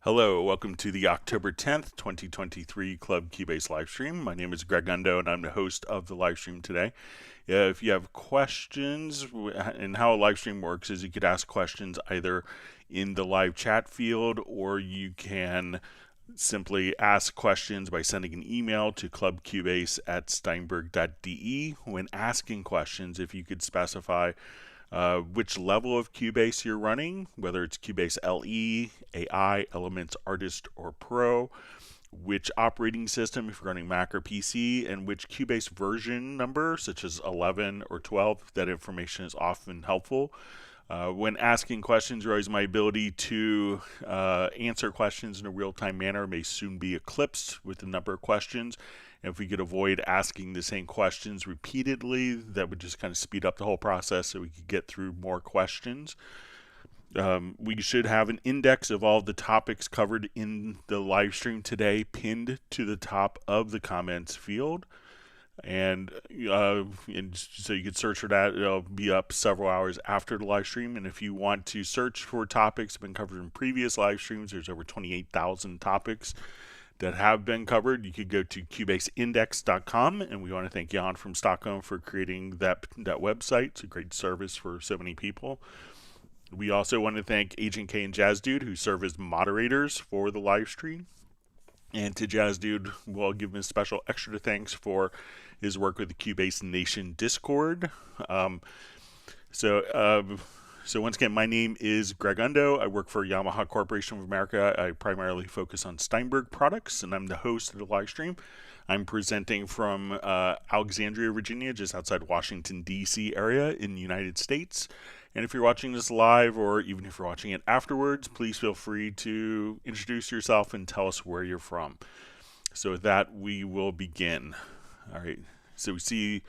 Hello, welcome to the October 10th, 2023 Club Cubase livestream. My name is Greg Gundo and I'm the host of the livestream today. If you have questions, and how a livestream works is you could ask questions either in the live chat field, or you can simply ask questions by sending an email to clubcubase@steinberg.de. When asking questions, if you could specify which level of Cubase you're running, whether it's Cubase LE, AI, Elements, Artist, or Pro, which operating system, if you're running Mac or PC, and which Cubase version number, such as 11 or 12. That information is often helpful. When asking questions, realize my ability to answer questions in a real-time manner may soon be eclipsed with the number of questions. And if we could avoid asking the same questions repeatedly, that would just kind of speed up the whole process so we could get through more questions. We should have an index of all the topics covered in the live stream today pinned to the top of the comments field. And so you could search for that. It'll be up several hours after the live stream. And if you want to search for topics that have been covered in previous live streams, there's over 28,000 topics that have been covered. You could go to cubaseindex.com, and we want to thank Jan from Stockholm for creating that website. It's a great service for so many people. We also want to thank Agent K and Jazz Dude, who serve as moderators for the live stream. And to Jazz Dude, we'll give him a special extra thanks for his work with the Cubase Nation Discord. So once again, my name is Greg Undo. I work for Yamaha Corporation of America. I primarily focus on Steinberg products, and I'm the host of the live stream. I'm presenting from Alexandria, Virginia, just outside Washington, D.C. area in the United States. And if you're watching this live, or even if you're watching it afterwards, please feel free to introduce yourself and tell us where you're from. So with that, we will begin. All right, so we see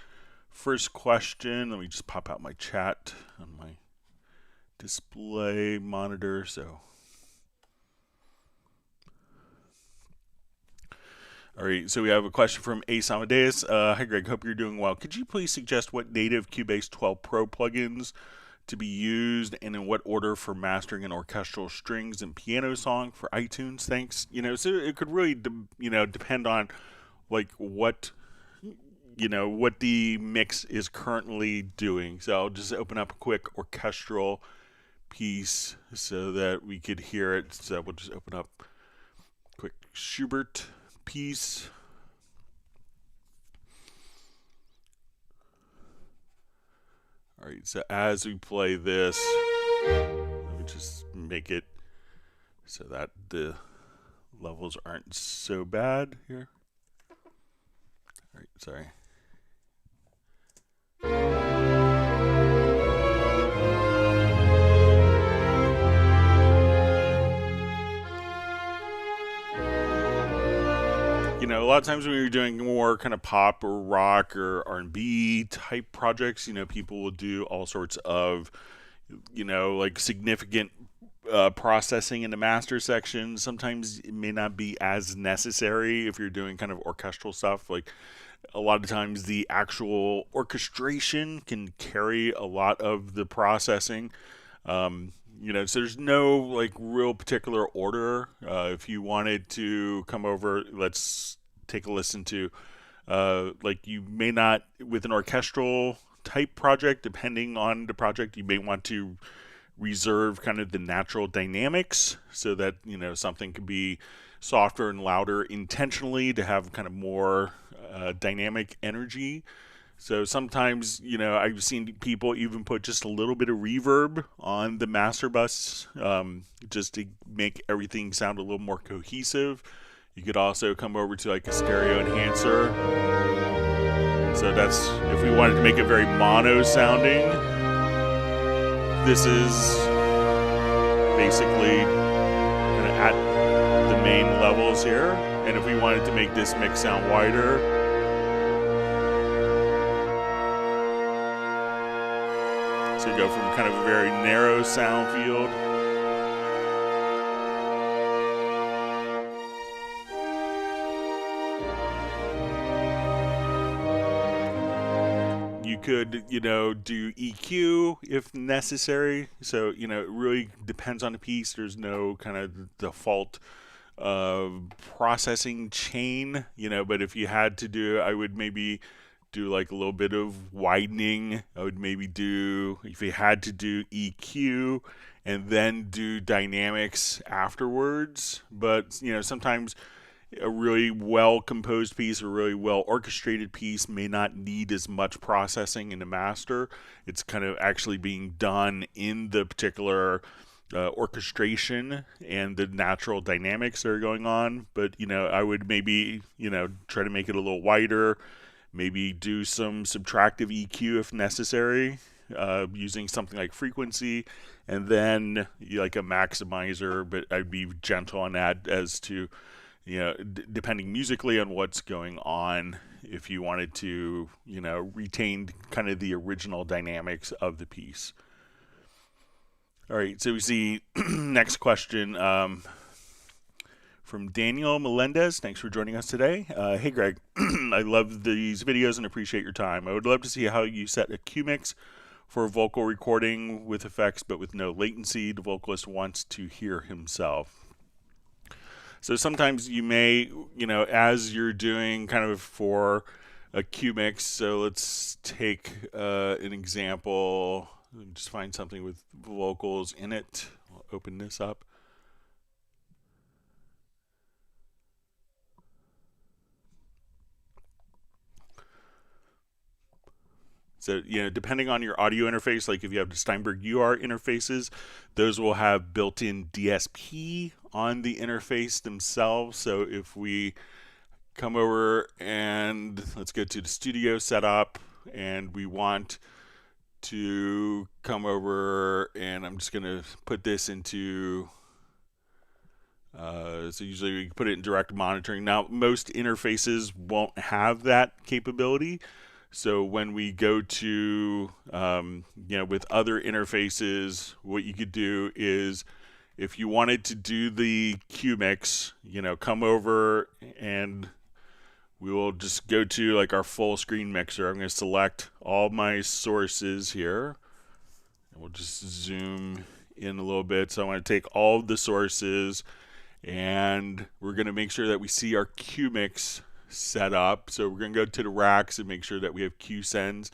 first question. Let me just pop out my chat on my display monitor. All right, so we have a question from Ace Amadeus. Hi Greg, hope you're doing well. Could you please suggest what native Cubase 12 Pro plugins to be used, and in what order for mastering an orchestral strings and piano song for iTunes? Thanks. So it could really depend on like what the mix is currently doing. So I'll just open up a quick orchestral piece so that we could hear it. So we'll just open up a quick Schubert piece. All right, so as we play this, let me just make it so that the levels aren't so bad here. All right, sorry. A lot of times when you're doing more kind of pop or rock or R&B type projects, people will do all sorts of, like significant processing in the master section. Sometimes it may not be as necessary if you're doing kind of orchestral stuff. Like a lot of times the actual orchestration can carry a lot of the processing. So there's no like real particular order. If you wanted to come over, let's take a listen to, like you may not, with an orchestral type project, depending on the project, you may want to reserve kind of the natural dynamics so that, something could be softer and louder intentionally to have kind of more dynamic energy. So sometimes, I've seen people even put just a little bit of reverb on the master bus, just to make everything sound a little more cohesive. You could also come over to like a stereo enhancer. So that's, if we wanted to make it very mono sounding, this is basically kind of at the main levels here. And if we wanted to make this mix sound wider, so you go from kind of a very narrow sound field you could, do EQ if necessary. So, it really depends on the piece. There's no kind of default processing chain, but if you had to do, I would maybe do like a little bit of widening. I would maybe do, if you had to do EQ and then do dynamics afterwards. But, sometimes a really well composed piece, a really well orchestrated piece may not need as much processing in the master. It's kind of actually being done in the particular orchestration and the natural dynamics that are going on. But, I would maybe, try to make it a little wider, maybe do some subtractive EQ if necessary, using something like frequency, and then like a maximizer, but I'd be gentle on that as to, depending musically on what's going on, if you wanted to, retain kind of the original dynamics of the piece. All right, so we see next question from Daniel Melendez. Thanks for joining us today. Hey, Greg. I love these videos and appreciate your time. I would love to see how you set a cue mix for a vocal recording with effects but with no latency. The vocalist wants to hear himself. So sometimes you may, as you're doing kind of for a cue mix, so let's take an example. Just find something with vocals in it. I'll open this up. So, depending on your audio interface, like if you have the Steinberg UR interfaces, those will have built-in DSP on the interface themselves. So if we come over and let's go to the studio setup, and we want to come over, and I'm just going to put this into, so usually we put it in direct monitoring. Now, most interfaces won't have that capability. So when we go to, with other interfaces, what you could do is, if you wanted to do the cue mix, come over and we will just go to like our full screen mixer. I'm going to select all my sources here. And we'll just zoom in a little bit. So I want to take all of the sources, and we're going to make sure that we see our cue mix set up. So we're going to go to the racks and make sure that we have cue sends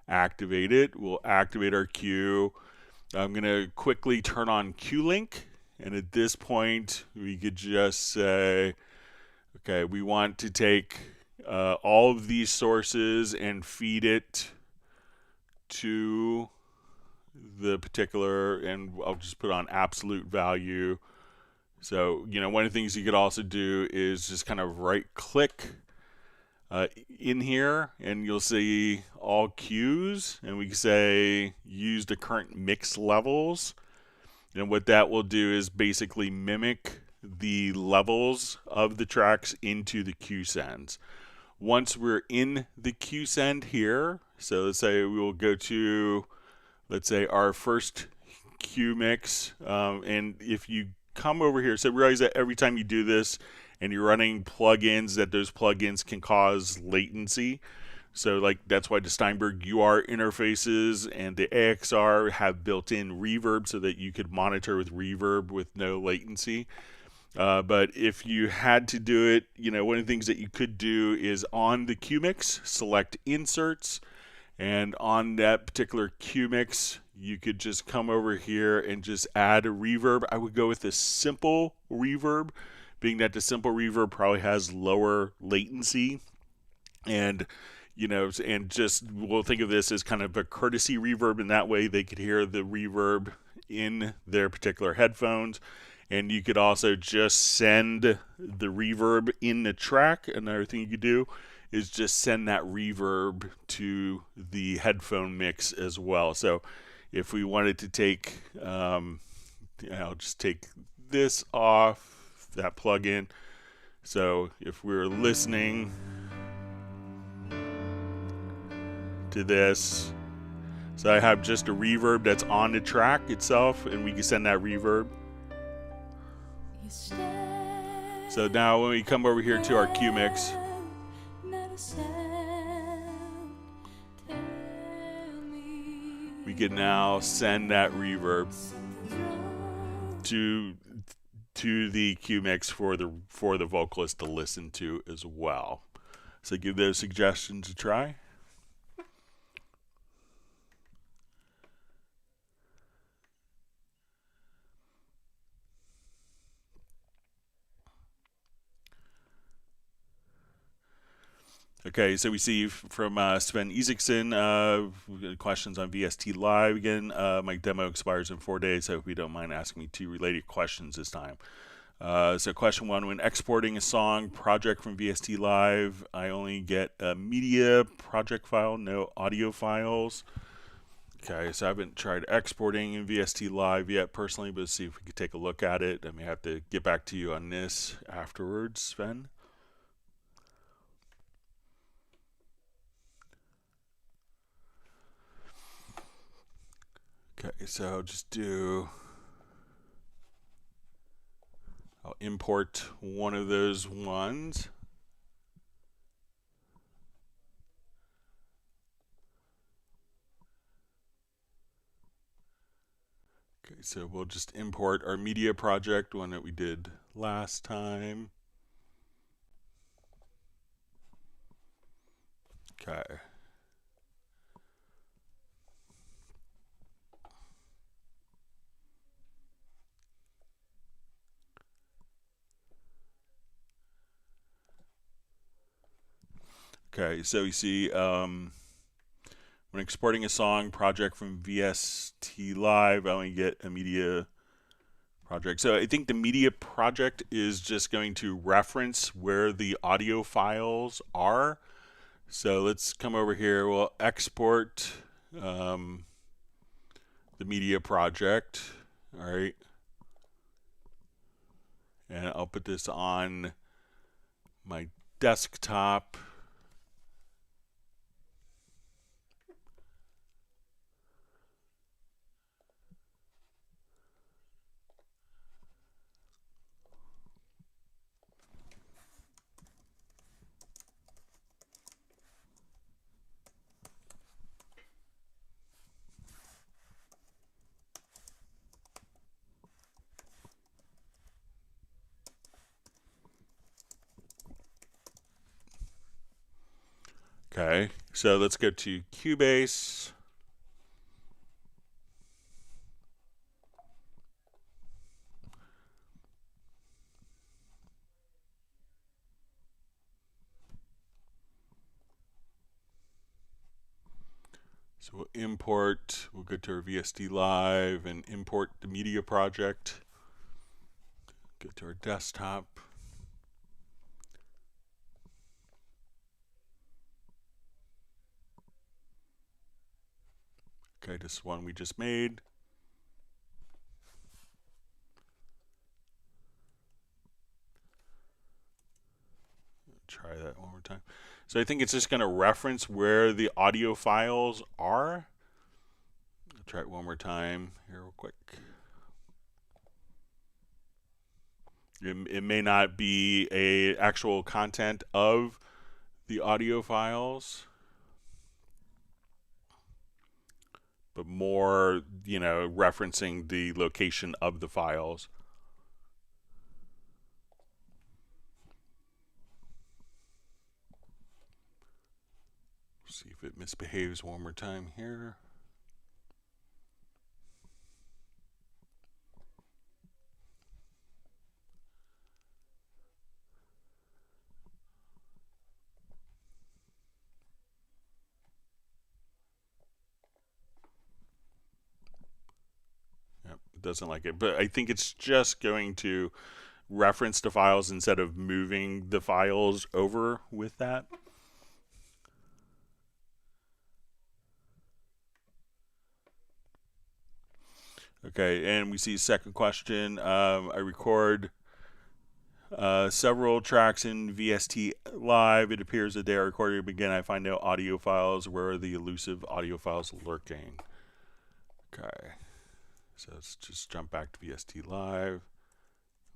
activated. We'll activate our cue. I'm going to quickly turn on cue link, and at this point we could just say, okay, we want to take all of these sources and feed it to the particular, and I'll just put on absolute value. So, one of the things you could also do is just kind of right click in here, and you'll see all cues, and we can say use the current mix levels. And what that will do is basically mimic the levels of the tracks into the cue sends. Once we're in the cue send here, so let's say we will go to, let's say, our first cue mix, and if you come over here, so realize that every time you do this and you're running plugins, that those plugins can cause latency. So like that's why the Steinberg UR interfaces and the AXR have built-in reverb so that you could monitor with reverb with no latency. But if you had to do it, one of the things that you could do is on the cue mix, select inserts, and on that particular cue mix, you could just come over here and just add a reverb. I would go with the simple reverb, being that the simple reverb probably has lower latency. And, and just we'll think of this as kind of a courtesy reverb, and that way they could hear the reverb in their particular headphones. And you could also just send the reverb in the track. Another thing you could do is just send that reverb to the headphone mix as well. So if we wanted to take, I'll just take this off, that plugin. So if we're listening to this, so I have just a reverb that's on the track itself, and we can send that reverb. So now when we come over here to our cue mix, we can now send that reverb to the cue mix for the vocalist to listen to as well. So give those suggestions a try. Okay, so we see from Sven Isaacson, questions on VST Live again. My demo expires in 4 days. I hope you don't mind asking me 2 related questions this time. So question 1, when exporting a song project from VST Live, I only get a media project file, no audio files. Okay, so I haven't tried exporting in VST Live yet personally, but let's see if we could take a look at it. I may have to get back to you on this afterwards, Sven. Okay, so I'll import one of those ones. Okay, so we'll just import our media project, one that we did last time. Okay. Okay, so you see when exporting a song project from VST Live, I only get a media project. So I think the media project is just going to reference where the audio files are. So let's come over here. We'll export the media project. All right. And I'll put this on my desktop. Okay, so let's go to Cubase. So we'll import, we'll go to our VST Live and import the media project. Go to our desktop. Okay, this one we just made. Try that one more time. So I think it's just going to reference where the audio files are. I'll try it one more time here real quick. It may not be a actual content of the audio files, but more, referencing the location of the files. See if it misbehaves one more time here. Yep, it doesn't like it, but I think it's just going to reference the files instead of moving the files over with that. Okay, and we see second question. I record several tracks in VST Live. It appears that they are recorded. Again, I find no audio files. Where are the elusive audio files lurking? Okay, so let's just jump back to VST Live.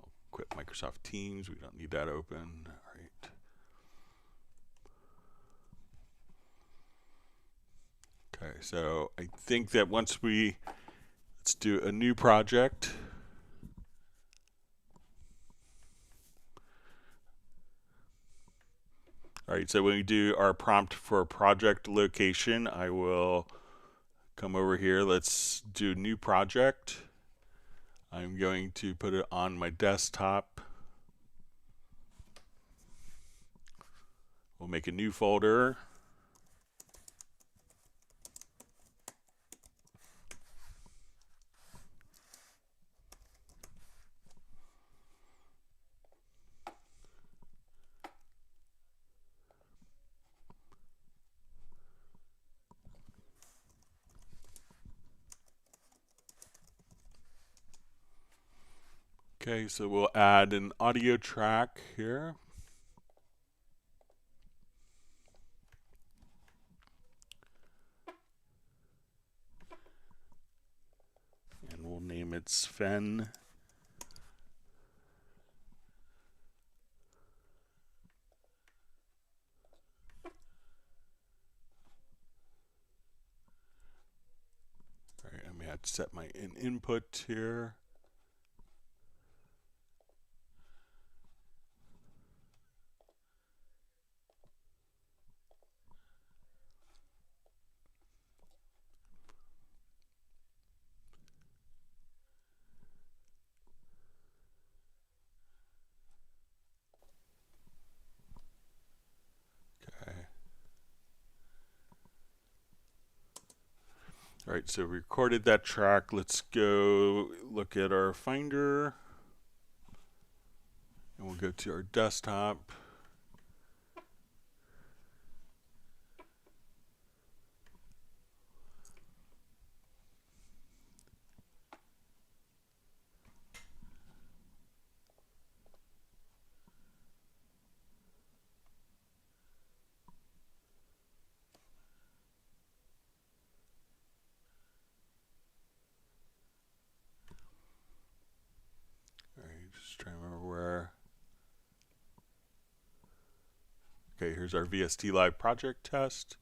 I'll quit Microsoft Teams. We don't need that open. All right. Okay, So I think that let's do a new project. All right, so when we do our prompt for project location, I will come over here. Let's do new project. I'm going to put it on my desktop. We'll make a new folder. Okay, so we'll add an audio track here. And we'll name it Sven. All right, I may have to set my input here. Okay. All right, so we recorded that track. Let's go look at our Finder. And we'll go to our desktop. All right, just trying to remember where. Okay, here's our VST Live project test.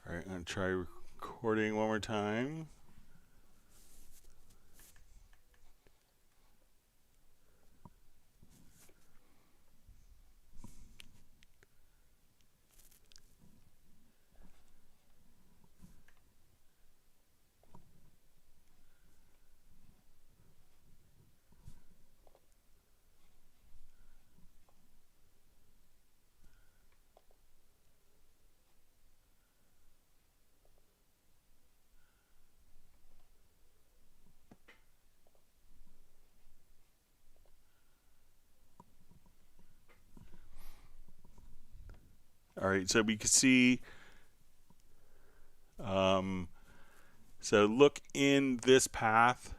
All right, I'm going to try recording one more time. All right, so we can see, so look in this path.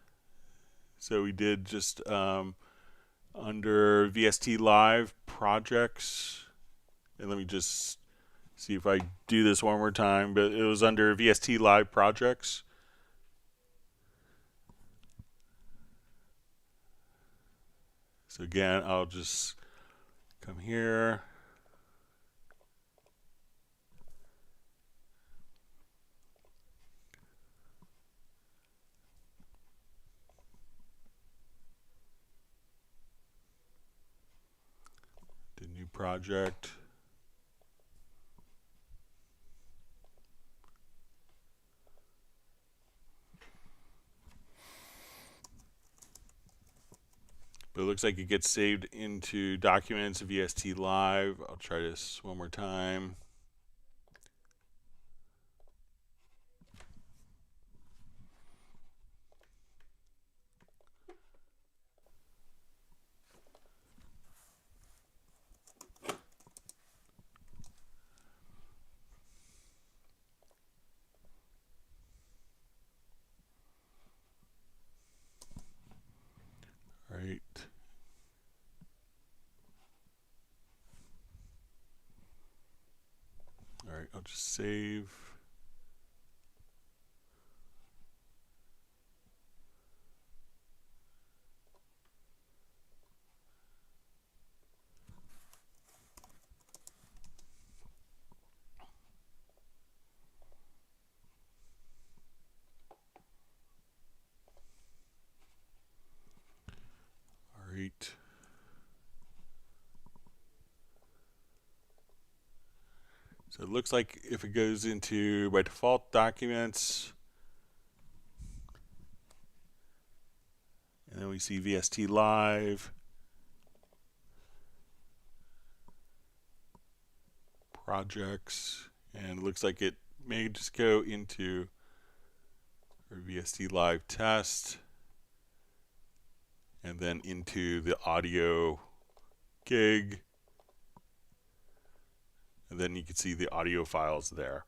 So we did just under VST Live projects, and let me just see if I do this one more time, but it was under VST Live projects. So again, I'll just come here. The new project. But it looks like it gets saved into documents, VST Live. I'll try this one more time. Right. I'll just save. All right. So it looks like if it goes into by default documents, and then we see VST Live, projects, and it looks like it may just go into our VST Live test, and then into the audio gig, and then you can see the audio files there.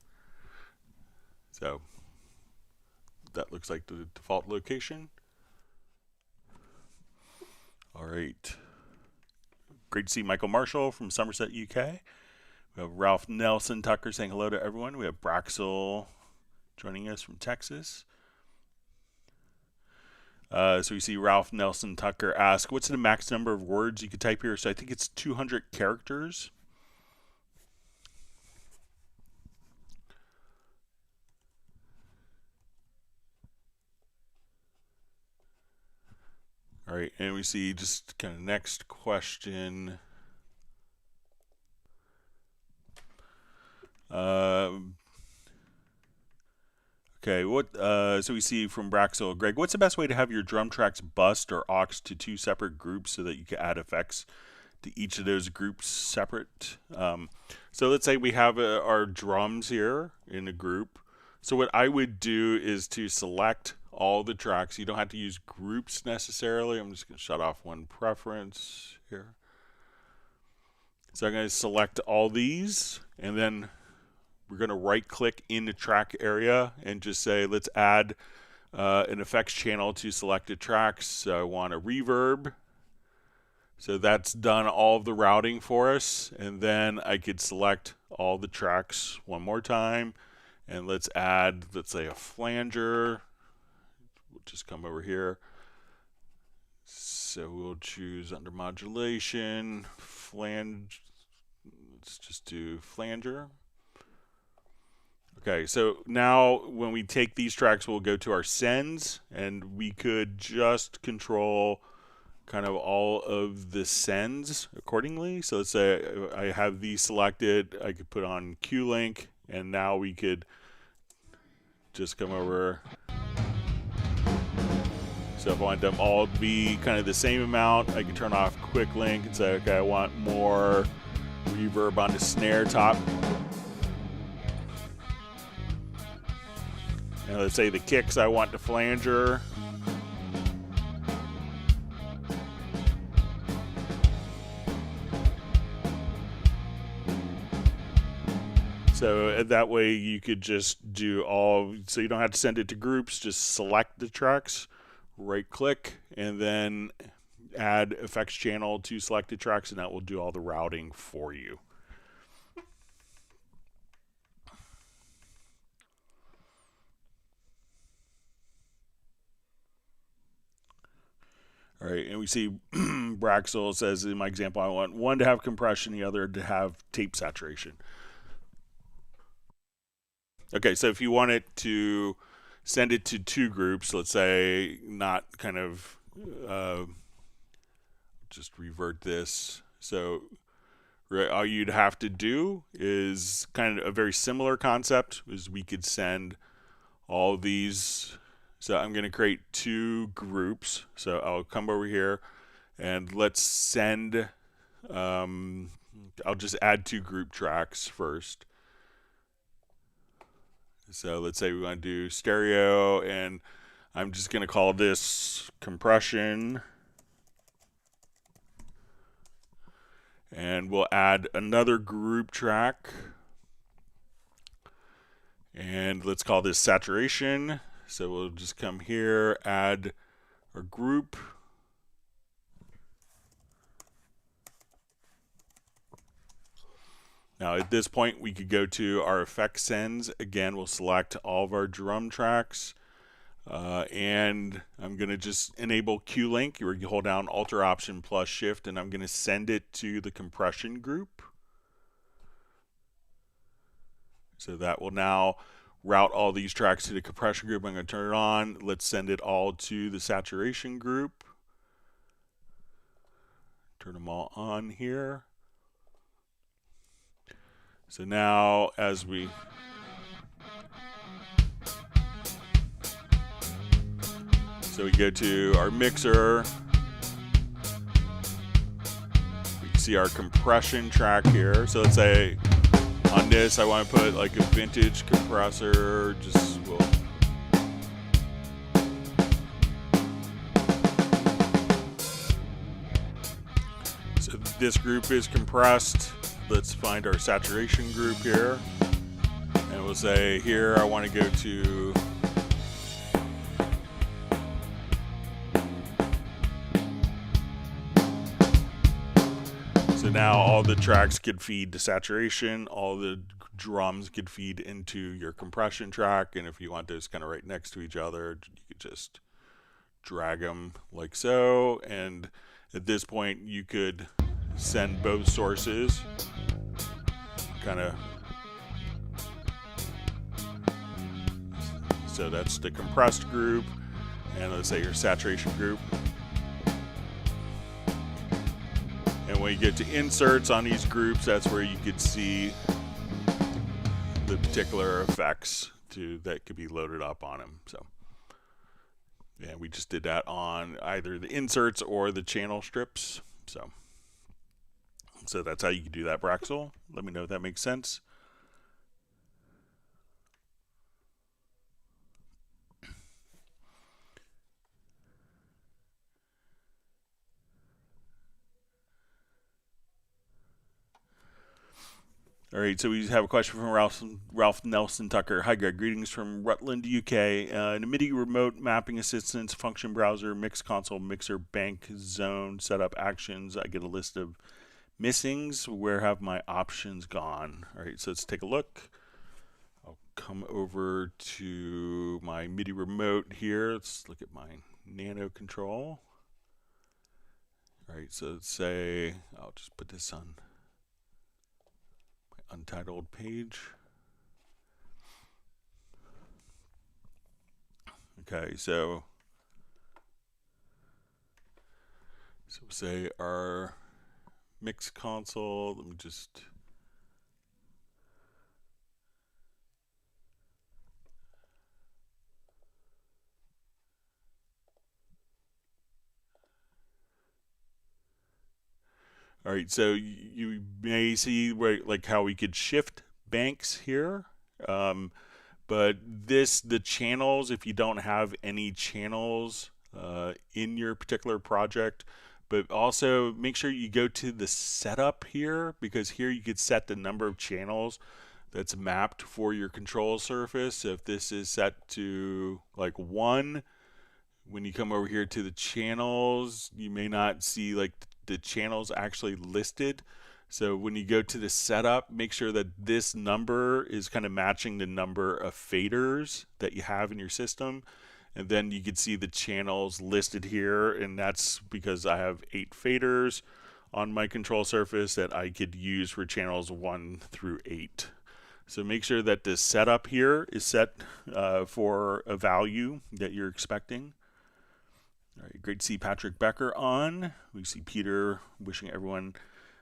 So that looks like the default location. All right. Great to see Michael Marshall from Somerset, UK. We have Ralph Nelson Tucker saying hello to everyone. We have Braxel joining us from Texas. So we see Ralph Nelson Tucker ask, what's the max number of words you could type here? So I think it's 200 characters. All right, and we see just kind of next question. Okay, so we see from Braxel, Greg, what's the best way to have your drum tracks bust or aux to two separate groups so that you can add effects to each of those groups separate? So let's say we have our drums here in a group. So what I would do is to select all the tracks. You don't have to use groups necessarily. I'm just going to shut off one preference here. So I'm going to select all these, and then we're going to right click in the track area and just say let's add an effects channel to selected tracks. So I want a reverb. So that's done all of the routing for us, and then I could select all the tracks one more time, and let's add, let's say, a flanger. We'll just come over here. So we'll choose under modulation, flange. Let's just do flanger. Okay, so now when we take these tracks, we'll go to our sends, and we could just control kind of all of the sends accordingly. So let's say I have these selected, I could put on Q-Link, and now we could just come over. So if I want them all to be kind of the same amount, I can turn off Quick Link and say, okay, I want more reverb on the snare top. And let's say the kicks, I want the flanger. So that way you could just do all, so you don't have to send it to groups, just select the tracks, right click, and then add effects channel to selected tracks, and that will do all the routing for you. All right, and we see Braxel says in my example, I want one to have compression, the other to have tape saturation. Okay, so if you wanted to send it to two groups, let's say not kind of, just revert this. So all you'd have to do is kind of a very similar concept, is we could send all these. So I'm going to create two groups. So I'll come over here and let's send, I'll just add two group tracks first. So let's say we want to do stereo, and I'm just going to call this compression. And we'll add another group track. And let's call this saturation. So we'll just come here, add our group. Now at this point we could go to our effect sends. Again, we'll select all of our drum tracks, and I'm going to just enable Q-Link. Where you hold down Alt or Option plus Shift, and I'm going to send it to the compression group. So that will now route all these tracks to the compression group. I'm going to turn it on. Let's send it all to the saturation group. Turn them all on here. So now as we go to our mixer, we can see our compression track here. So let's say on this I want to put like a vintage compressor, so this group is compressed. Let's find our saturation group here, and we'll say here I want to go to so now all the tracks could feed to saturation, all the drums could feed into your compression track, and if you want those kind of right next to each other, you could just drag them like so, and at this point you could send both sources so that's the compressed group, and let's say your saturation group. And when you get to inserts on these groups, that's where you could see the particular effects that could be loaded up on them. So yeah, we just did that on either the inserts or the channel strips. So that's how you can do that, Braxel. Let me know if that makes sense. All right, so we have a question from Ralph Nelson Tucker. Hi, Greg. Greetings from Rutland, UK. In a MIDI remote mapping assistance, function browser, mix console, mixer, bank, zone, setup, actions. I get a list of missings. Where have my options gone? All right, so let's take a look. I'll come over to my MIDI remote here. Let's look at my nano control. All right, so let's say, I'll just put this on my untitled page. Okay, so say our mix console, let me just all right, so you may see where, like, how we could shift banks here, but the channels, if you don't have any channels in your particular project, but also make sure you go to the setup here, because here you could set the number of channels that's mapped for your control surface. So if this is set to like 1, when you come over here to the channels, you may not see like the channels actually listed. So when you go to the setup, make sure that this number is kind of matching the number of faders that you have in your system. And then you can see the channels listed here, and that's because I have 8 faders on my control surface that I could use for channels 1 through 8. So make sure that the setup here is set for a value that you're expecting. All right, great to see Patrick Becker on. We see Peter wishing everyone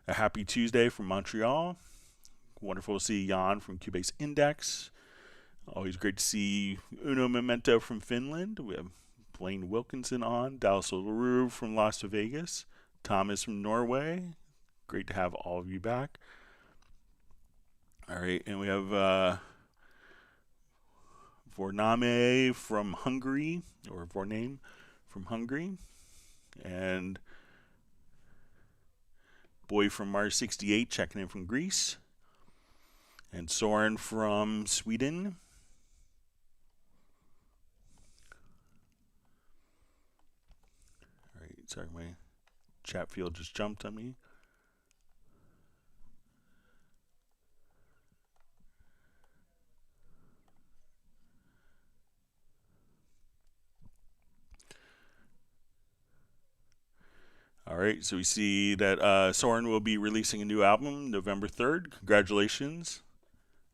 a happy Tuesday from Montreal. Wonderful to see Jan from Cubase Index. Always great to see Uno Memento from Finland. We have Blaine Wilkinson on. Dallas LaRue from Las Vegas. Thomas from Norway. Great to have all of you back. All right, and we have Vorname from Hungary, or Vorname from Hungary, and Boy from Mars 68 checking in from Greece, and Soren from Sweden. All right, sorry, my chat field just jumped on me. right, so we see that Soren will be releasing a new album November 3rd. Congratulations.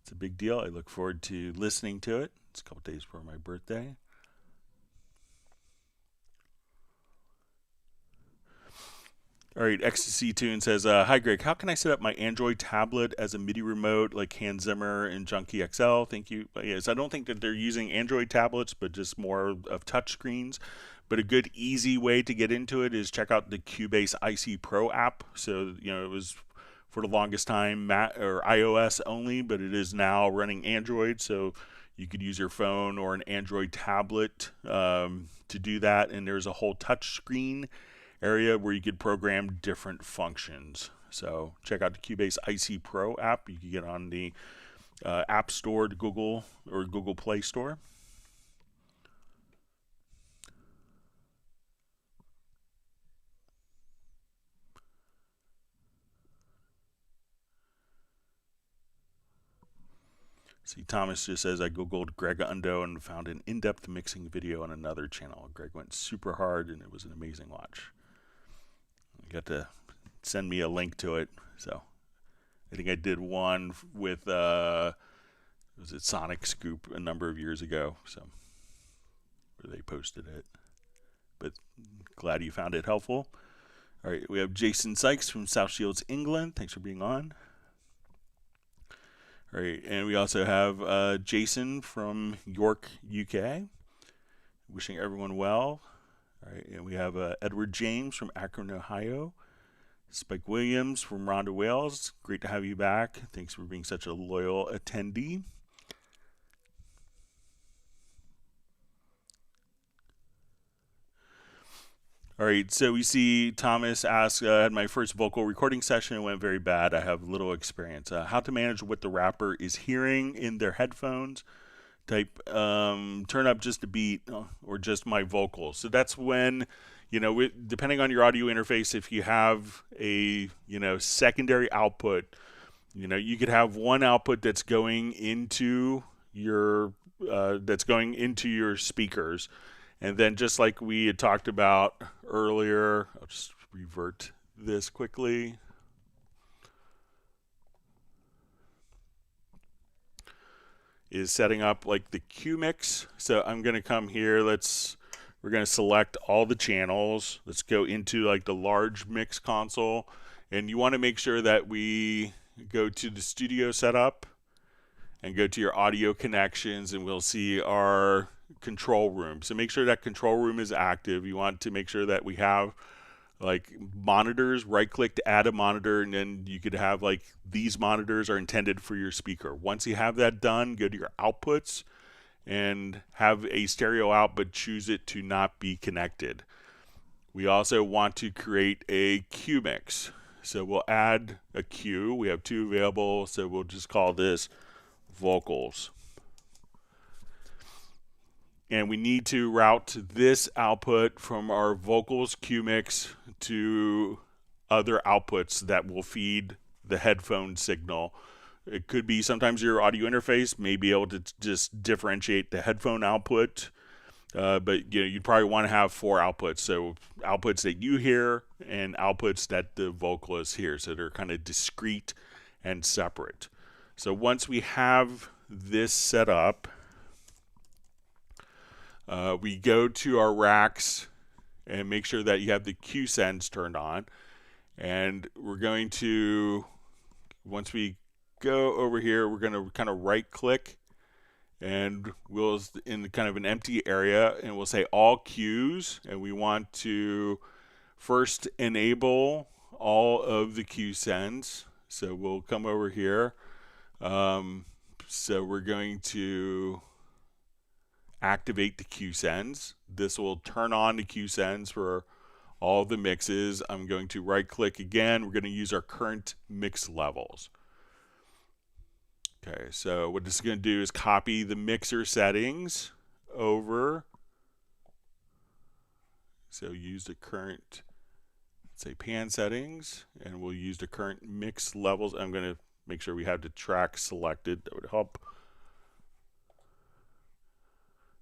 It's a big deal. I look forward to listening to it. It's a couple days before my birthday. All right, Ecstasy Tune says, "Hi Greg, how can I set up my Android tablet as a MIDI remote like Hans Zimmer and Junkie XL? Thank you." Yes, I don't think that they're using Android tablets, but just more of touch screens. But a good, easy way to get into it is check out the Cubase IC Pro app. So it was for the longest time Mac or iOS only, but it is now running Android. So you could use your phone or an Android tablet to do that. And there's a whole touch screen area where you could program different functions. So check out the Cubase IC Pro app. You can get on the App Store, to Google or Google Play Store. See, Thomas just says, "I Googled Greg Undo and found an in-depth mixing video on another channel. Greg went super hard and it was an amazing watch." You got to send me a link to it. So I think I did one with, was it Sonic Scoop a number of years ago, so where they posted it. But glad you found it helpful. All right, we have Jason Sykes from South Shields, England. Thanks for being on. All right, and we also have Jason from York, UK. Wishing everyone well. All right, and we have Edward James from Akron, Ohio. Spike Williams from Rhondda, Wales. Great to have you back. Thanks for being such a loyal attendee. All right, so we see Thomas asks, "I had my first vocal recording session. It went very bad. I have little experience. How to manage what the rapper is hearing in their headphones? Type turn up just a beat or just my vocals." So that's when, depending on your audio interface, if you have a secondary output, you could have one output that's going into your speakers, and then just like we had talked about earlier, I'll just revert this quickly. Is setting up like the Q mix. So I'm going to come here. We're going to select all the channels. Let's go into like the large mix console. And you want to make sure that we go to the studio setup and go to your audio connections, and we'll see our control room. So make sure that control room is active. You want to make sure that we have like monitors. Right click to add a monitor, and then you could have like these monitors are intended for your speaker. Once you have that done, go to your outputs and have a stereo out, but choose it to not be connected. We also want to create a Q mix. So we'll add a Q. We have two available, so we'll just call this vocals. And we need to route this output from our vocals Q mix to other outputs that will feed the headphone signal. It could be sometimes your audio interface may be able to just differentiate the headphone output, but you'd probably want to have 4 outputs. So outputs that you hear and outputs that the vocalist hears. So they're kind of discrete and separate. So once we have this set up, we go to our racks and make sure that you have the Q sends turned on. And we're going to, once we go over here, we're going to kind of right click and we'll in kind of an empty area, and we'll say all Qs, and we want to first enable all of the Q sends. So we'll come over here. So we're going to activate the Q sends. This will turn on the Q sends for all the mixes. I'm going to right click again. We're going to use our current mix levels. Okay, so what this is going to do is copy the mixer settings over. So use the current, let's say pan settings, and we'll use the current mix levels. I'm going to make sure we have the track selected. That would help.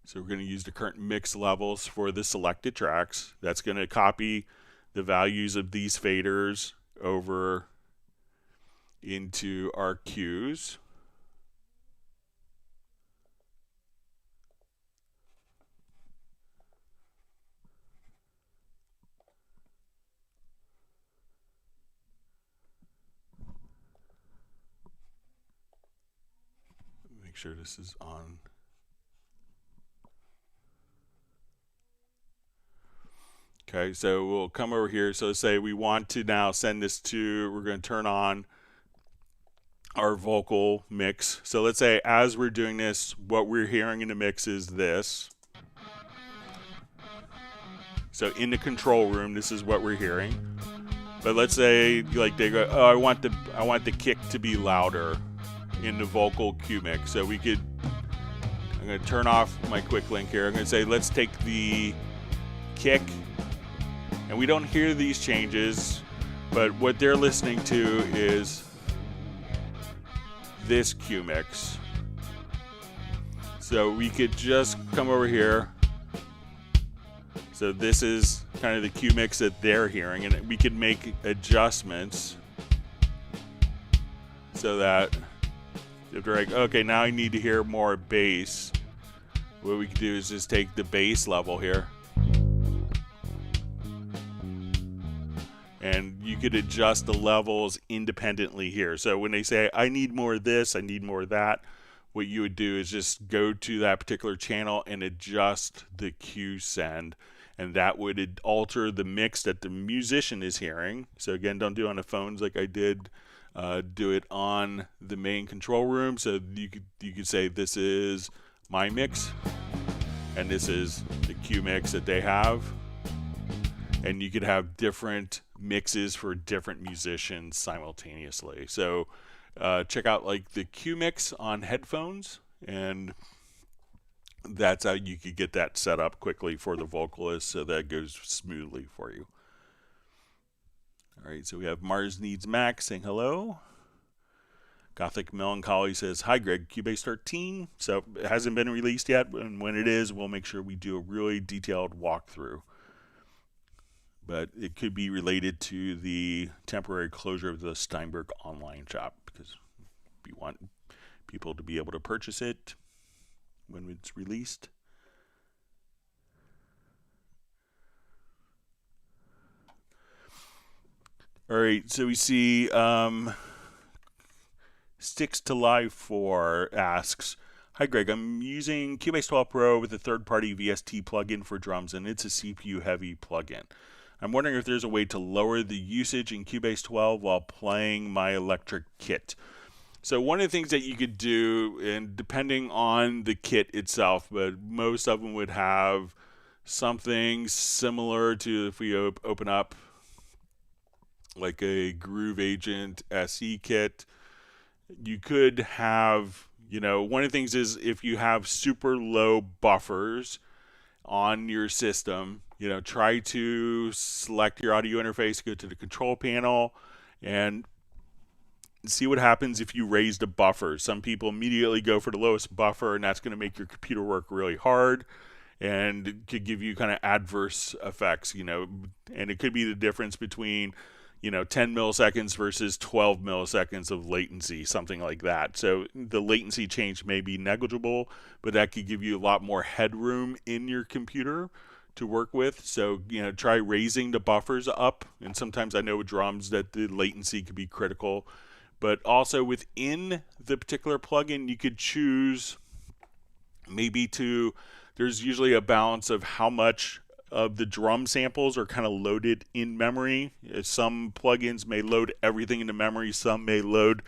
So we're going to use the current mix levels for the selected tracks. That's going to copy the values of these faders over into our cues. Make sure this is on. Okay, so we'll come over here. So say we want to now send this to, we're going to turn on our vocal mix. So let's say as we're doing this, what we're hearing in the mix is this. So in the control room, this is what we're hearing. But let's say like they go, oh, I want the kick to be louder in the vocal cue mix. So we could, I'm going to turn off my quick link here. I'm going to say let's take the kick. And we don't hear these changes, but what they're listening to is this cue mix. So we could just come over here. So this is kind of the cue mix that they're hearing, and we could make adjustments so that if they're like, okay, now I need to hear more bass, what we can do is just take the bass level here. And you could adjust the levels independently here. So when they say, I need more of this, I need more of that, what you would do is just go to that particular channel and adjust the cue send. And that would alter the mix that the musician is hearing. So again, don't do it on the phones like I did. Do it on the main control room. So you could say, this is my mix, and this is the cue mix that they have. And you could have different mixes for different musicians simultaneously. So check out like the cue mix on headphones, and that's how you could get that set up quickly for the vocalist so that goes smoothly for you. All right, so we have Mars Needs Max saying hello. Gothic Melancholy says, hi Greg, Cubase 13. So it hasn't been released yet, and when it is, we'll make sure we do a really detailed walkthrough. But it could be related to the temporary closure of the Steinberg online shop, because we want people to be able to purchase it when it's released. All right, so we see Sticks to Live 4 asks, hi Greg, I'm using Cubase 12 Pro with a third-party VST plugin for drums, and it's a CPU-heavy plugin. I'm wondering if there's a way to lower the usage in Cubase 12 while playing my electric kit. So one of the things that you could do, and depending on the kit itself, but most of them would have something similar to, if we open up like a Groove Agent SE kit, you could have, one of the things is if you have super low buffers on your system, try to select your audio interface, go to the control panel, and see what happens if you raise the buffer. Some people immediately go for the lowest buffer, and that's going to make your computer work really hard, and it could give you kind of adverse effects, and it could be the difference between 10 milliseconds versus 12 milliseconds of latency, something like that. So the latency change may be negligible, but that could give you a lot more headroom in your computer to work with. So, try raising the buffers up. And sometimes I know with drums that the latency could be critical. But also within the particular plugin, you could choose maybe there's usually a balance of how much of the drum samples are kind of loaded in memory. Some plugins may load everything into memory. Some may load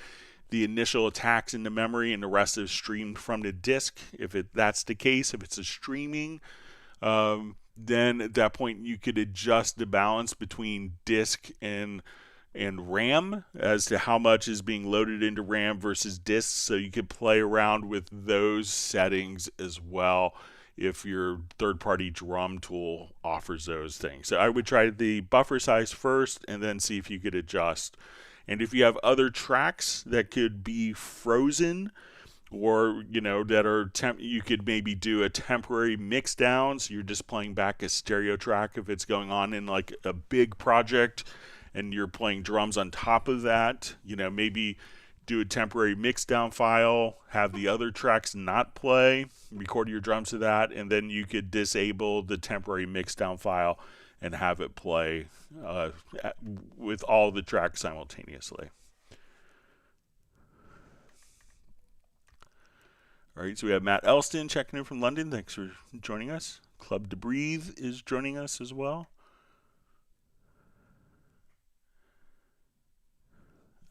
the initial attacks into memory, and the rest is streamed from the disk. If that's the case, if it's a streaming, then at that point you could adjust the balance between disk and RAM as to how much is being loaded into RAM versus disk. So you could play around with those settings as well if your third-party drum tool offers those things. So I would try the buffer size first and then see if you could adjust. And if you have other tracks that could be frozen or that are you could maybe do a temporary mix down, so you're just playing back a stereo track if it's going on in like a big project and you're playing drums on top of that. Maybe do a temporary mix down file, have the other tracks not play, record your drums to that, and then you could disable the temporary mix down file and have it play with all the tracks simultaneously. All right, so we have Matt Elston checking in from London. Thanks for joining us. Club to Breathe is joining us as well.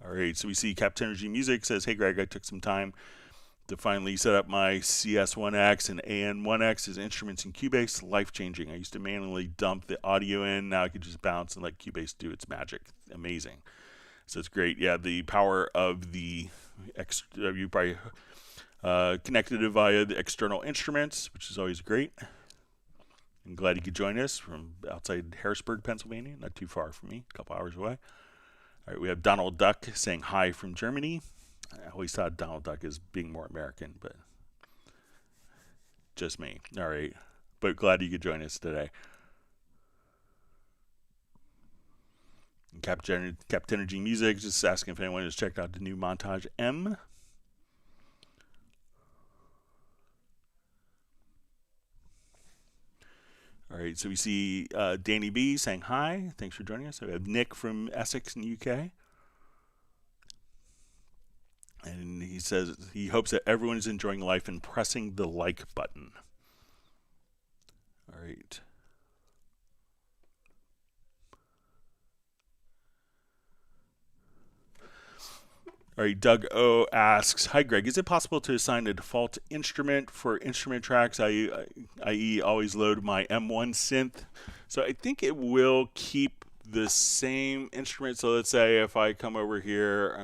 All right, so we see Captain Energy Music says, "Hey Greg, I took some time to finally set up my CS1X and AN1X as instruments in Cubase. Life-changing. I used to manually dump the audio in. Now I could just bounce and let Cubase do its magic. Amazing." So it's great. Yeah, the power of the you probably connected it via the external instruments, which is always great. I'm glad you could join us from outside Harrisburg, Pennsylvania, not too far from me, a couple hours away. All right, we have Donald Duck saying hi from Germany. I always thought Donald Duck as being more American, but just me. All right, but glad you could join us today. Captain Energy Music just asking if anyone has checked out the new Montage M. All right, so we see Danny B saying hi. Thanks for joining us. So we have Nick from Essex in the UK. And he says he hopes that everyone is enjoying life and pressing the like button. All right. All right, Doug O asks, "Hi Greg, is it possible to assign a default instrument for instrument tracks, i.e. always load my M1 synth?" So I think it will keep the same instrument. So let's say if I come over here,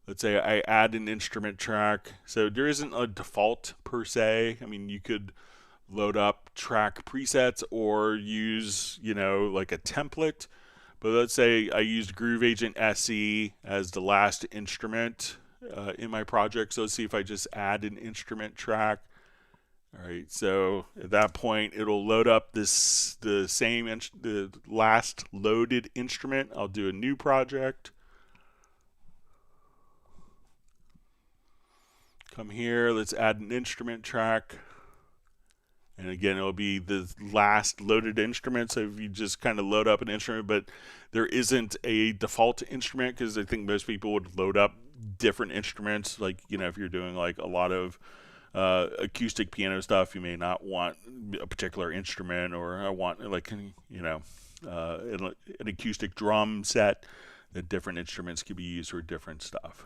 let's say I add an instrument track. So there isn't a default per se. I mean, you could load up track presets or use, like a template. But let's say I used Groove Agent SE as the last instrument in my project. So let's see if I just add an instrument track. All right, so at that point, it'll load up the last loaded instrument. I'll do a new project. Come here, let's add an instrument track. And again, it'll be the last loaded instrument. So if you just kind of load up an instrument, but there isn't a default instrument, because I think most people would load up different instruments. Like, if you're doing like a lot of acoustic piano stuff, you may not want a particular instrument, or I want like, an acoustic drum set. That different instruments could be used for different stuff.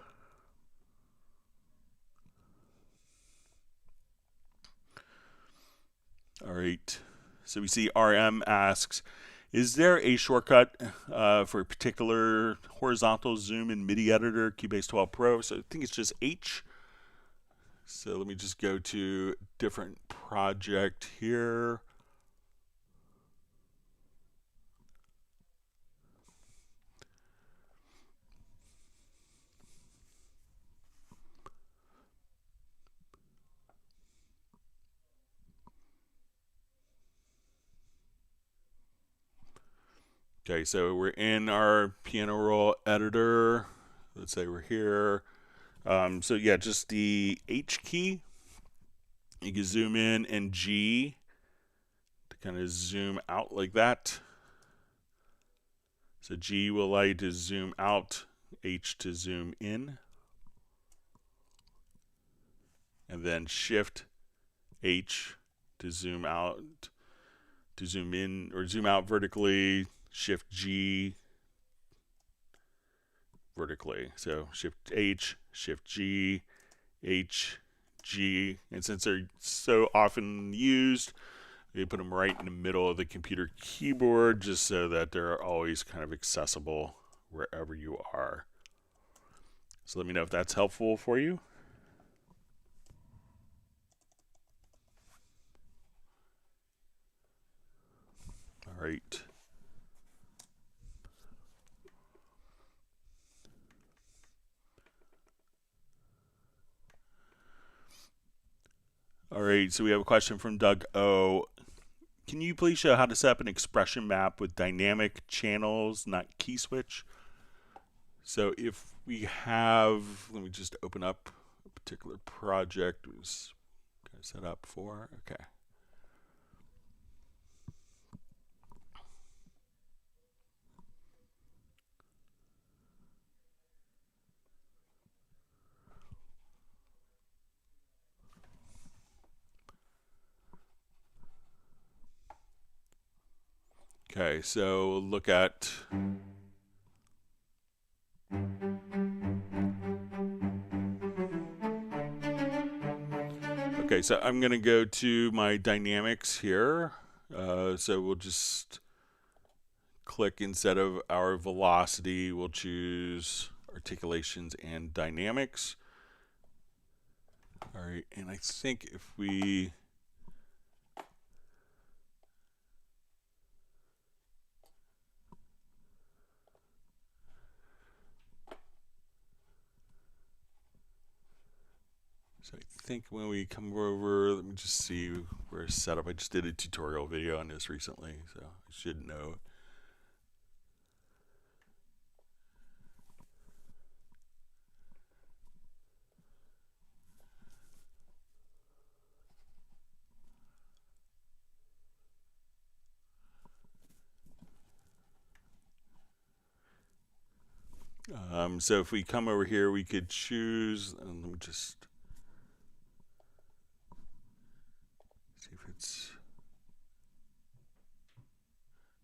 All right, so we see RM asks, "Is there a shortcut for a particular horizontal zoom in MIDI editor, Cubase 12 Pro?" So I think it's just H. So let me just go to different project here. Okay, so we're in our piano roll editor. Let's say we're here. So yeah, just the H key. You can zoom in, and G to kind of zoom out like that. So G will allow you to zoom out, H to zoom in. And then Shift H to zoom out, to zoom in or zoom out vertically. Shift G vertically. So Shift H, Shift G, H, G. And since they're so often used, they put them right in the middle of the computer keyboard just so that they're always kind of accessible wherever you are. So let me know if that's helpful for you. All right. All right, so we have a question from Doug O. Can you please show how to set up an expression map with dynamic channels, not key switch? So if we have, let me just open up a particular project it was kind of set up for. Okay. Okay, so look at okay, so I'm going to go to my dynamics here. So we'll just click, instead of our velocity, we'll choose articulations and dynamics. All right, and I think if we So I think when we come over, let me just see where it's set up. I just did a tutorial video on this recently, so I should know. So if we come over here, we could choose, and let me just see if it's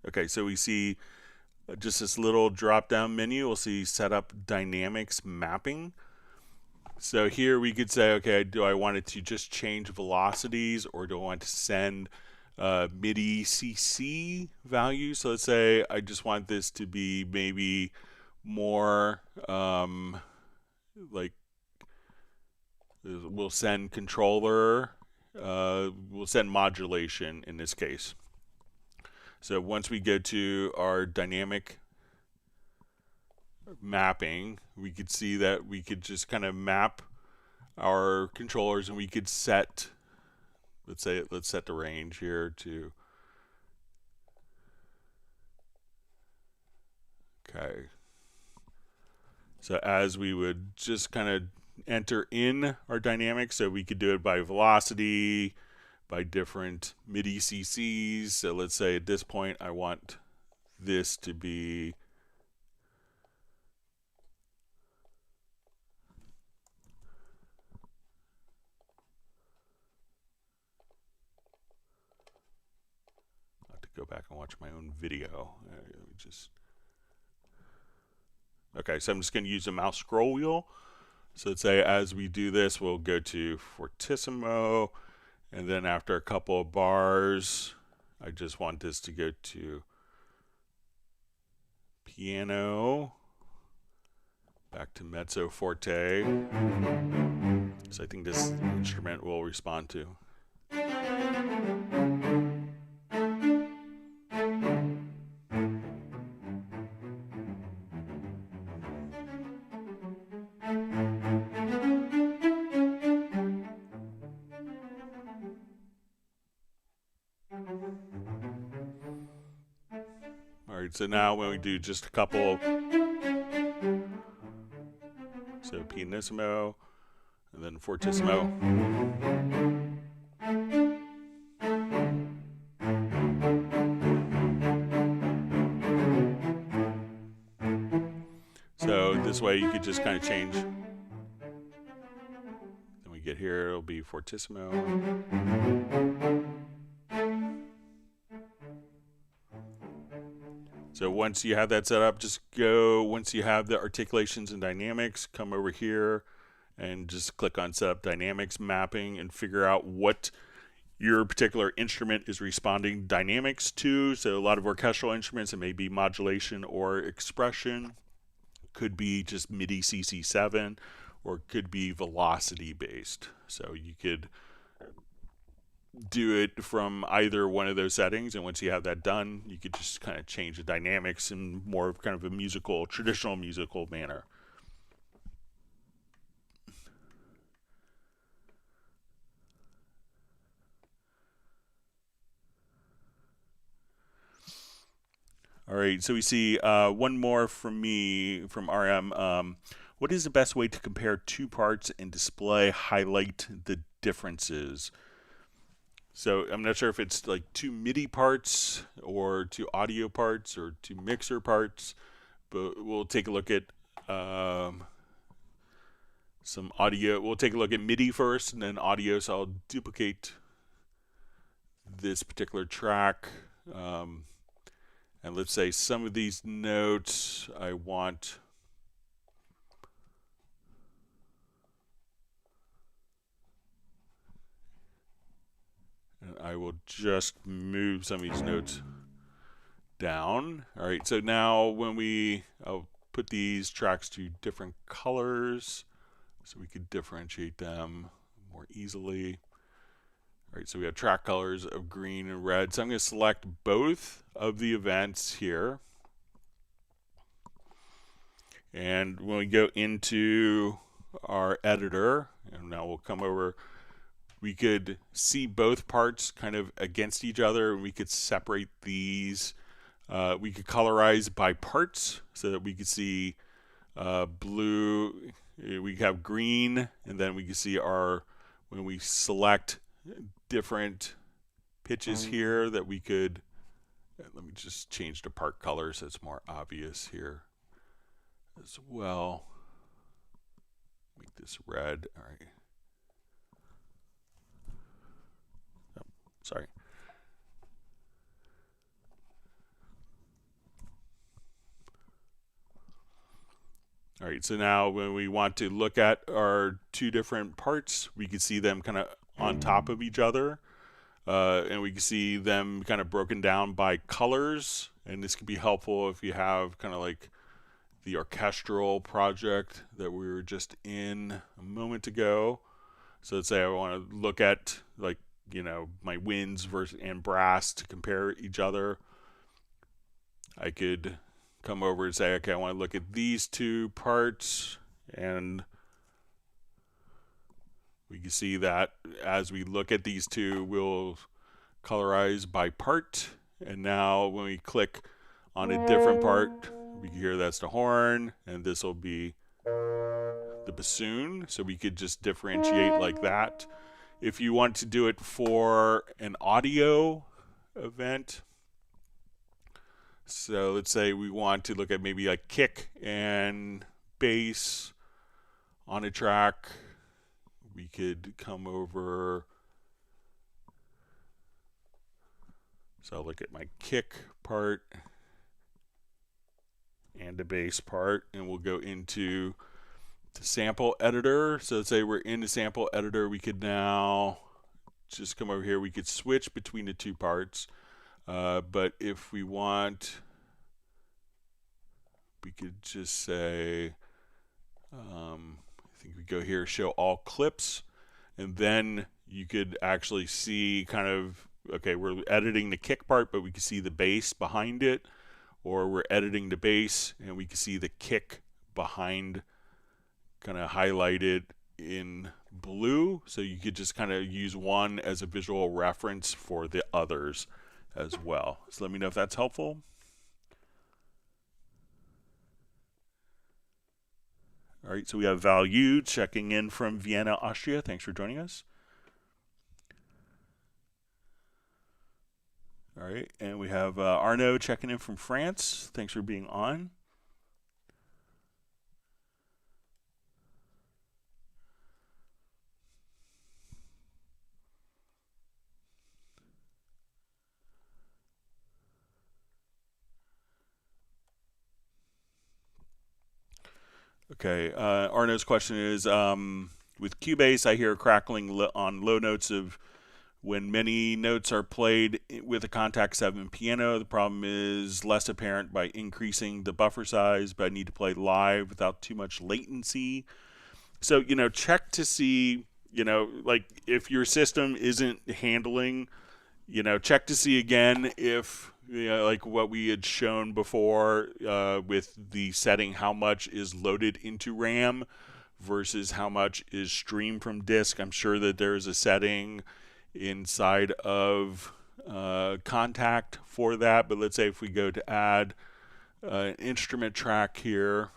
okay. So we see just this little drop-down menu. We'll see Setup Dynamics Mapping. So here we could say, okay, do I want it to just change velocities, or do I want to send MIDI CC values? So let's say I just want this to be maybe more like we'll send controller, we'll send modulation in this case. So once we go to our dynamic mapping, we could see that we could just kind of map our controllers, and we could set, let's set the range here to, okay. So as we would just kind of enter in our dynamics, so we could do it by velocity, by different MIDI CCs. So let's say at this point I want this to be go back and watch my own video. Okay, so I'm just going to use a mouse scroll wheel. So let's say as we do this, we'll go to fortissimo, and then after a couple of bars, I just want this to go to piano, back to mezzo forte. So I think this instrument will respond to. All right, so now when we do just a couple, so pianissimo, and then fortissimo. So this way you could just kind of change. Then we get here, it'll be fortissimo. So once you have that set up, just go, once you have the articulations and dynamics, come over here and just click on Setup Dynamics Mapping and figure out what your particular instrument is responding dynamics to. So a lot of orchestral instruments, it may be modulation or expression. Could be just MIDI CC7, or it could be velocity based. So you could do it from either one of those settings, and once you have that done, you could just kind of change the dynamics in more of kind of a musical, traditional musical manner. All right, so we see one more from me, from RM. What is the best way to compare two parts and display, highlight the differences? So I'm not sure if it's like two MIDI parts or two audio parts or two mixer parts, but we'll take a look at some audio. We'll take a look at MIDI first and then audio. So I'll duplicate this particular track. And let's say some of these notes I want and I will just move some of these notes down. All right, so now when I'll put these tracks to different colors so we could differentiate them more easily. All right, so we have track colors of green and red. So I'm going to select both of the events here. And when we go into our editor, and now we'll come over, we could see both parts kind of against each other, and we could separate these. We could colorize by parts so that we could see blue, we have green, and then we can see when we select different pitches here that we could, let me just change the part color so it's more obvious here as well. Make this red. All right. Oh, sorry. All right, so now when we want to look at our two different parts, we can see them kind of on top of each other. And we can see them kind of broken down by colors. And this can be helpful if you have kind of like the orchestral project that we were just in a moment ago. So let's say I want to look at like, my winds and brass to compare each other. I could come over and say, okay, I want to look at these two parts, and we can see that as we look at these two, we'll colorize by part. And now when we click on a different part, we can hear that's the horn, and this will be the bassoon. So we could just differentiate like that. If you want to do it for an audio event, so let's say we want to look at maybe like kick and bass on a track. We could come over. So I'll look at my kick part and the bass part, and we'll go into the sample editor. So let's say we're in the sample editor. We could now just come over here. We could switch between the two parts. But if we want, we could just say, I think we go here, show all clips, and then you could actually see kind of, okay, we're editing the kick part, but we can see the bass behind it, or we're editing the bass and we can see the kick behind, kind of highlighted in blue. So you could just kind of use one as a visual reference for the others as well. So let me know if that's helpful. All right, so we have Value checking in from Vienna, Austria. Thanks for joining us. All right, and we have Arnaud checking in from France. Thanks for being on. Okay, Arnaud's question is, with Cubase, I hear crackling on low notes of when many notes are played with a Contact 7 piano. The problem is less apparent by increasing the buffer size, but I need to play live without too much latency. So, check to see, like if your system isn't handling, check to see again if, like what we had shown before with the setting, how much is loaded into RAM versus how much is streamed from disk. I'm sure that there's a setting inside of contact for that, but let's say if we go to add an instrument track here,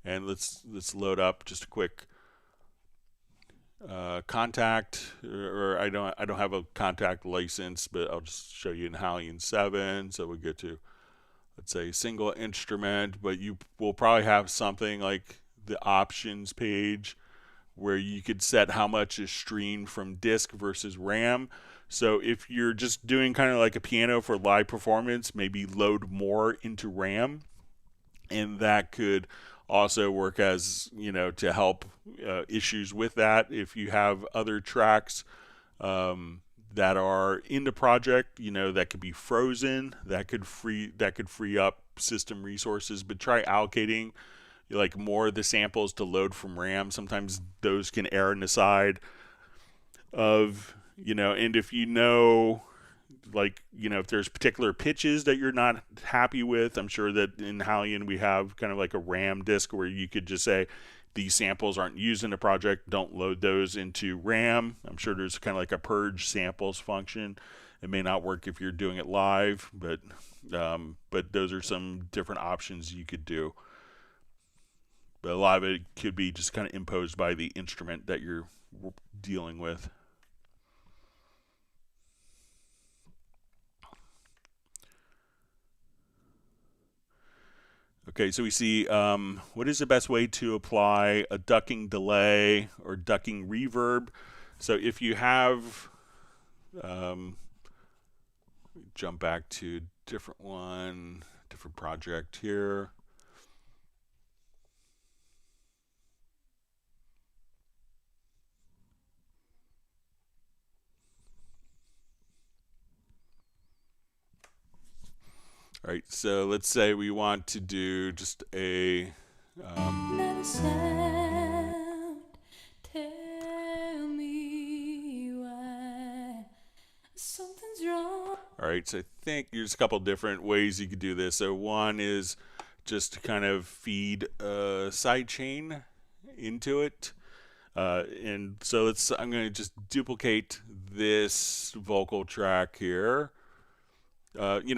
and let's load up just a quick contact, or I don't have a contact license, but I'll just show you in Halion 7. So we go to, let's say, single instrument, but you will probably have something like the options page where you could set how much is streamed from disk versus RAM. So if you're just doing kind of like a piano for live performance, maybe load more into RAM, and that could also work as, to help issues with that. If you have other tracks that are in the project, that could be frozen, that could free up system resources, but try allocating like more of the samples to load from RAM. Sometimes those can err on the side of, and if if there's particular pitches that you're not happy with, I'm sure that in Halion we have kind of like a RAM disk where you could just say these samples aren't used in the project, don't load those into RAM. I'm sure there's kind of like a purge samples function. It may not work if you're doing it live, but those are some different options you could do. But a lot of it could be just kind of imposed by the instrument that you're dealing with. Okay, so we see what is the best way to apply a ducking delay or ducking reverb. So if you have, jump back to a different one, different project here. All right, so let's say we want to do just a Not a sound, tell me why something's wrong. All right, so I think there's a couple different ways you could do this. So one is just to kind of feed a sidechain into it. And so I'm going to just duplicate this vocal track here.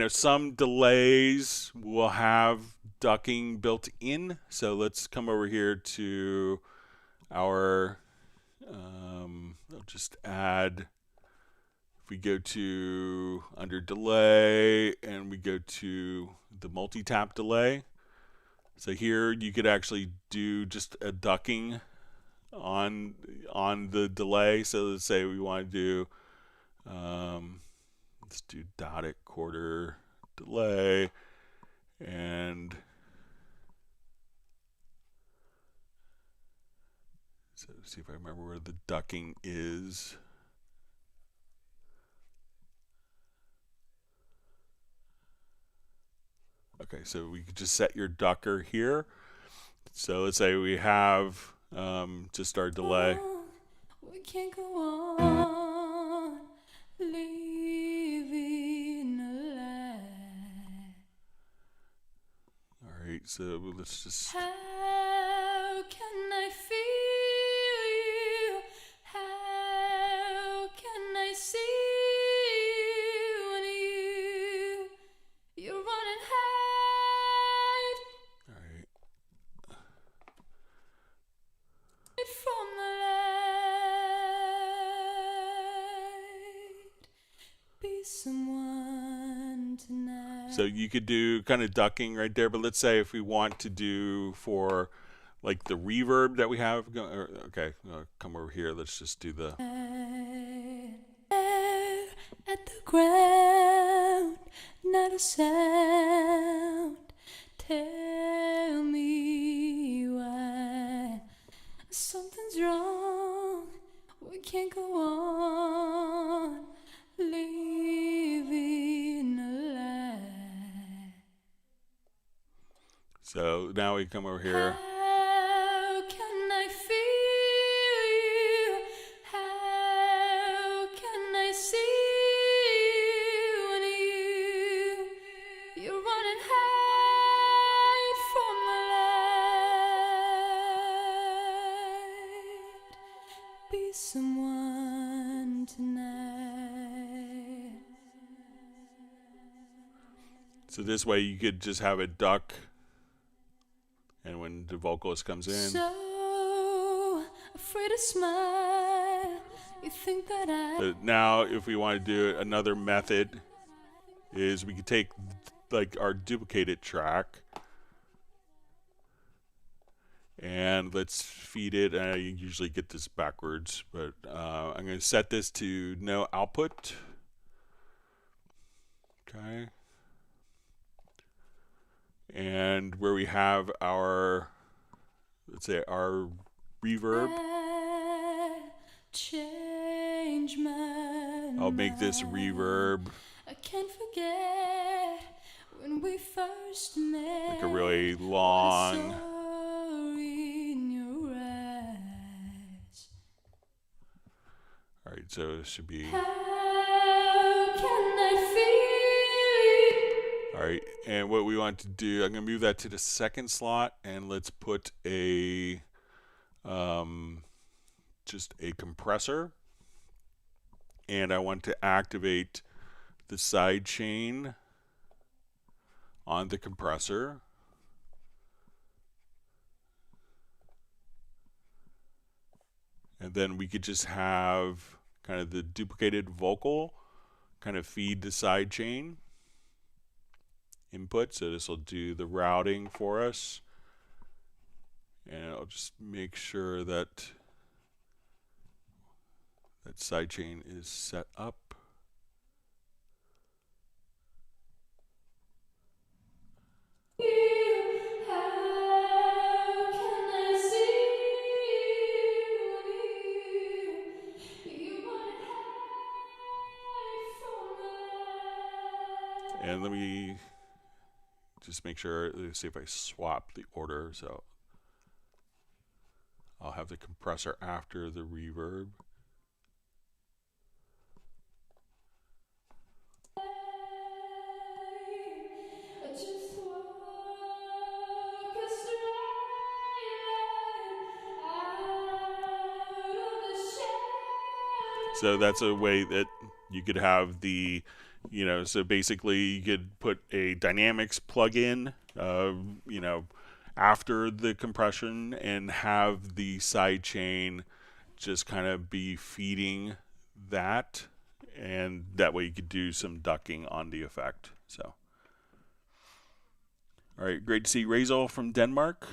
Some delays will have ducking built in. So let's come over here to our, I'll just add, if we go to under delay and we go to the multi-tap delay. So here you could actually do just a ducking on the delay. So let's say we want to do, let's do dotted quarter delay, and so see if I remember where the ducking is. Okay, so we could just set your ducker here. So let's say we have just our delay. We can't go on living a lie. All right, so let's just. How can I feel you? How can I see you when you're running hide? All right. From the light, be someone tonight. So you could do kind of ducking right there, but let's say if we want to do for like the reverb that we have, okay, come over here. Let's just do the. At the ground, not a sound. Tell me why something's wrong. We can't go on living a lie. So now we come over here. How can I feel you? How can I see you when you're running hide from the someone tonight. So this way you could just have it duck, and when the vocalist comes in. So afraid to smile. You think that But now if we want to do another method is we could take like our duplicated track and let's feed it. I usually get this backwards, but I'm going to set this to no output. Okay. And where we have our, let's say our reverb, change my I'll make this reverb I can't forget when we first met. like a really long. In your eyes. All right, so this should be. How can I feel? All right, and what we want to do, I'm going to move that to the second slot, and let's put a just a compressor, and I want to activate the side chain on the compressor. And then we could just have kind of the duplicated vocal kind of feed the side chain input. So this will do the routing for us. And I'll just make sure that that side chain is set up. And let me just make sure, let's see if I swap the order. So I'll have the compressor after the reverb. So that's a way that you could have the, you know, so basically you could put a dynamics plugin, you know, after the compression and have the side chain just kind of be feeding that, and that way you could do some ducking on the effect. So, all right, great to see Razel from Denmark.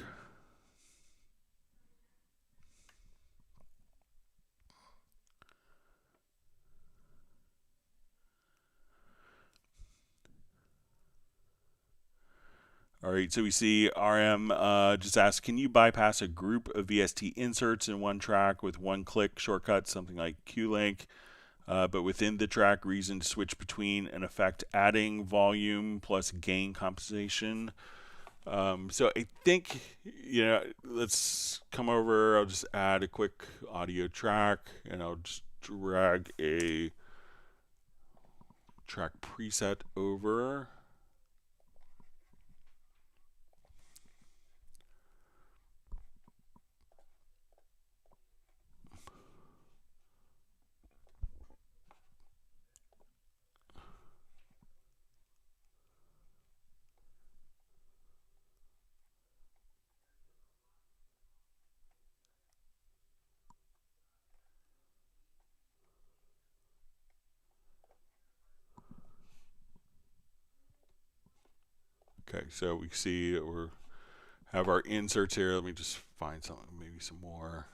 All right, so we see RM just asked, can you bypass a group of VST inserts in one track with one click shortcut, something like Q-Link, but within the track, reason to switch between an effect adding volume plus gain compensation? So I think, you know, let's come over, I'll just add a quick audio track, and I'll just drag a track preset over. Okay, so we see that we have our inserts here. Let me just find something, maybe some more.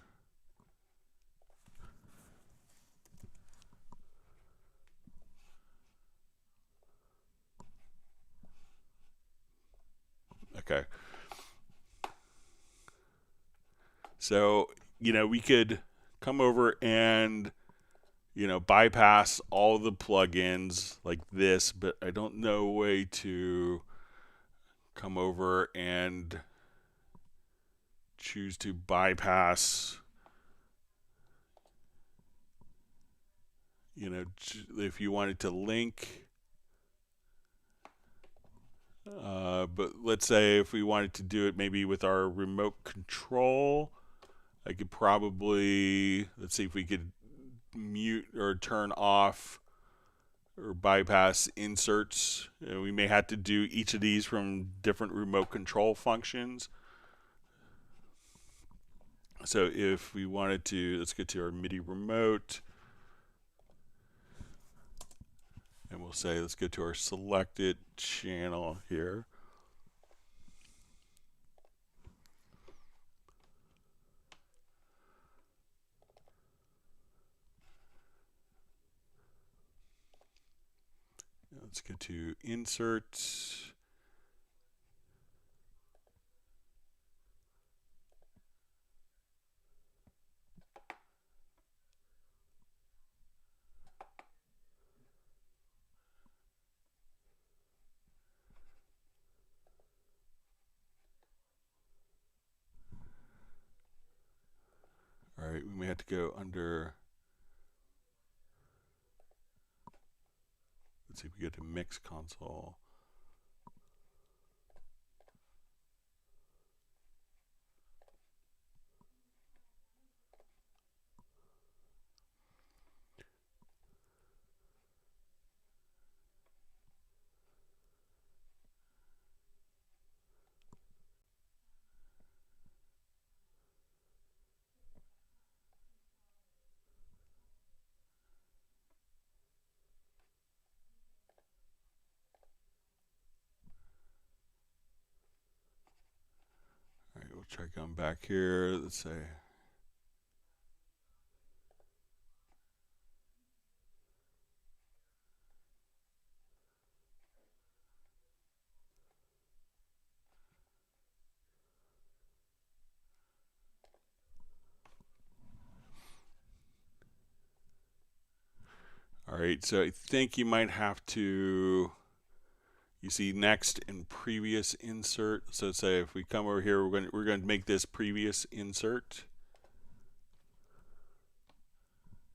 Okay. So, you know, we could come over and, you know, bypass all the plugins like this, but I don't know a way to come over and choose to bypass, you know, if you wanted to link, but let's say if we wanted to do it maybe with our remote control, I could probably, let's see if we could mute or turn off or bypass inserts. We may have to do each of these from different remote control functions. So if we wanted to, let's get to our MIDI remote. And we'll say, let's go to our selected channel here. Let's go to insert. All right, we may have to go under, let's see if we go to mix console. All right, we'll try going back here. Let's say, all right, so I think you might have to, you see next and previous insert. So say if we come over here, we're going to make this previous insert.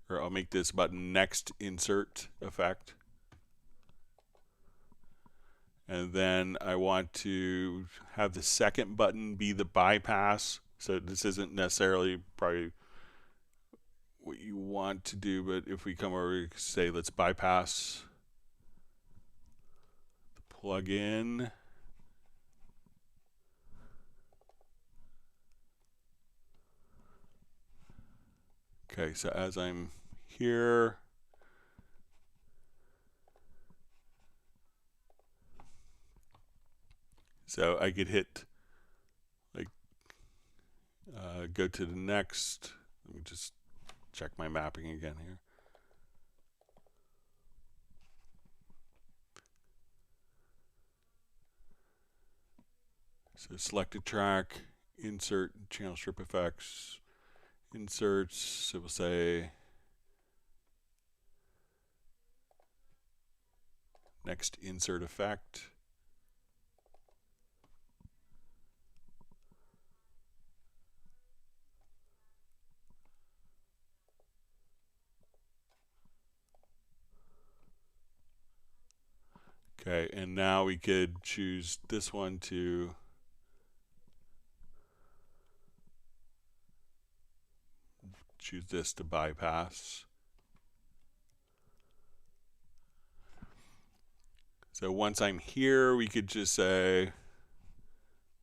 Or I'll make this button next insert effect. And then I want to have the second button be the bypass. So this isn't necessarily probably what you want to do, but if we come over, say, let's bypass the plugin. Okay, so as I'm here, so I could hit, like, go to the next. Let me just check my mapping again here. So select a track, insert channel strip effects, inserts, so we'll say next insert effect. Okay, and now we could choose this one to choose this to bypass. So once I'm here, we could just say,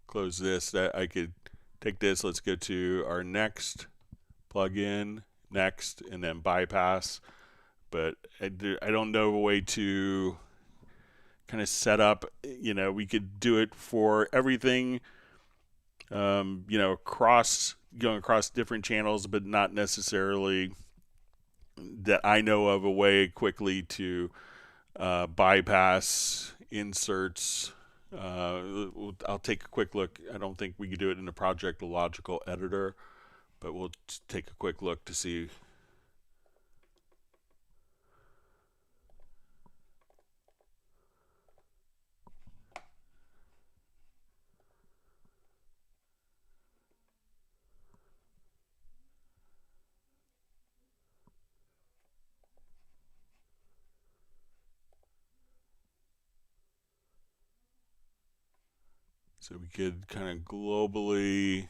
close this. That I could take this, let's go to our next plugin, next, and then bypass. But I don't know a way to kind of set up, we could do it for everything, going across different channels, but not necessarily that I know of a way quickly to bypass inserts. I'll take a quick look. I don't think we could do it in the Project Logical Editor, but we'll take a quick look to see. So we could kind of globally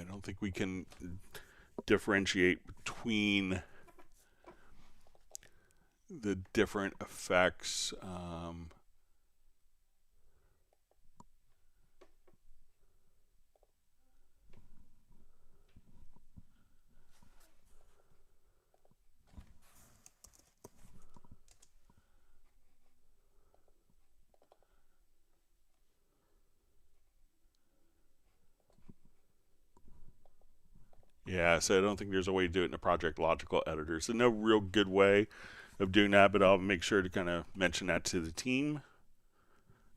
don't think we can differentiate between the different effects. Yeah, so I don't think there's a way to do it in a Project Logical editor. So no real good way of doing that, but I'll make sure to kind of mention that to the team.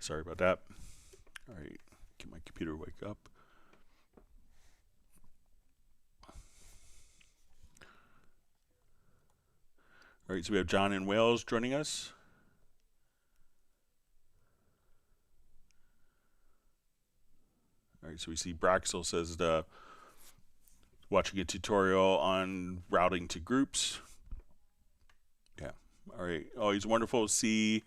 Sorry about that. All right, get my computer wake up. All right, so we have John in Wales joining us. All right, so we see Braxel says watching a tutorial on routing to groups. Yeah. All right. Always wonderful to see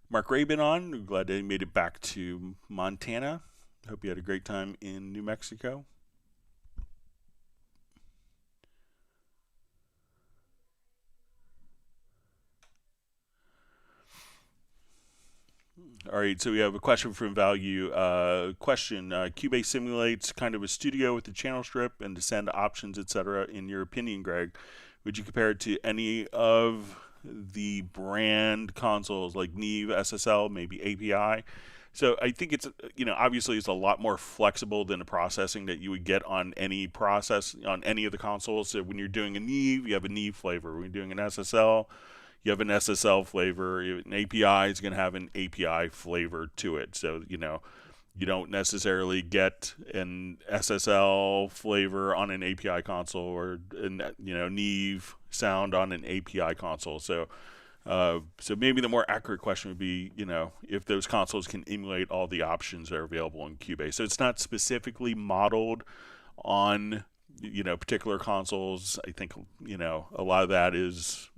Mark Rabin on. I'm glad that he made it back to Montana. Hope you had a great time in New Mexico. All right, so we have a question from Value. Cubase simulates kind of a studio with a channel strip and descend options, etc. In your opinion, Greg, would you compare it to any of the brand consoles like Neve, SSL, maybe API? So I think it's, obviously it's a lot more flexible than the processing that you would get on any process on any of the consoles. So when you're doing a Neve, you have a Neve flavor. When you're doing an SSL, you have an SSL flavor. An API is going to have an API flavor to it. So, you don't necessarily get an SSL flavor on an API console or, Neve sound on an API console. So maybe the more accurate question would be, if those consoles can emulate all the options that are available in Cubase. So it's not specifically modeled on particular consoles. I think a lot of that is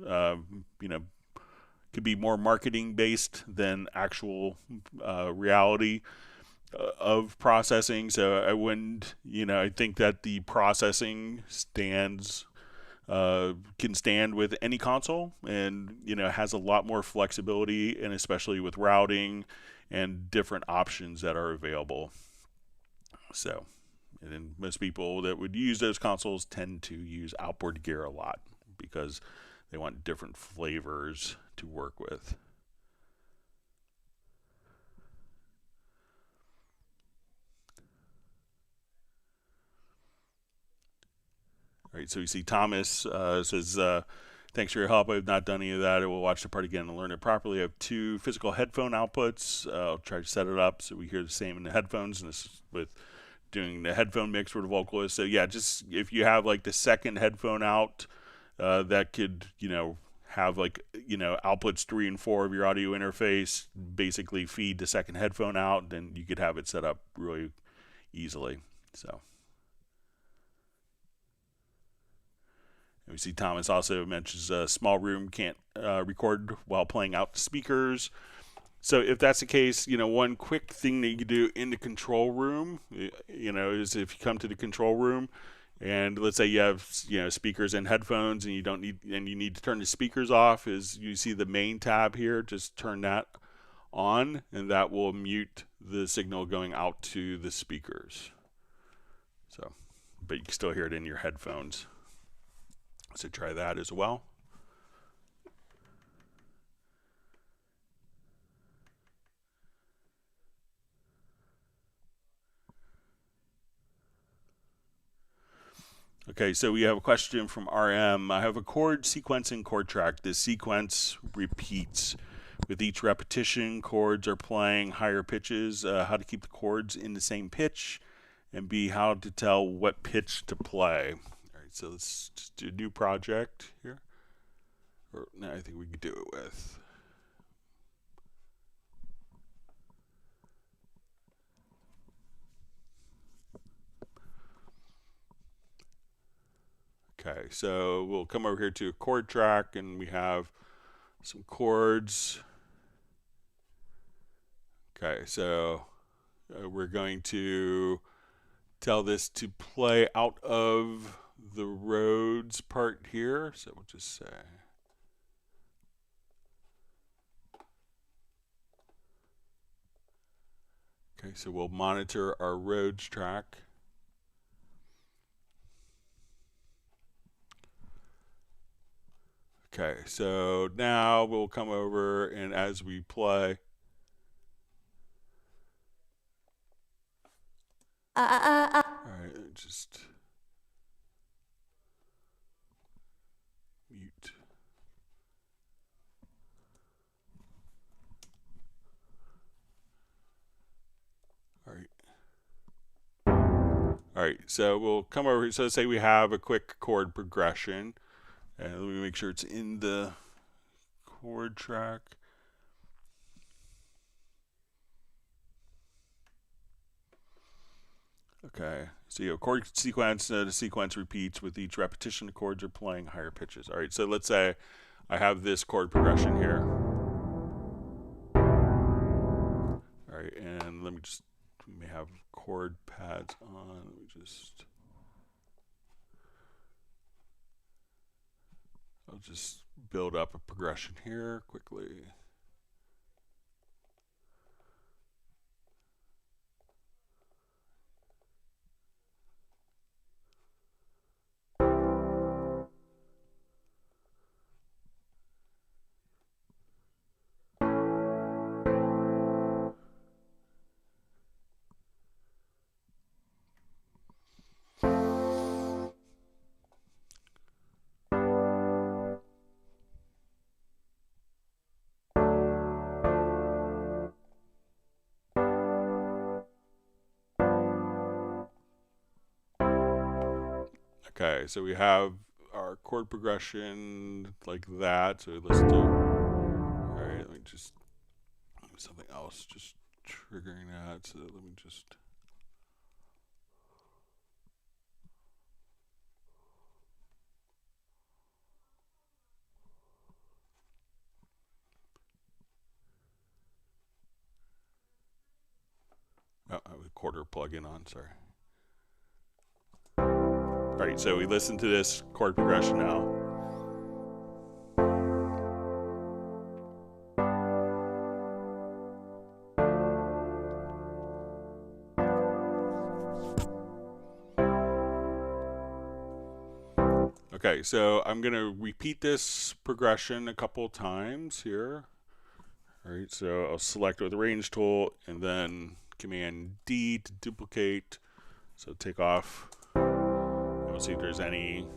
could be more marketing based than actual reality of processing. So I wouldn't, I think that the processing can stand with any console, and has a lot more flexibility, and especially with routing and different options that are available. So. And then most people that would use those consoles tend to use outboard gear a lot because they want different flavors to work with. All right, so you see Thomas says, thanks for your help. I've not done any of that. I will watch the part again and learn it properly. I have 2 physical headphone outputs. I'll try to set it up so we hear the same in the headphones, and this is with doing the headphone mix for the vocalist. So yeah, just if you have like the second headphone out, that could have outputs 3 and 4 of your audio interface basically feed the second headphone out, then you could have it set up really easily. So and we see Thomas also mentions a small room can't record while playing out the speakers. So if that's the case, one quick thing that you can do in the control room, is if you come to the control room and let's say you have, speakers and headphones and you need to turn the speakers off, is you see the main tab here, just turn that on and that will mute the signal going out to the speakers. So, but you can still hear it in your headphones. So try that as well. Okay, so we have a question from RM. I have a chord sequence and chord track. This sequence repeats. With each repetition, chords are playing higher pitches. How to keep the chords in the same pitch, and B, how to tell what pitch to play. All right, so let's just do a new project here. Or no, I think we could do it with. Okay, so we'll come over here to a chord track, and we have some chords. Okay, so we're going to tell this to play out of the Rhodes part here. So we'll just say, okay, so we'll monitor our Rhodes track. Okay, so now we'll come over, and as we play, all right, just mute. All right. All right, so we'll come over. So let's say we have a quick chord progression, and let me make sure it's in the chord track. Okay, so you have chord sequence. The sequence repeats with each repetition. The chords are playing higher pitches. All right, so let's say I have this chord progression here. All right, and let me just, we may have chord pads on. Let me just, I'll just build up a progression here quickly. Okay, so we have our chord progression like that. So let's do, all right, let me just, something else just triggering that. So let me just, oh, I have a quarter plug-in on, sorry. All right, so we listen to this chord progression now. Okay, so I'm going to repeat this progression a couple times here. All right, so I'll select with the range tool and then Command D to duplicate. So take off, and we'll see if there's any.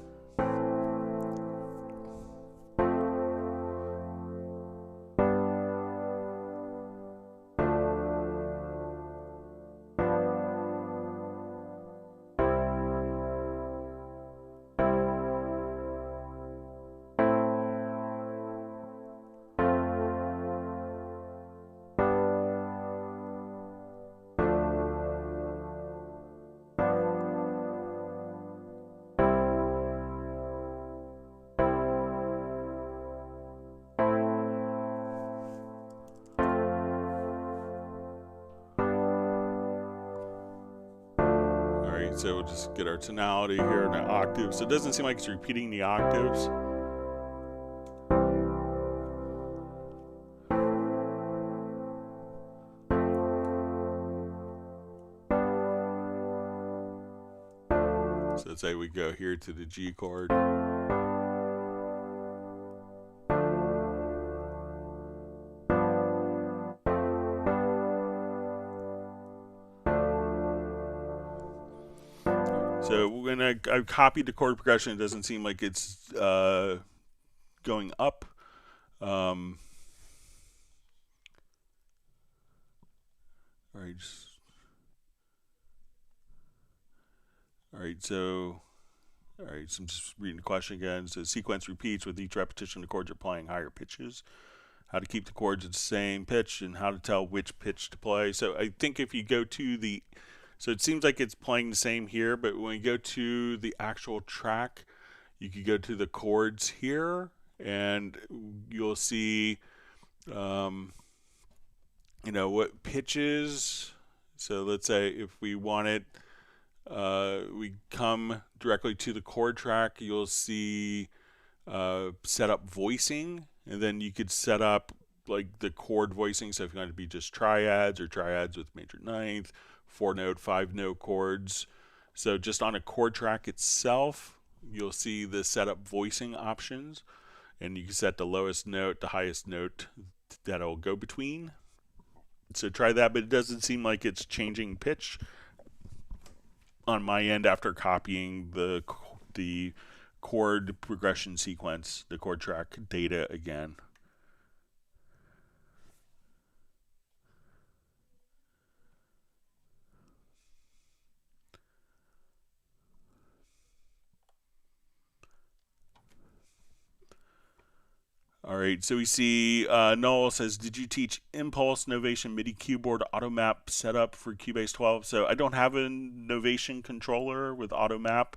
So we'll just get our tonality here in the octaves. So it doesn't seem like it's repeating the octaves. So let's say we go here to the G chord. So when I copied the chord progression, it doesn't seem like it's going up. All right. All right. So, all right. So I'm just reading the question again. So sequence repeats with each repetition. The chords are playing higher pitches. How to keep the chords at the same pitch and how to tell which pitch to play. So I think if you go to the, so it seems like it's playing the same here, but when you go to the actual track, you could go to the chords here and you'll see, you know, what pitches. So let's say if we wanted we come directly to the chord track, you'll see set up voicing, and then you could set up like the chord voicing. So if you want to be just triads or triads with major ninth, 4-note, 5-note chords. So just on a chord track itself, you'll see the setup voicing options, and you can set the lowest note, the highest note that it'll go between. So try that, but it doesn't seem like it's changing pitch on my end after copying the chord progression sequence, the chord track data again. All right, so we see Noel says, did you teach Impulse, Novation, MIDI keyboard, AutoMap setup for Cubase 12? So I don't have a Novation controller with AutoMap,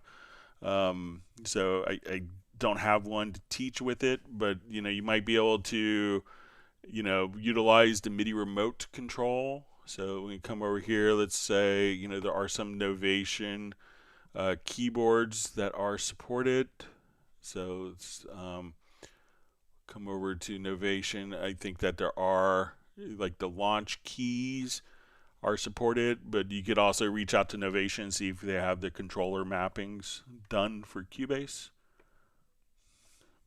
so I don't have one to teach with it, but you might be able to utilize the MIDI remote control. So we come over here, let's say there are some Novation keyboards that are supported. So it's come over to Novation. I think that there are like the launch keys are supported, but you could also reach out to Novation and see if they have the controller mappings done for Cubase.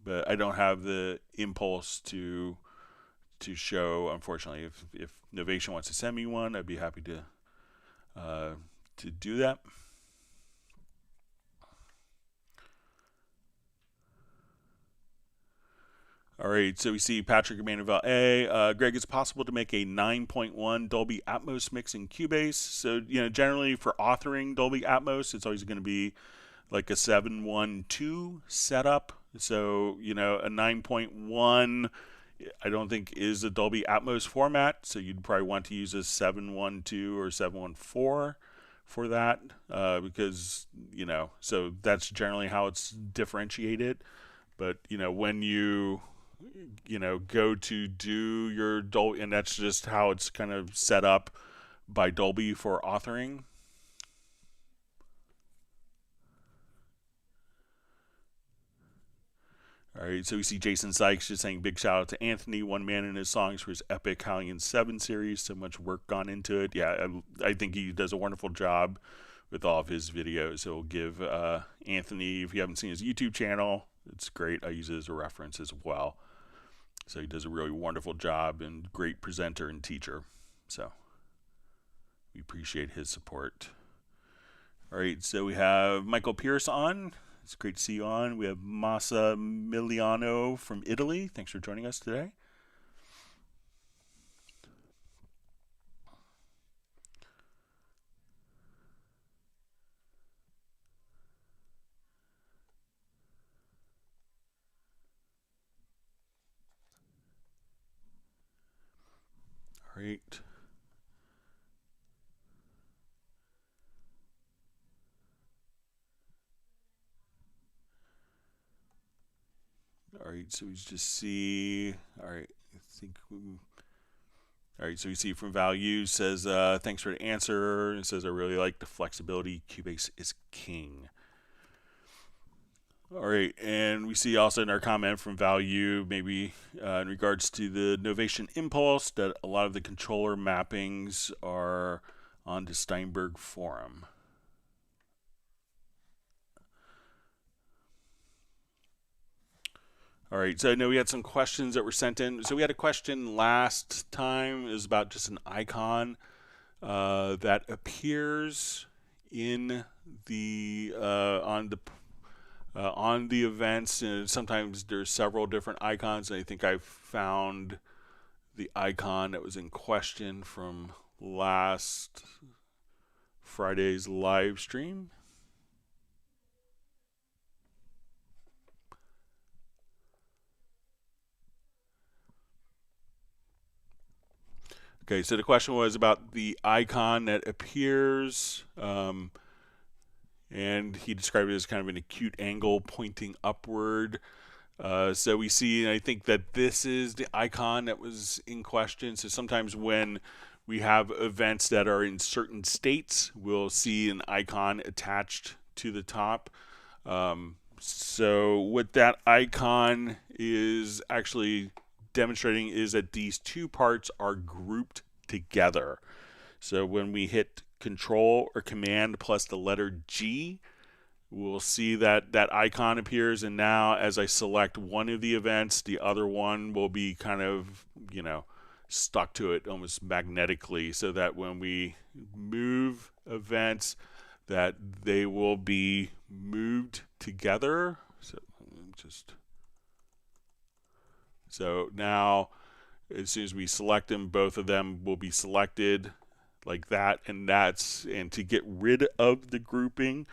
But I don't have the Impulse to show, unfortunately. If Novation wants to send me one, I'd be happy to do that. All right, so we see Patrick Emanuel A. Greg, is it possible to make a 9.1 Dolby Atmos mix in Cubase? So, generally for authoring Dolby Atmos, it's always going to be like a 712 setup. So, a 9.1, I don't think is a Dolby Atmos format. So you'd probably want to use a 712 or 714 for that because, so that's generally how it's differentiated. But, when you go to do your Dolby, and that's just how it's kind of set up by Dolby for authoring. All right, so we see Jason Sykes just saying big shout out to Anthony, one man in his songs for his epic Hallion 7 series. So much work gone into it. Yeah, I think he does a wonderful job with all of his videos. So we'll give Anthony, if you haven't seen his YouTube channel, it's great. I use it as a reference as well. So he does a really wonderful job and great presenter and teacher. So we appreciate his support. All right, so we have Michael Pierce on. It's great to see you on. We have Massa Miliano from Italy. Thanks for joining us today. All right. All right, so we just see. All right, I think. All right, so we see from Value says, thanks for the answer. It says, I really like the flexibility. Cubase is king. All right, and we see also in our comment from Value, maybe in regards to the Novation Impulse, that a lot of the controller mappings are on the Steinberg forum. All right, so I know we had some questions that were sent in. So we had a question last time. It was about just an icon that appears in the on the events, and sometimes there's several different icons. And I think I found the icon that was in question from last Friday's live stream. Okay, so the question was about the icon that appears, and he described it as kind of an acute angle pointing upward. So we see, and I think that this is the icon that was in question. So sometimes when we have events that are in certain states. We'll see an icon attached to the top. So what that icon is actually demonstrating is that these two parts are grouped together. So when we hit Control or Command plus the letter G, we'll see that that icon appears, and now as I select one of the events, the other one will be kind of, stuck to it almost magnetically, so that when we move events, that they will be moved together. So now as soon as we select them, both of them will be selected like that, and to get rid of the grouping,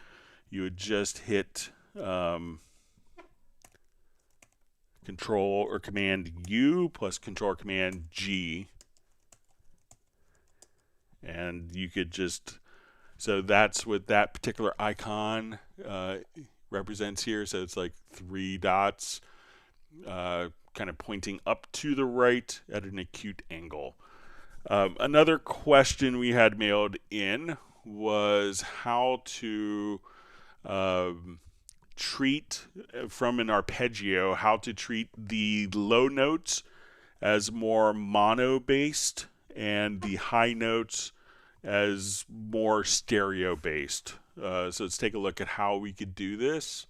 you would just hit Control or Command U plus Control or Command G, and you could just, so that's what that particular icon represents here. So it's like three dots kind of pointing up to the right at an acute angle. Another question we had mailed in was how to treat, from an arpeggio, how to treat the low notes as more mono based and the high notes as more stereo based. So let's take a look at how we could do this.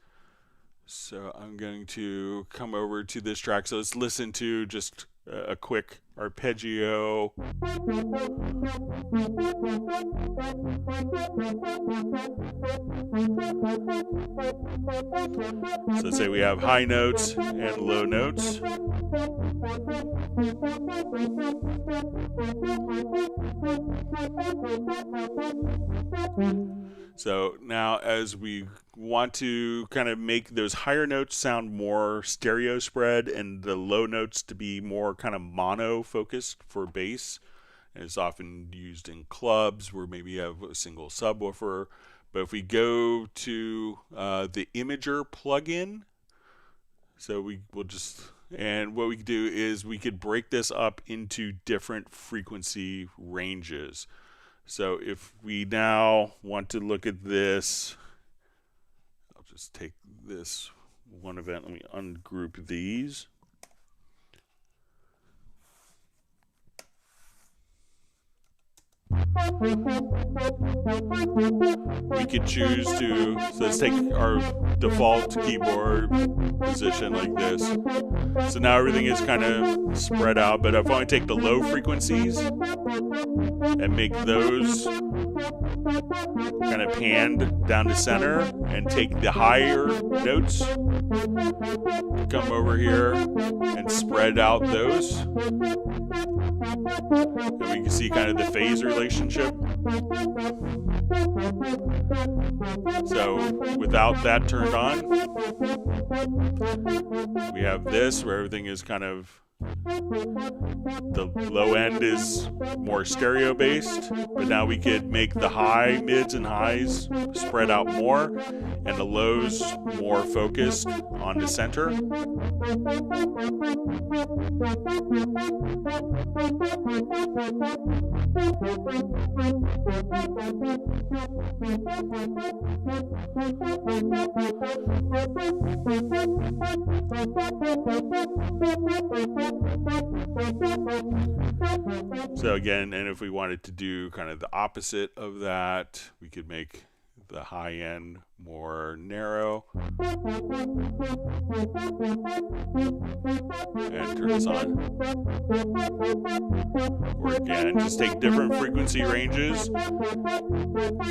So I'm going to come over to this track. So let's listen to just a quick arpeggio. So let's say we have high notes and low notes. So now as we want to kind of make those higher notes sound more stereo spread and the low notes to be more kind of mono focused for bass, and it's often used in clubs where maybe you have a single subwoofer. But if we go to the Imager plugin, so we will just, and what we could do is we could break this up into different frequency ranges. So if we now want to look at this, I'll just take this one event. Let me ungroup these. We could choose to, so let's take our default keyboard position like this. So now everything is kind of spread out, but if I want to take the low frequencies and make those kind of panned down to center, and take the higher notes, come over here and spread out those, and we can see kind of the phase relationship. So without that turned on, we have this where everything is kind of, the low end is more stereo based, but now we could make the high, mids, and highs spread out more, and the lows more focused on the center. So again, and if we wanted to do kind of the opposite of that, we could make the high end more narrow and turn this on. Or again, just take different frequency ranges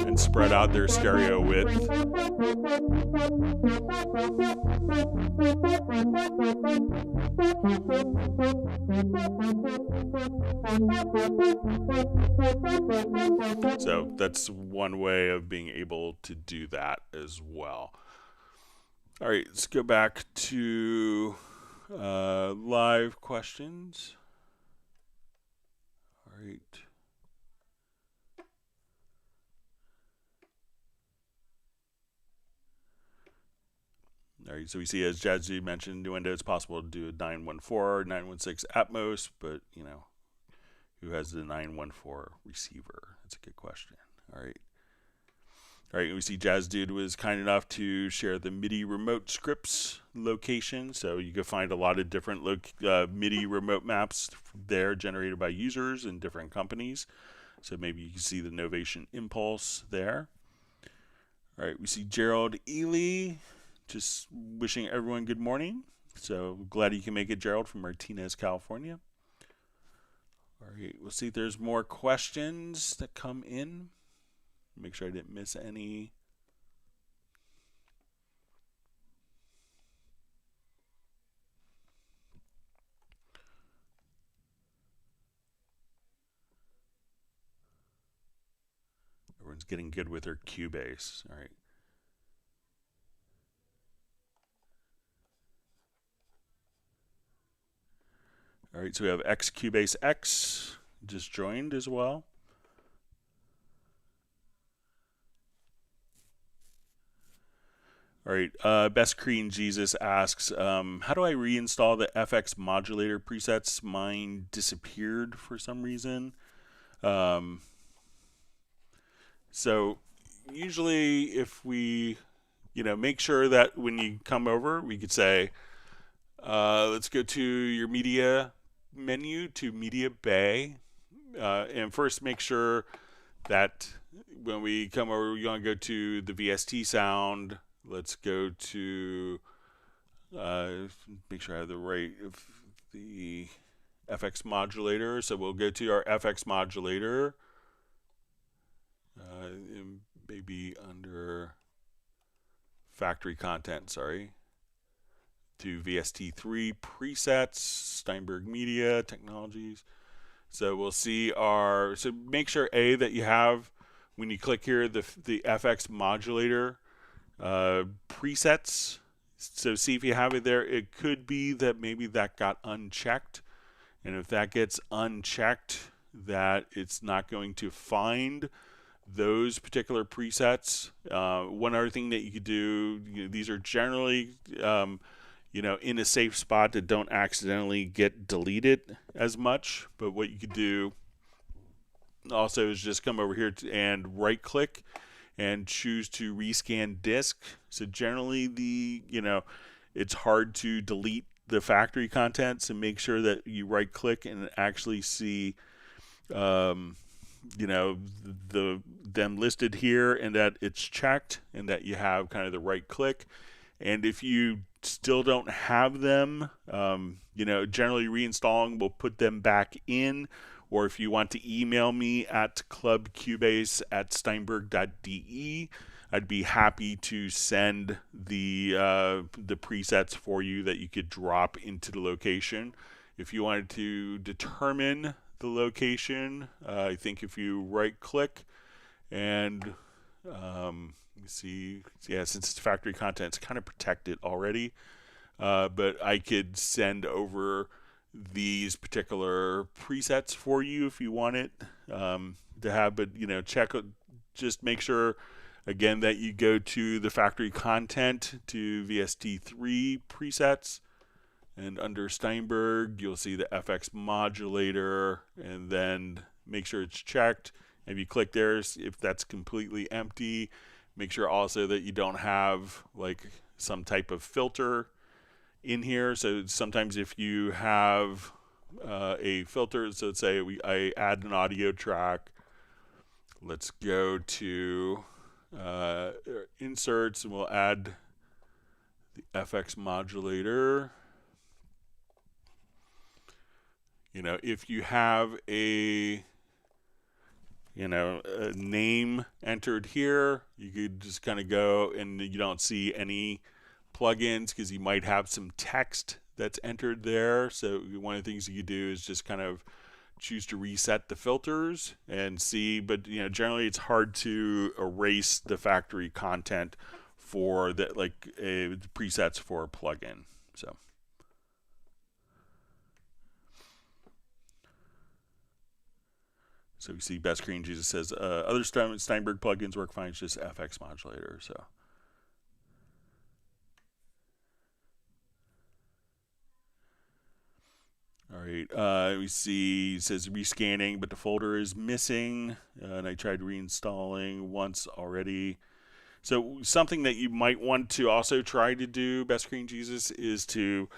and spread out their stereo width. So that's one way of being able to do that as well. All right, let's go back to live questions. All right. All right, so we see, as Jazzy mentioned, Nuendo, it's possible to do a 914 or 916 Atmos, but Who has the 914 receiver? That's a good question. All right. All right, we see Jazz Dude was kind enough to share the MIDI remote scripts location, so you can find a lot of different MIDI remote maps there generated by users in different companies. So maybe you can see the Novation Impulse there. All right, we see Gerald Ely just wishing everyone good morning. So glad you can make it, Gerald, from Martinez, California. All right, we'll see if there's more questions that come in. Make sure I didn't miss any. Everyone's getting good with their Cubase. All right. All right, so we have Cubase X just joined as well. All right, Best Crean Jesus asks, how do I reinstall the FX modulator presets? Mine disappeared for some reason. So usually if we, make sure that when you come over, we could say, let's go to your media menu to Media Bay. And first make sure that when we come over, we want to go to the VST sound. Let's go to, make sure I have the right, the FX modulator. So we'll go to our FX modulator. Maybe under factory content, sorry. To VST3 presets, Steinberg Media Technologies. So we'll see so make sure that you have, when you click here, the FX modulator presets. So see if you have it there. It could be that maybe that got unchecked. And if that gets unchecked, that it's not going to find those particular presets. One other thing that you could do, these are generally, in a safe spot that don't accidentally get deleted as much. But what you could do also is just come over here and right click and choose to rescan disk. So generally it's hard to delete the factory content, so make sure that you right click and actually see them listed here and that it's checked and that you have kind of the right click. And if you still don't have them, generally reinstalling will put them back in. Or if you want to email me at clubcubase@steinberg.de, I'd be happy to send the presets for you that you could drop into the location. If you wanted to determine the location, I think if you right click and since it's factory content, it's kind of protected already. But I could send over these particular presets for you if you want it to have. But check, just make sure again that you go to the factory content to VST3 presets, and under Steinberg you'll see the FX modulator, and then make sure it's checked. If you click there, if that's completely empty, make sure also that you don't have like some type of filter in here. So sometimes if you have a filter, so let's say I add an audio track. Let's go to inserts, and we'll add the FX modulator. If you have a name entered here, you could just kind of go and you don't see any plugins because you might have some text that's entered there. So one of the things you could do is just kind of choose to reset the filters and see. But generally it's hard to erase the factory content for the presets for a plugin. So we see Best Crean Jesus says other Steinberg plugins work fine. It's just FX modulator. So. All right, we see it says rescanning, but the folder is missing, and I tried reinstalling once already. So something that you might want to also try to do, Best Screen Jesus, is to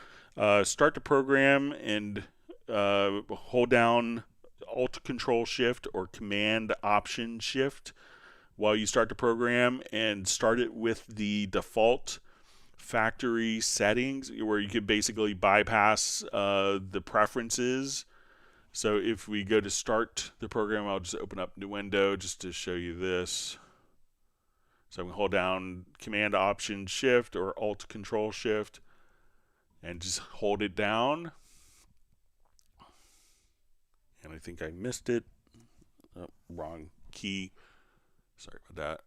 start the program and hold down Alt Control Shift or Command Option Shift while you start the program, and start it with the default factory settings, where you could basically bypass the preferences. So if we go to start the program, I'll just open up the window just to show you this. So I'm going to hold down Command Option Shift or Alt Control Shift and just hold it down. And I think I missed it. Oh, wrong key. Sorry about that.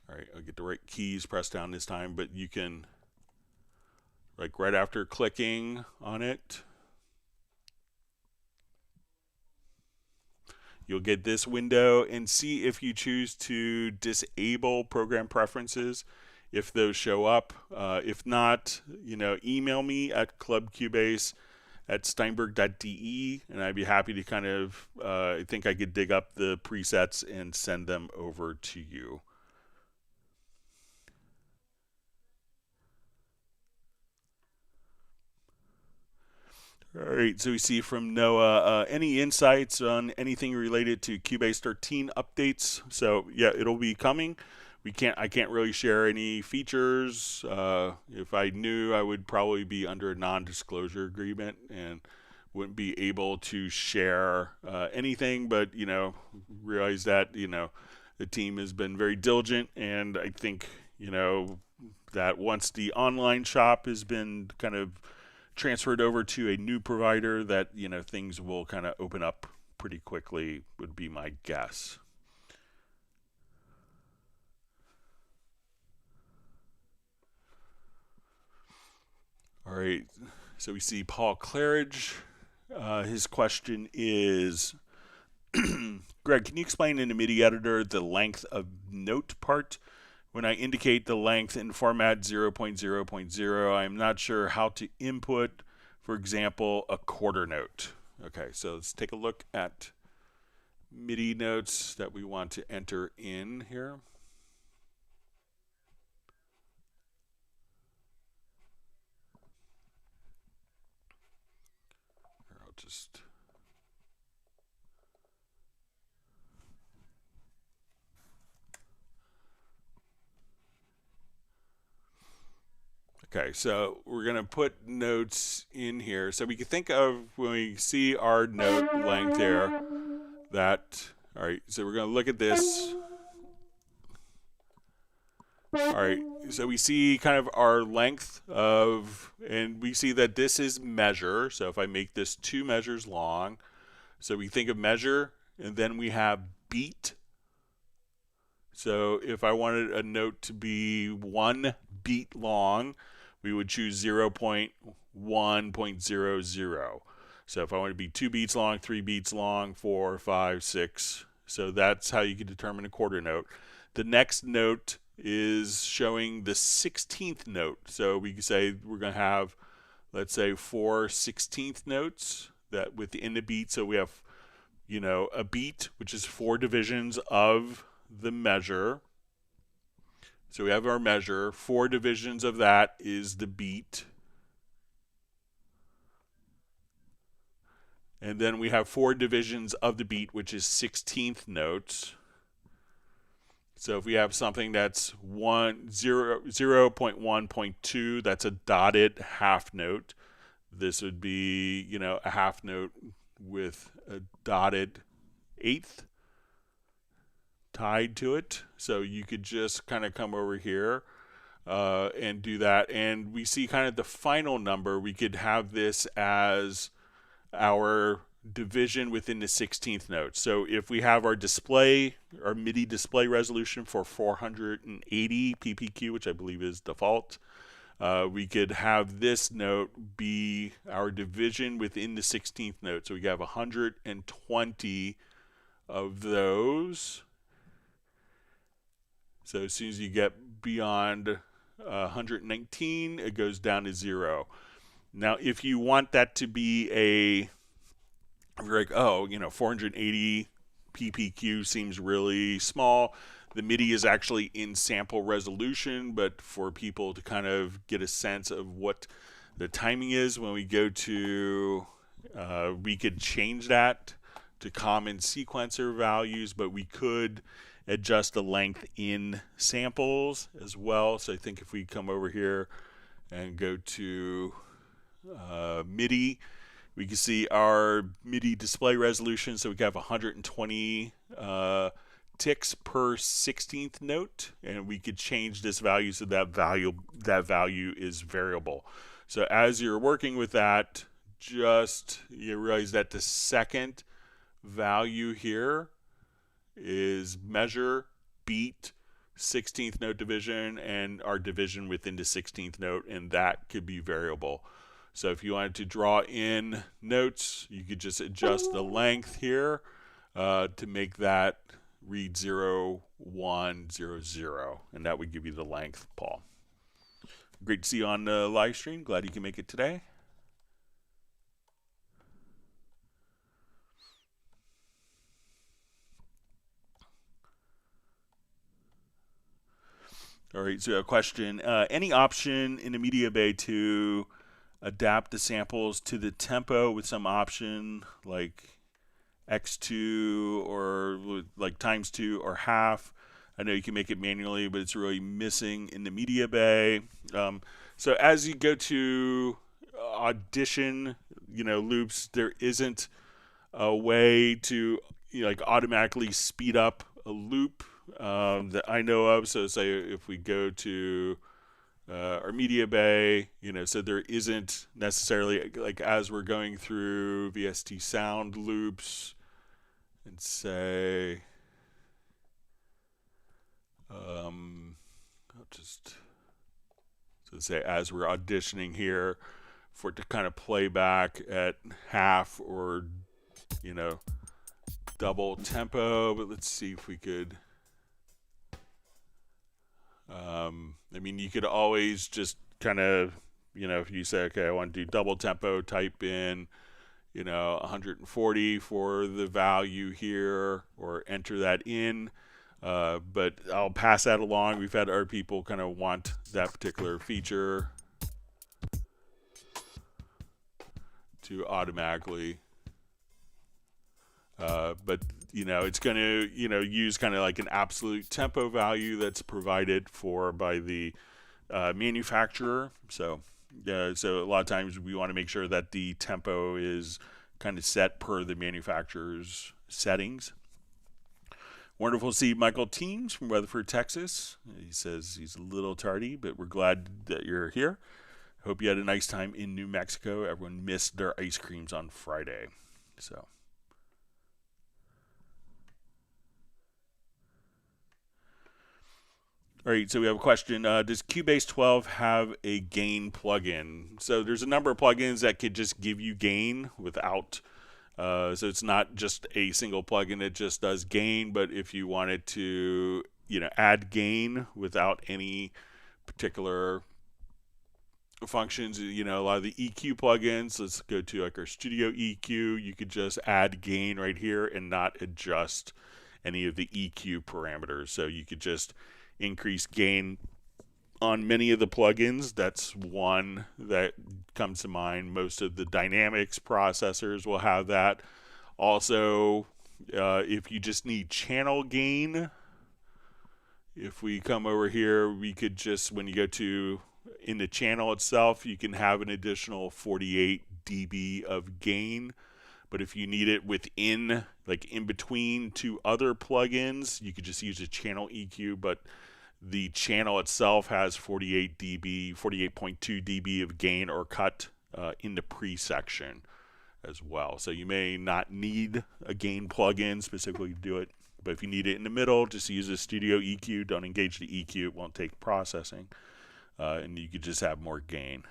All right, I'll get the right keys pressed down this time, but you can, like right after clicking on it, you'll get this window, and see if you choose to disable program preferences, if those show up. If not, email me at clubcubase@steinberg.de, and I'd be happy to kind of, I think I could dig up the presets and send them over to you. All right, so we see from Noah, any insights on anything related to Cubase 13 updates? So yeah, it'll be coming. I can't really share any features. If I knew, I would probably be under a non-disclosure agreement and wouldn't be able to share anything. But realize that the team has been very diligent, and I think that once the online shop has been kind of transferred over to a new provider, that things will kind of open up pretty quickly, would be my guess. All right, so we see Paul Claridge. His question is, Greg, can you explain in the MIDI editor the length of note part? When I indicate the length in format 0.0.0, I'm not sure how to input, for example, a quarter note. Okay, so let's take a look at MIDI notes that we want to enter in here. I'll just... Okay, so we're going to put notes in here. So we can think of, when we see our note length there, that, all right, so we're going to look at this. All right, so we see kind of our length of, and we see that this is measure. So if I make this 2 measures long, so we think of measure, and then we have beat. So if I wanted a note to be 1 beat long, we would choose 0.1.00. So if I want to be 2 beats long, 3 beats long, 4, 5, 6. So that's how you can determine a quarter note. The next note is showing the 16th note. So we can say we're going to have, let's say, 4 16th notes that within the beat. So we have, a beat, which is 4 divisions of the measure. So we have our measure. 4 divisions of that is the beat. And then we have 4 divisions of the beat, which is 16th notes. So if we have something that's 0.1.2, that's a dotted half note. This would be, a half note with a dotted eighth tied to it. So you could just kind of come over here and do that. And we see kind of the final number. We could have this as our division within the 16th note. So if we have our display, our MIDI display resolution for 480 PPQ, which I believe is default, we could have this note be our division within the 16th note. So we have 120 of those. So as soon as you get beyond 119, it goes down to 0. Now, if you want that to be if you're like, oh, 480 ppq seems really small. The MIDI is actually in sample resolution, but for people to kind of get a sense of what the timing is when we go to, we could change that to common sequencer values, but we could adjust the length in samples as well. So I think if we come over here and go to MIDI, we can see our MIDI display resolution. So we can have 120 ticks per 16th note, and we could change this value so that value is variable. So as you're working with that, just you realize that the second value here is measure, beat, 16th note division, and our division within the 16th note, and that could be variable. So if you wanted to draw in notes, you could just adjust the length here to make that read 0, 1, 0, 0, and that would give you the length, Paul. Great to see you on the live stream. Glad you can make it today. All right, so a question. Any option in the media bay to adapt the samples to the tempo with some option like X2 or like times 2 or half? I know you can make it manually, but it's really missing in the media bay. So as you go to audition, loops, there isn't a way to like automatically speed up a loop that I know of. So say if we go to our media bay, so there isn't necessarily like as we're going through VST sound loops and say, I'll just say as we're auditioning here for it to kind of play back at half or double tempo, but let's see if we could. I mean, you could always just kind of, if you say, okay, I want to do double tempo, type in, 140 for the value here, or enter that in. But I'll pass that along. We've had our people kind of want that particular feature to automatically. But it's going to use kind of like an absolute tempo value that's provided by the manufacturer. So so a lot of times we want to make sure that the tempo is kind of set per the manufacturer's settings. Wonderful to see Michael Teams from Weatherford, Texas. He says he's a little tardy, but we're glad that you're here. Hope you had a nice time in New Mexico. Everyone missed their ice creams on Friday. So. All right, so we have a question. Does Cubase 12 have a gain plugin? So there's a number of plugins that could just give you gain without, so it's not just a single plugin that just does gain, but if you wanted to, add gain without any particular functions, a lot of the EQ plugins, let's go to like our Studio EQ, you could just add gain right here and not adjust any of the EQ parameters. So you could just increase gain on many of the plugins. That's one that comes to mind. Most of the dynamics processors will have that. Also, if you just need channel gain, if we come over here, we could just, when you go to in the channel itself, you can have an additional 48 dB of gain. But if you need it within, like in between two other plugins, you could just use a channel EQ, but the channel itself has 48 dB, 48.2 dB of gain or cut in the pre-section as well. So you may not need a gain plugin specifically to do it, but if you need it in the middle, just use a Studio EQ. Don't engage the EQ, it won't take processing, and you could just have more gain.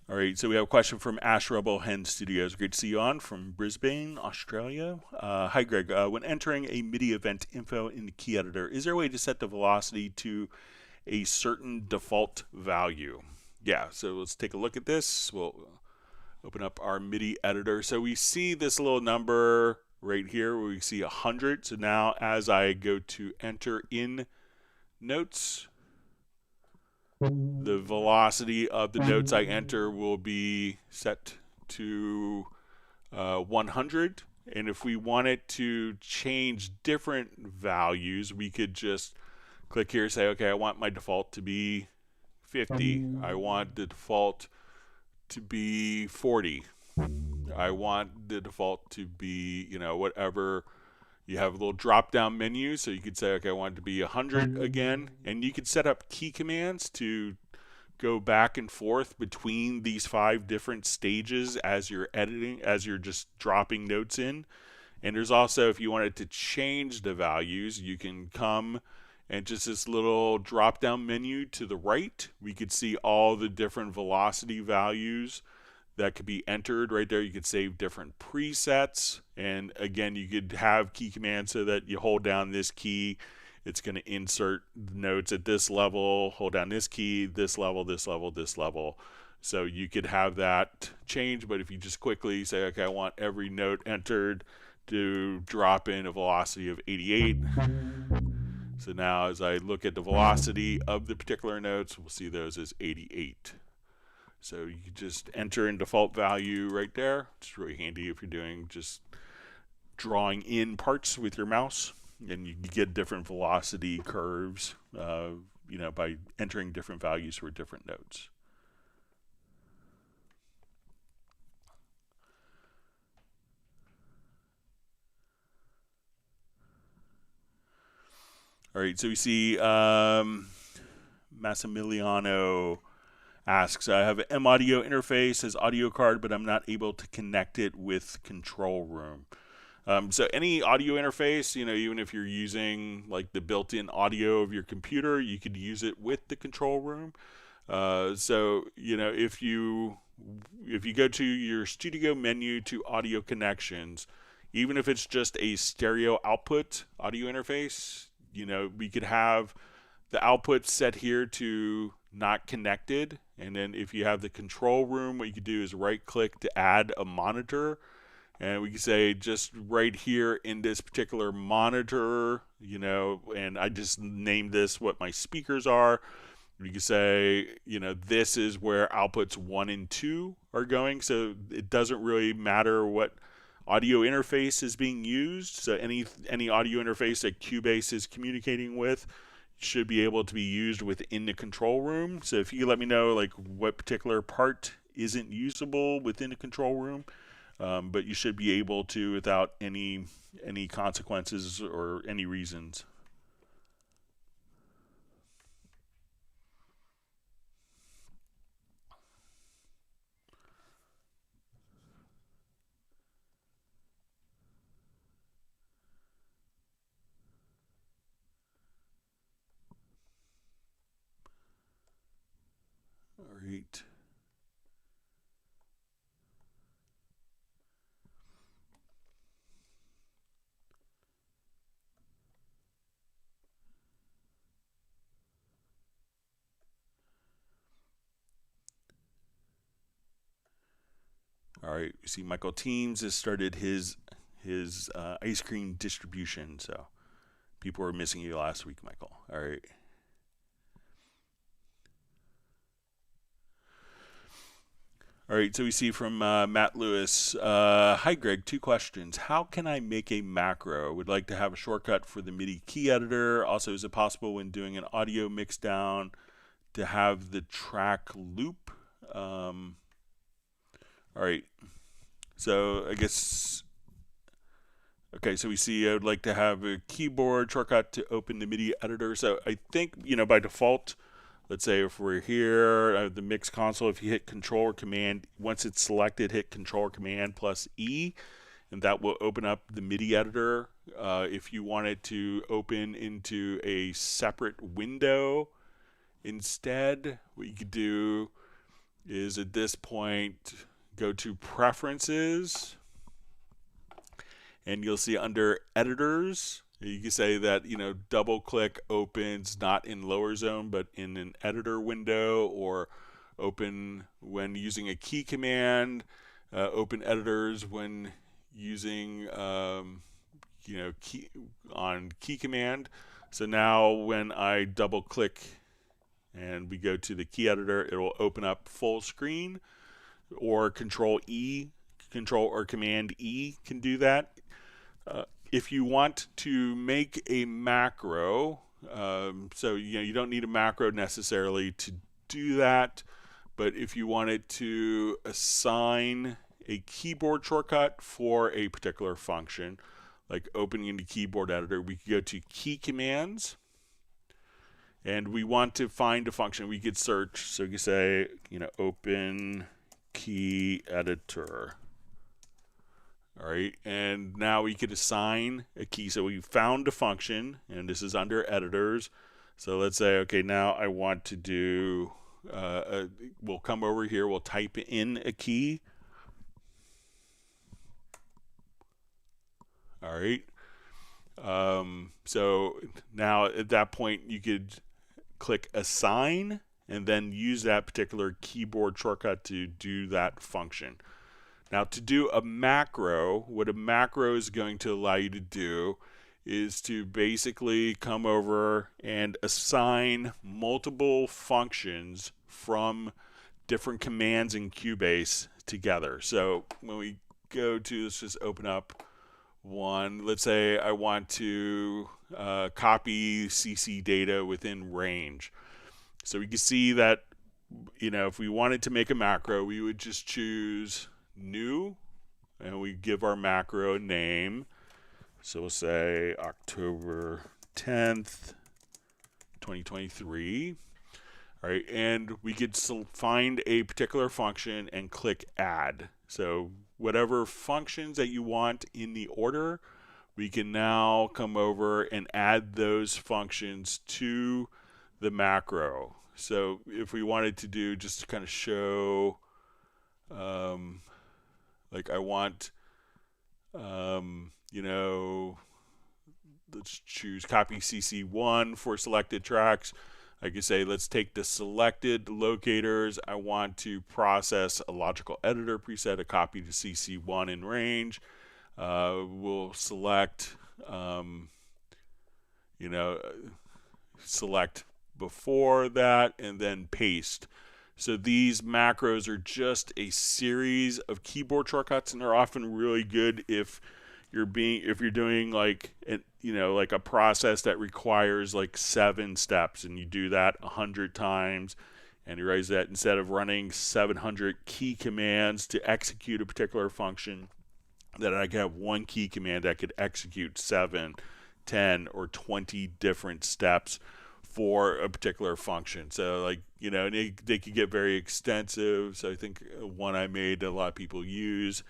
All right, so we have a question from Ash Rebel Hen Studios. Great to see you on from Brisbane, Australia. Hi, Greg. When entering a MIDI event info in the key editor, is there a way to set the velocity to a certain default value? Yeah, so let's take a look at this. We'll open up our MIDI editor. So we see this little number right here where we see 100. So now as I go to enter in notes, the velocity of the notes I enter will be set to 100. And if we wanted to change different values, we could just click here and say, okay, I want my default to be 50. I want the default to be 40. I want the default to be, whatever. You have a little drop down menu, so you could say, okay, I want it to be 100 again. And you could set up key commands to go back and forth between these 5 different stages as you're editing, as you're just dropping notes in. And there's also, if you wanted to change the values, you can come and just this little drop down menu to the right, we could see all the different velocity values that could be entered right there. You could save different presets. And again, you could have key commands so that you hold down this key, it's going to insert notes at this level, hold down this key, this level, this level, this level. So you could have that change, but if you just quickly say, okay, I want every note entered to drop in a velocity of 88. So now as I look at the velocity of the particular notes, we'll see those as 88. So you can just enter in default value right there. It's really handy if you're doing just drawing in parts with your mouse, and you get different velocity curves, by entering different values for different notes. All right, so we see Massimiliano asks, I have an M audio interface as audio card, but I'm not able to connect it with control room. So any audio interface, even if you're using like the built-in audio of your computer, you could use it with the control room. So if you go to your studio menu to audio connections, even if it's just a stereo output audio interface, we could have the output set here to not connected. And then if you have the control room, what you could do is right click to add a monitor. And we can say just right here in this particular monitor, and I just named this what my speakers are. You can say, this is where outputs 1 and 2 are going. So it doesn't really matter what audio interface is being used. So any audio interface that Cubase is communicating with should be able to be used within the control room. So if you let me know like what particular part isn't usable within the control room, but you should be able to without any consequences or any reasons. All right. All right, you see Michael Teams has started his ice cream distribution. So people were missing you last week, Michael. All right. All right, so we see from Matt Lewis. Hi, Greg. 2 questions. How can I make a macro? Would like to have a shortcut for the MIDI key editor. Also, is it possible when doing an audio mix down to have the track loop? All right. So I guess, okay, so we see I would like to have a keyboard shortcut to open the MIDI editor. So I think, by default, let's say if we're here, the mix console, if you hit Control or Command, once it's selected, hit Control or Command plus E, and that will open up the MIDI editor. If you wanted to open into a separate window instead, what you could do is at this point go to Preferences, and you'll see under Editors, you can say that, double click opens not in lower zone but in an editor window, or open when using a key command, open editors when using key command. So now when I double click and we go to the key editor, it will open up full screen, or Control or Command E can do that. If you want to make a macro, so you don't need a macro necessarily to do that, but if you wanted to assign a keyboard shortcut for a particular function, like opening the keyboard editor, we could go to Key Commands, and we want to find a function. We could search, so you could say, open key editor. All right, and now we could assign a key. So we found a function, and this is under editors. So let's say, okay, now I want to do, we'll come over here, we'll type in a key. All right. So now at that point, you could click assign and then use that particular keyboard shortcut to do that function. Now, to do a macro, what a macro is going to allow you to do is to basically come over and assign multiple functions from different commands in Cubase together. So when we go to, let's just open up one. Let's say I want to copy CC data within range. So we can see that, if we wanted to make a macro, we would just choose New, and we give our macro a name. So we'll say October 10th, 2023. All right, and we could find a particular function and click Add. So whatever functions that you want in the order, we can now come over and add those functions to the macro. So if we wanted to do, just to kind of show, like I want, let's choose copy CC1 for selected tracks. I could say, let's take the selected locators. I want to process a logical editor preset, a copy to CC1 in range. We'll select, select before that, and then paste. So these macros are just a series of keyboard shortcuts, and they're often really good if you're doing like a process that requires like 7 steps, and you do that 100 times, and you realize that instead of running 700 key commands to execute a particular function, that I could have one key command that could execute 7, 10, or 20 different steps for a particular function. So they could get very extensive. So I think one I made that a lot of people use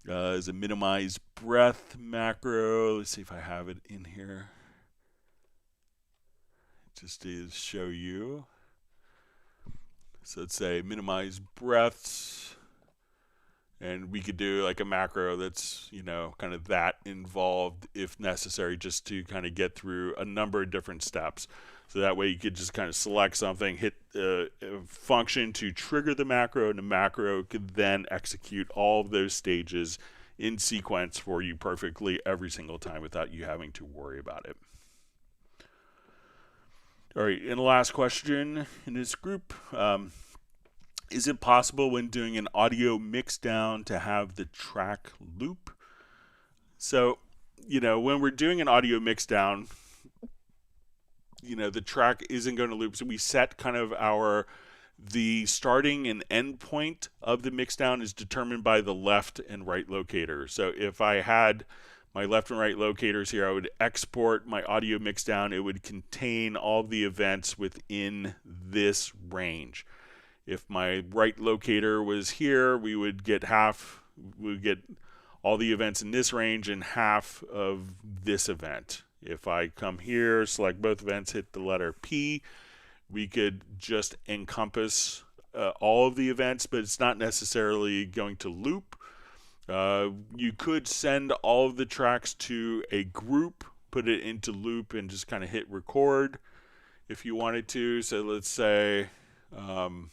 is a minimize breath macro. Let's see if I have it in here. Just to show you. So let's say minimize breaths, and we could do like a macro that's kind of that involved if necessary, just to kind of get through a number of different steps. So that way you could just kind of select something, hit a function to trigger the macro, and the macro could then execute all of those stages in sequence for you perfectly every single time without you having to worry about it. All right, and the last question in this group, is it possible when doing an audio mix down to have the track loop? So, when we're doing an audio mix down, the track isn't going to loop. So we set kind of the starting and end point of the mixdown is determined by the left and right locator. So if I had my left and right locators here, I would export my audio mixdown. It would contain all the events within this range. If my right locator was here, we would get all the events in this range and half of this event. If I come here, select both events, hit the letter P, we could just encompass all of the events, but it's not necessarily going to loop. You could send all of the tracks to a group, put it into loop, and just kind of hit record if you wanted to. So let's say I'll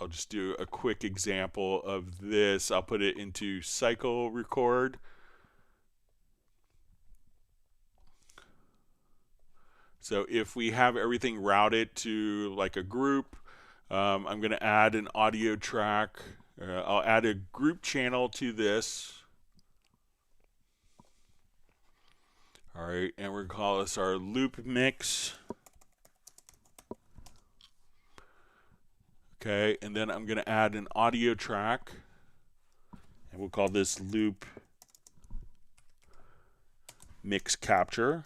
just do a quick example of this. I'll put it into cycle record. So if we have everything routed to like a group, I'm going to add an audio track. I'll add a group channel to this. All right, and we're going to call this our loop mix. Okay, and then I'm going to add an audio track, and we'll call this loop mix capture.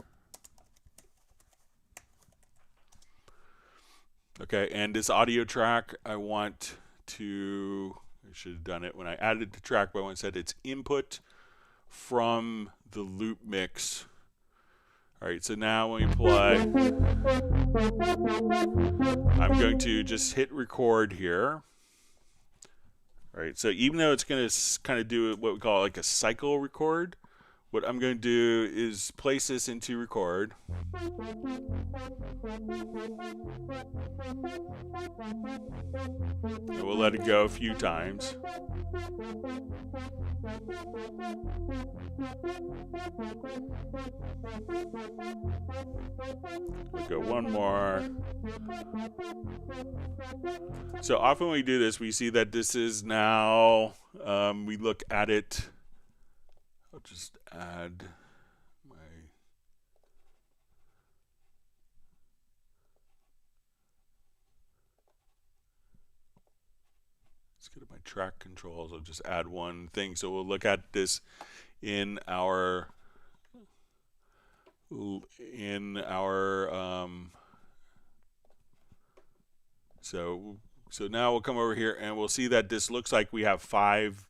Okay, and this audio track, I should have done it when I added the track, but I want to set its input from the loop mix. All right, so now when we play, I'm going to just hit record here. All right, so even though it's going to kind of do what we call like a cycle record, what I'm going to do is place this into record. And we'll let it go a few times. We'll go one more. So often when we do this, we see that this is now, we look at it. I'll just add my... Let's get to my track controls. I'll just add one thing. So we'll look at this in our so now we'll come over here and we'll see that this looks like we have 5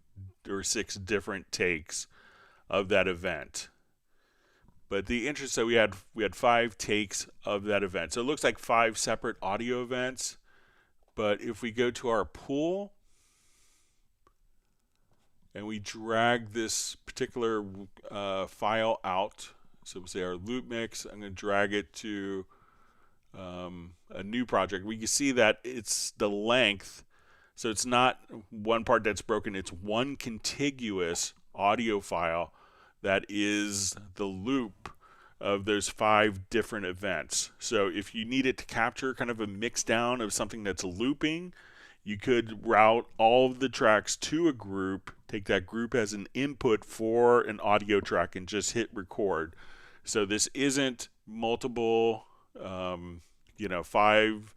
or 6 different takes of that event. But the interest that we had 5 takes of that event. So it looks like 5 separate audio events. But if we go to our pool and we drag this particular file out, so we'll say our loop mix, I'm going to drag it to a new project. We can see that it's the length. So it's not one part that's broken. It's one contiguous audio file that is the loop of those 5 different events. So if you needed to capture kind of a mix down of something that's looping, you could route all of the tracks to a group, take that group as an input for an audio track, and just hit record. So this isn't multiple, 5,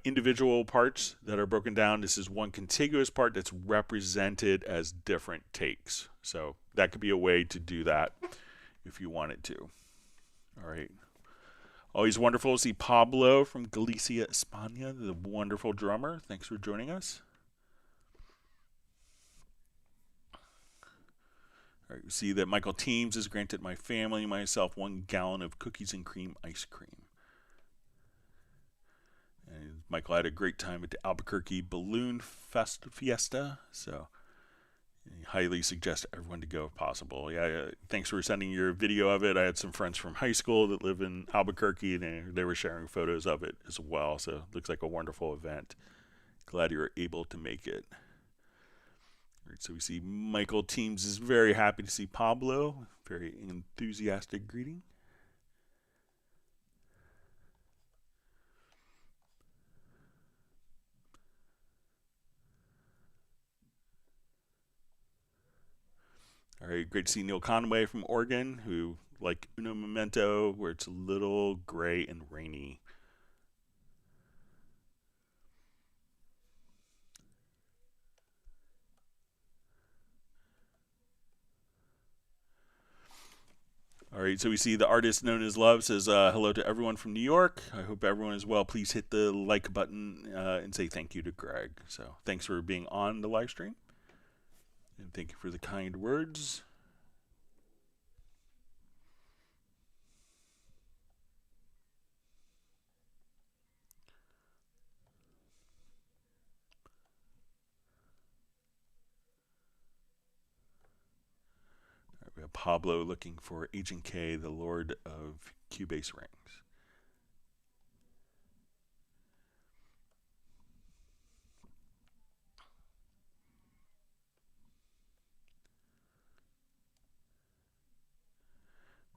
individual parts that are broken down. This is one contiguous part that's represented as different takes. So that could be a way to do that if you wanted to. All right. Always wonderful to see Pablo from Galicia, España, the wonderful drummer. Thanks for joining us. All right, we see that Michael Teams has granted my family and myself 1 gallon of cookies and cream ice cream. And Michael had a great time at the Albuquerque Balloon Fiesta, so I highly suggest everyone to go if possible. Yeah, thanks for sending your video of it. I had some friends from high school that live in Albuquerque, and they were sharing photos of it as well, so it looks like a wonderful event. Glad you were able to make it. All right, so we see Michael Teams is very happy to see Pablo. Very enthusiastic greeting. All right, great to see Neil Conway from Oregon, who like Uno Momento, where it's a little gray and rainy. All right, so we see the artist known as Love says, hello to everyone from New York. I hope everyone is well. Please hit the like button and say thank you to Greg. So thanks for being on the live stream. And thank you for the kind words. Pablo looking for Agent K, the Lord of Cubase Rings.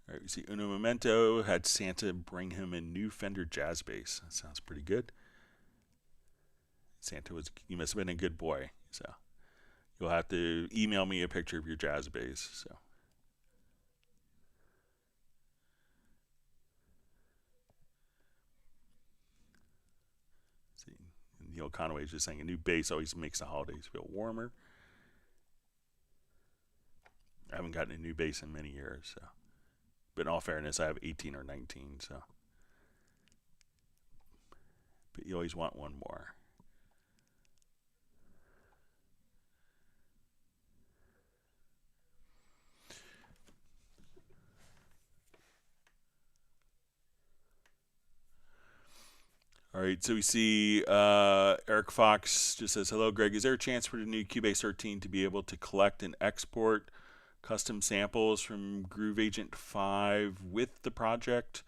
All right, we see Uno Momento had Santa bring him a new Fender jazz bass. That sounds pretty good. Santa you must have been a good boy. So you'll have to email me a picture of your jazz bass. So. See, Neil Conway is just saying a new bass always makes the holidays feel warmer. I haven't gotten a new bass in many years, so. But in all fairness, I have 18 or 19, so. But you always want one more. All right, so we see Eric Fox just says, hello, Greg. Is there a chance for the new Cubase 13 to be able to collect and export custom samples from Groove Agent 5 with the project?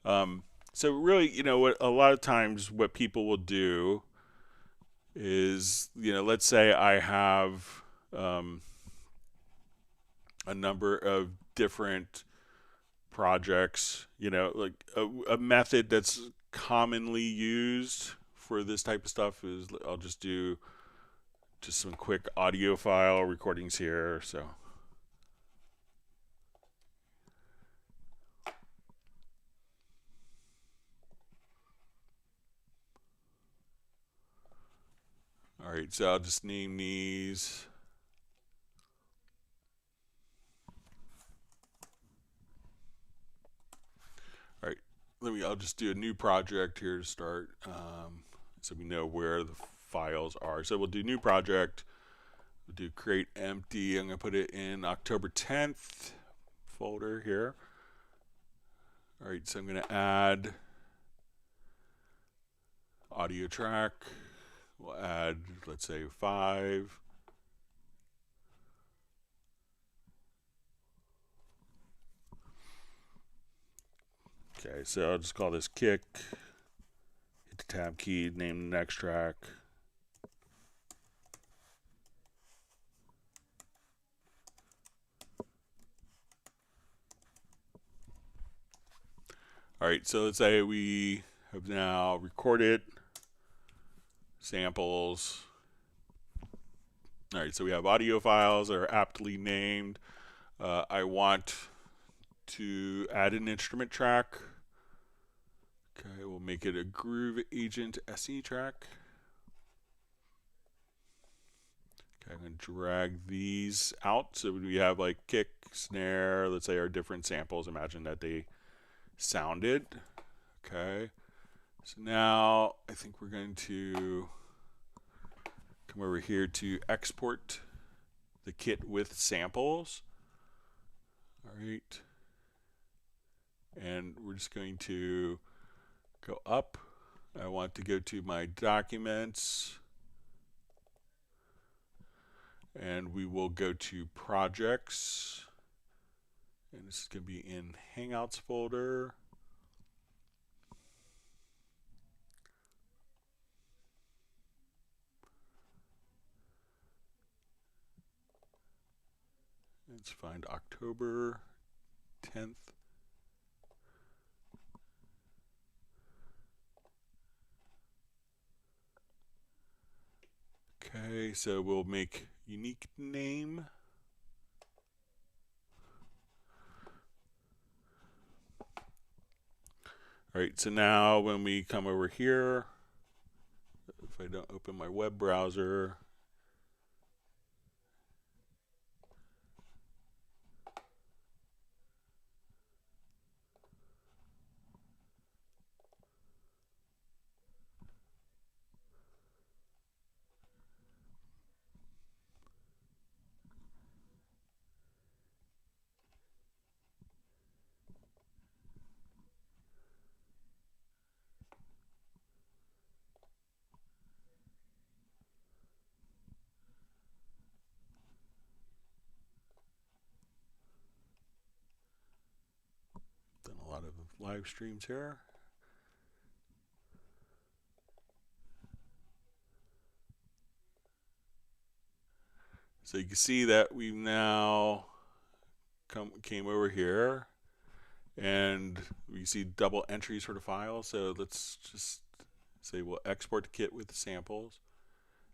So really, what a lot of times what people will do is, let's say I have a number of different projects, like a method that's commonly used for this type of stuff is I'll just do just some quick audio file recordings here. So all right, so I'll just name these. All right, I'll just do a new project here to start, so we know where the files are. So we'll do new project. We'll do create empty. I'm going to put it in October 10th folder here. All right, so I'm going to add audio track. We'll add, let's say, 5. Okay, so I'll just call this kick. Hit the tab key, name the next track. All right, so let's say we have now recorded samples. All right, so we have audio files that are aptly named. I want to add an instrument track. Okay, we'll make it a Groove Agent SE track. Okay, I'm going to drag these out. So we have like kick, snare, let's say our different samples. Imagine that they sounded. Okay, so now I think we're going to come over here to export the kit with samples. All right, and we're just going to go up. I want to go to my documents, and we will go to projects, and this is going to be in Hangouts folder. Let's find October 10th. Okay, so we'll make unique name. All right, so now when we come over here, if I don't open my web browser, live streams here. So you can see that we've now came over here, and we see double entries for the file. So let's just say we'll export the kit with the samples,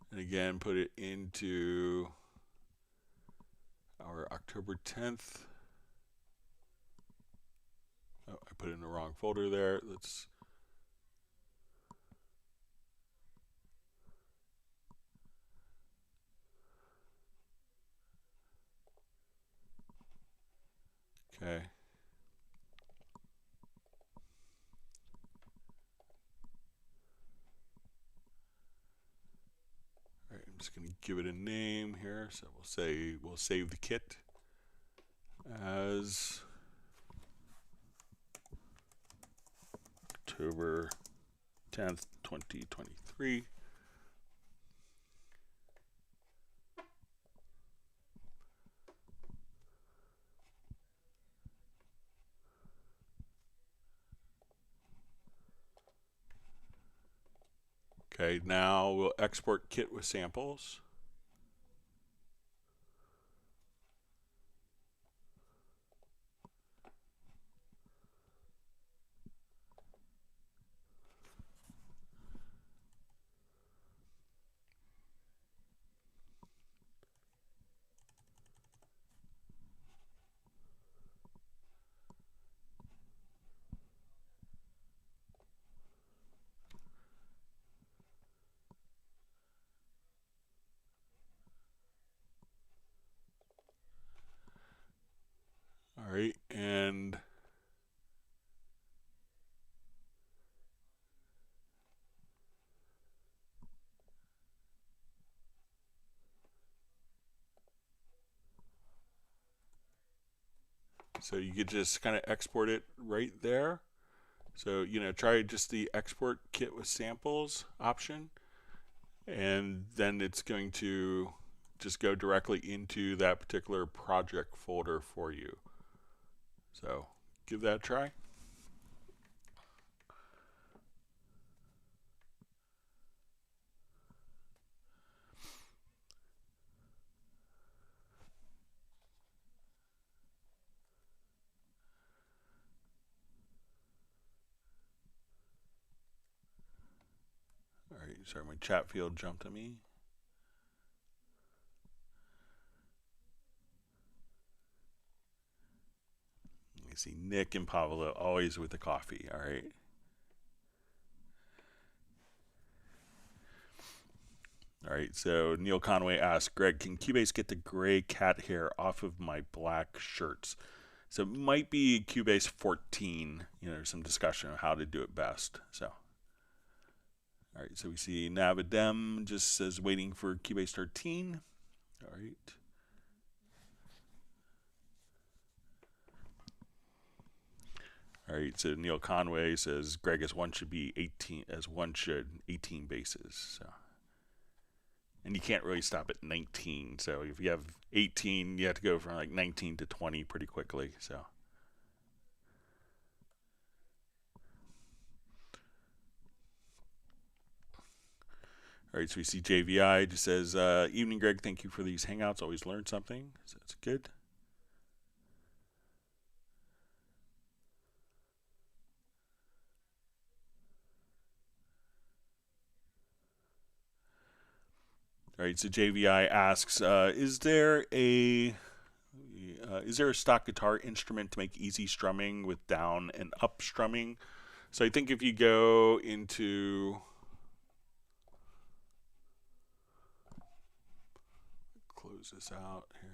and again put it into our October 10th. Oh, I put it in the wrong folder there. Let's okay. All right, I'm just going to give it a name here. So we'll save the kit as October 10th, 2023. Okay, now we'll export kit with samples. All right, and so you could just kind of export it right there. So, try just the export kit with samples option, and then it's going to just go directly into that particular project folder for you. So give that a try. All right, sorry, my chat field jumped at me. You see Nick and Pavlo always with the coffee. All right. All right, so Neil Conway asked, Greg, can Cubase get the gray cat hair off of my black shirts? So it might be Cubase 14. There's some discussion of how to do it best. So, all right, so we see Navidem just says waiting for Cubase 13. All right. All right, so Neil Conway says Greg as one should be 18, as one should 18 bases. So, and you can't really stop at 19. So if you have 18, you have to go from like 19 to 20 pretty quickly. So. All right, so we see JVI just says, evening, Greg. Thank you for these hangouts. Always learn something. So that's good. All right, so JVI asks, is there a stock guitar instrument to make easy strumming with down and up strumming? So I think if you go into close this out here.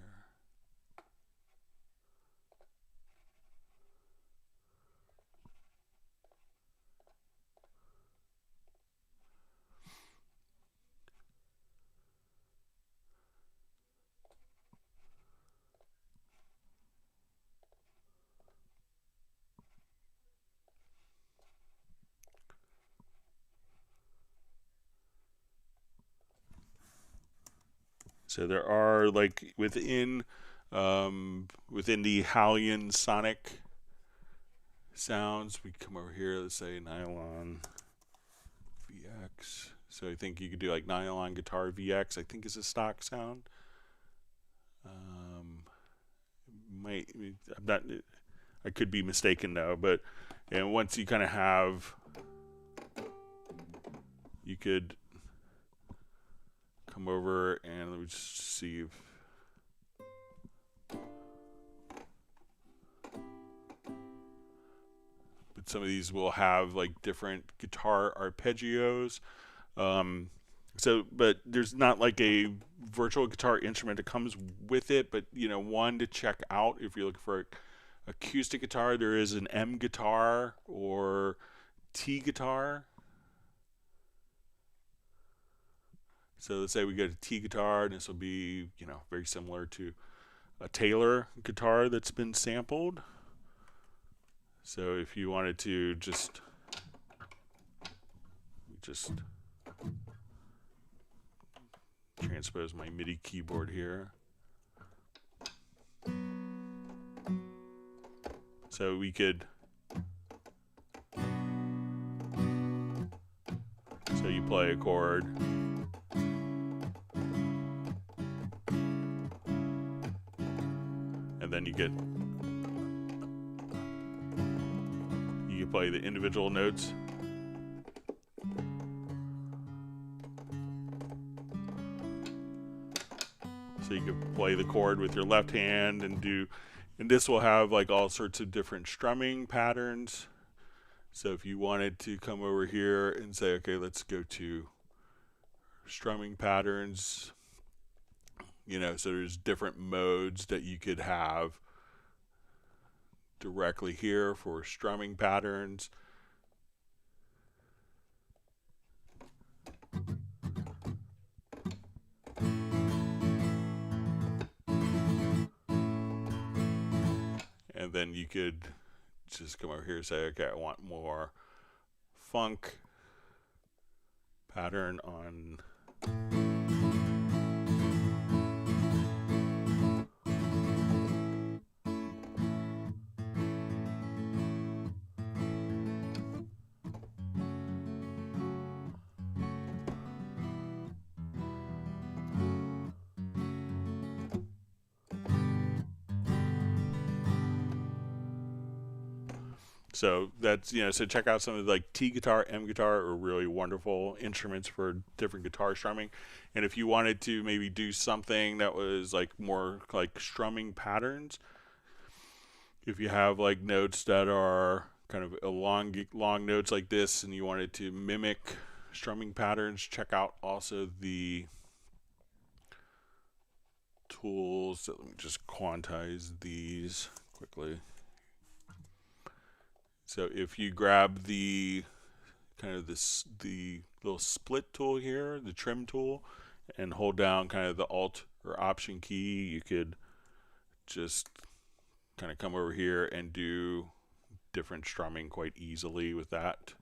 So there are like within the Halion Sonic sounds. We come over here, let's say nylon VX. So I think you could do like nylon guitar VX, I think is a stock sound. I'm not, I could be mistaken though, but and once you kind of have, you could come over and let me just see if, but some of these will have like different guitar arpeggios. But there's not like a virtual guitar instrument that comes with it, but one to check out if you're looking for an acoustic guitar, there is an M guitar or T guitar. So let's say we get a T guitar, and this will be, very similar to a Taylor guitar that's been sampled. So if you wanted to just transpose my MIDI keyboard here. So we could, so you play a chord, and then you play the individual notes. So you can play the chord with your left hand and this will have like all sorts of different strumming patterns. So if you wanted to come over here and say, okay, let's go to strumming patterns, so there's different modes that you could have directly here for strumming patterns. And then you could just come over here and say, okay, I want more funk pattern on. So that's, so check out some of the like T guitar, M guitar are really wonderful instruments for different guitar strumming. And if you wanted to maybe do something that was like more like strumming patterns, if you have like notes that are kind of long notes like this and you wanted to mimic strumming patterns, check out also the tools. So let me just quantize these quickly. So if you grab the kind of the little split tool here, the trim tool, and hold down kind of the Alt or Option key, you could just kind of come over here and do different strumming quite easily with that.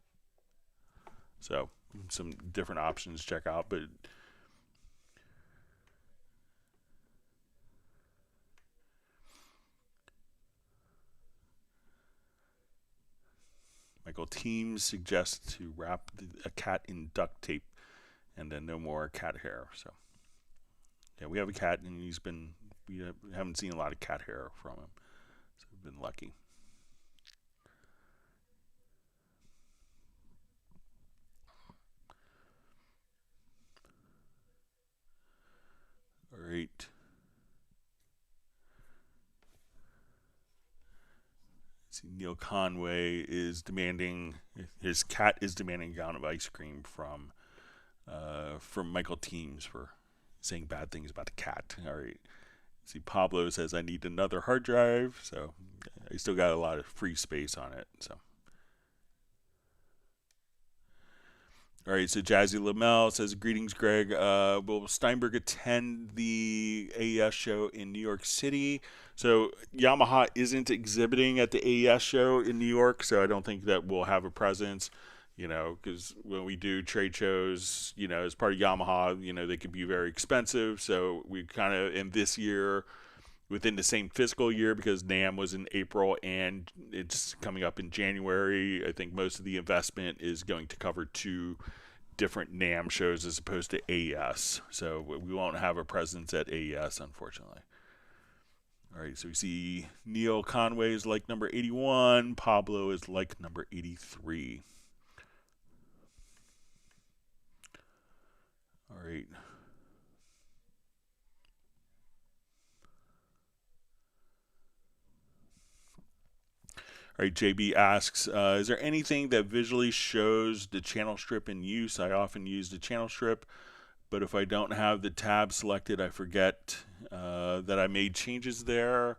So some different options to check out, but Michael Teams suggests to wrap a cat in duct tape and then no more cat hair. So yeah, we have a cat and we haven't seen a lot of cat hair from him. So we've been lucky. All right. See, Neil Conway is demanding, his cat is demanding a gallon of ice cream from Michael Teams for saying bad things about the cat. All right. See, Pablo says I need another hard drive, so I still got a lot of free space on it. So, all right. So Jazzy Lamel says, "Greetings, Greg. Will Steinberg attend the AES show in New York City?" So Yamaha isn't exhibiting at the AES show in New York, so I don't think that we'll have a presence. Because when we do trade shows, as part of Yamaha, they could be very expensive. So we kind of, in this year, within the same fiscal year because NAMM was in April and it's coming up in January. I think most of the investment is going to cover two different NAMM shows as opposed to AES. So we won't have a presence at AES, unfortunately. All right, so we see Neil Conway is like number 81. Pablo is like number 83. All right. All right, JB asks, is there anything that visually shows the channel strip in use? I often use the channel strip, but if I don't have the tab selected, I forget that I made changes there.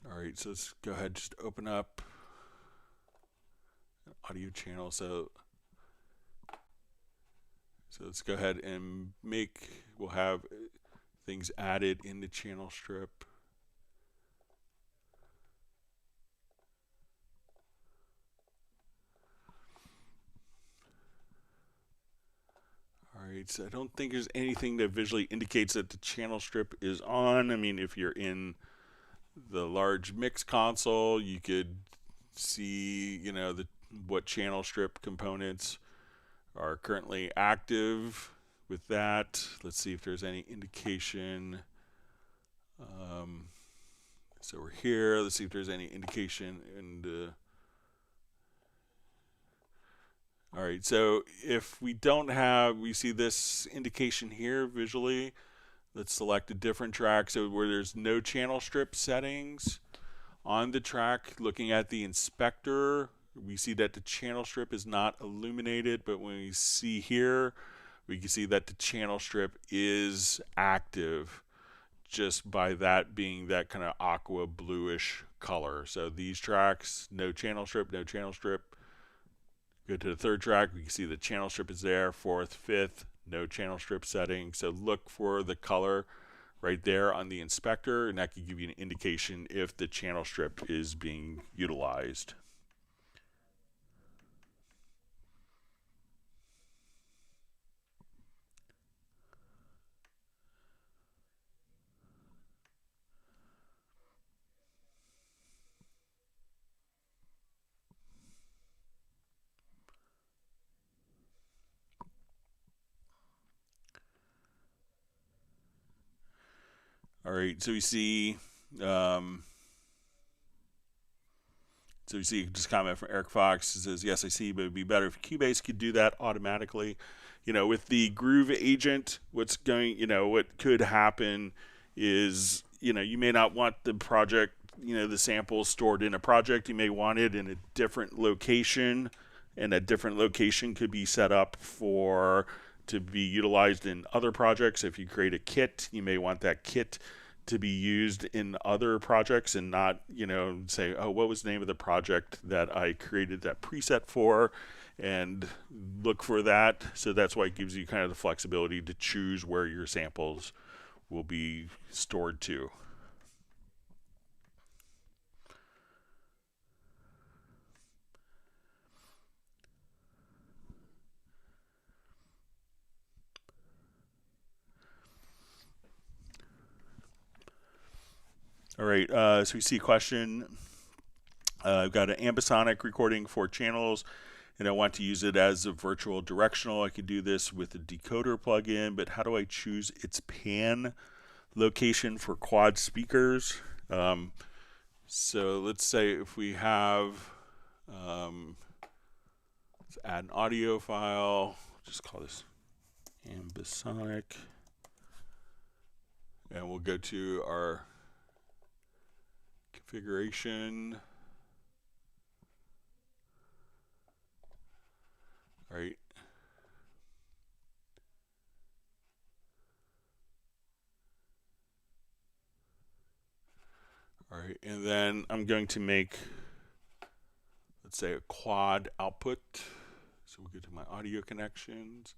All right, so let's go ahead and just open up an audio channel. So let's go ahead and we'll have things added in the channel strip. All right, so I don't think there's anything that visually indicates that the channel strip is on. I mean, if you're in the large mix console, you could see, what channel strip components are currently active with that. Let's see if there's any indication. So we're here. Let's see if there's any indication in the. All right, so if we don't have, we see this indication here visually. Let's select a different track. So where there's no channel strip settings on the track, looking at the inspector, we see that the channel strip is not illuminated, but when we see here, we can see that the channel strip is active just by that being that kind of aqua bluish color. So these tracks, no channel strip, no channel strip. Go to the third track, we can see the channel strip is there. Fourth, fifth, no channel strip setting. So look for the color right there on the inspector, and that can give you an indication if the channel strip is being utilized. All right, so we see just a comment from Eric Fox. It says, yes, I see, but it would be better if Cubase could do that automatically. With the Groove agent, what could happen is, you may not want the project, the sample stored in a project. You may want it in a different location, and a different location could be set up to be utilized in other projects. If you create a kit, you may want that kit to be used in other projects and not, say, oh, what was the name of the project that I created that preset for, and look for that. So that's why it gives you kind of the flexibility to choose where your samples will be stored to. All right, so we see a question. I've got an ambisonic recording for channels, and I want to use it as a virtual directional. I can do this with a decoder plugin, but how do I choose its pan location for quad speakers? So let's say if we have, let's add an audio file, just call this ambisonic, and we'll go to our configuration. All right. All right, and then I'm going to make, let's say, a quad output. So we'll go to my audio connections.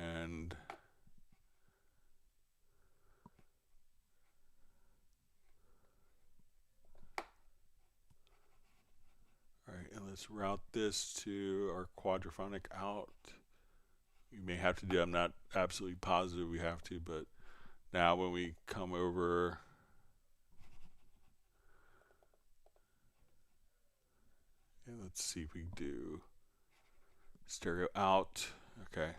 And all right, and let's route this to our quadraphonic out. we may have to do. I'm not absolutely positive we have to, but now when we come over, and let's see if we can do stereo out. Okay.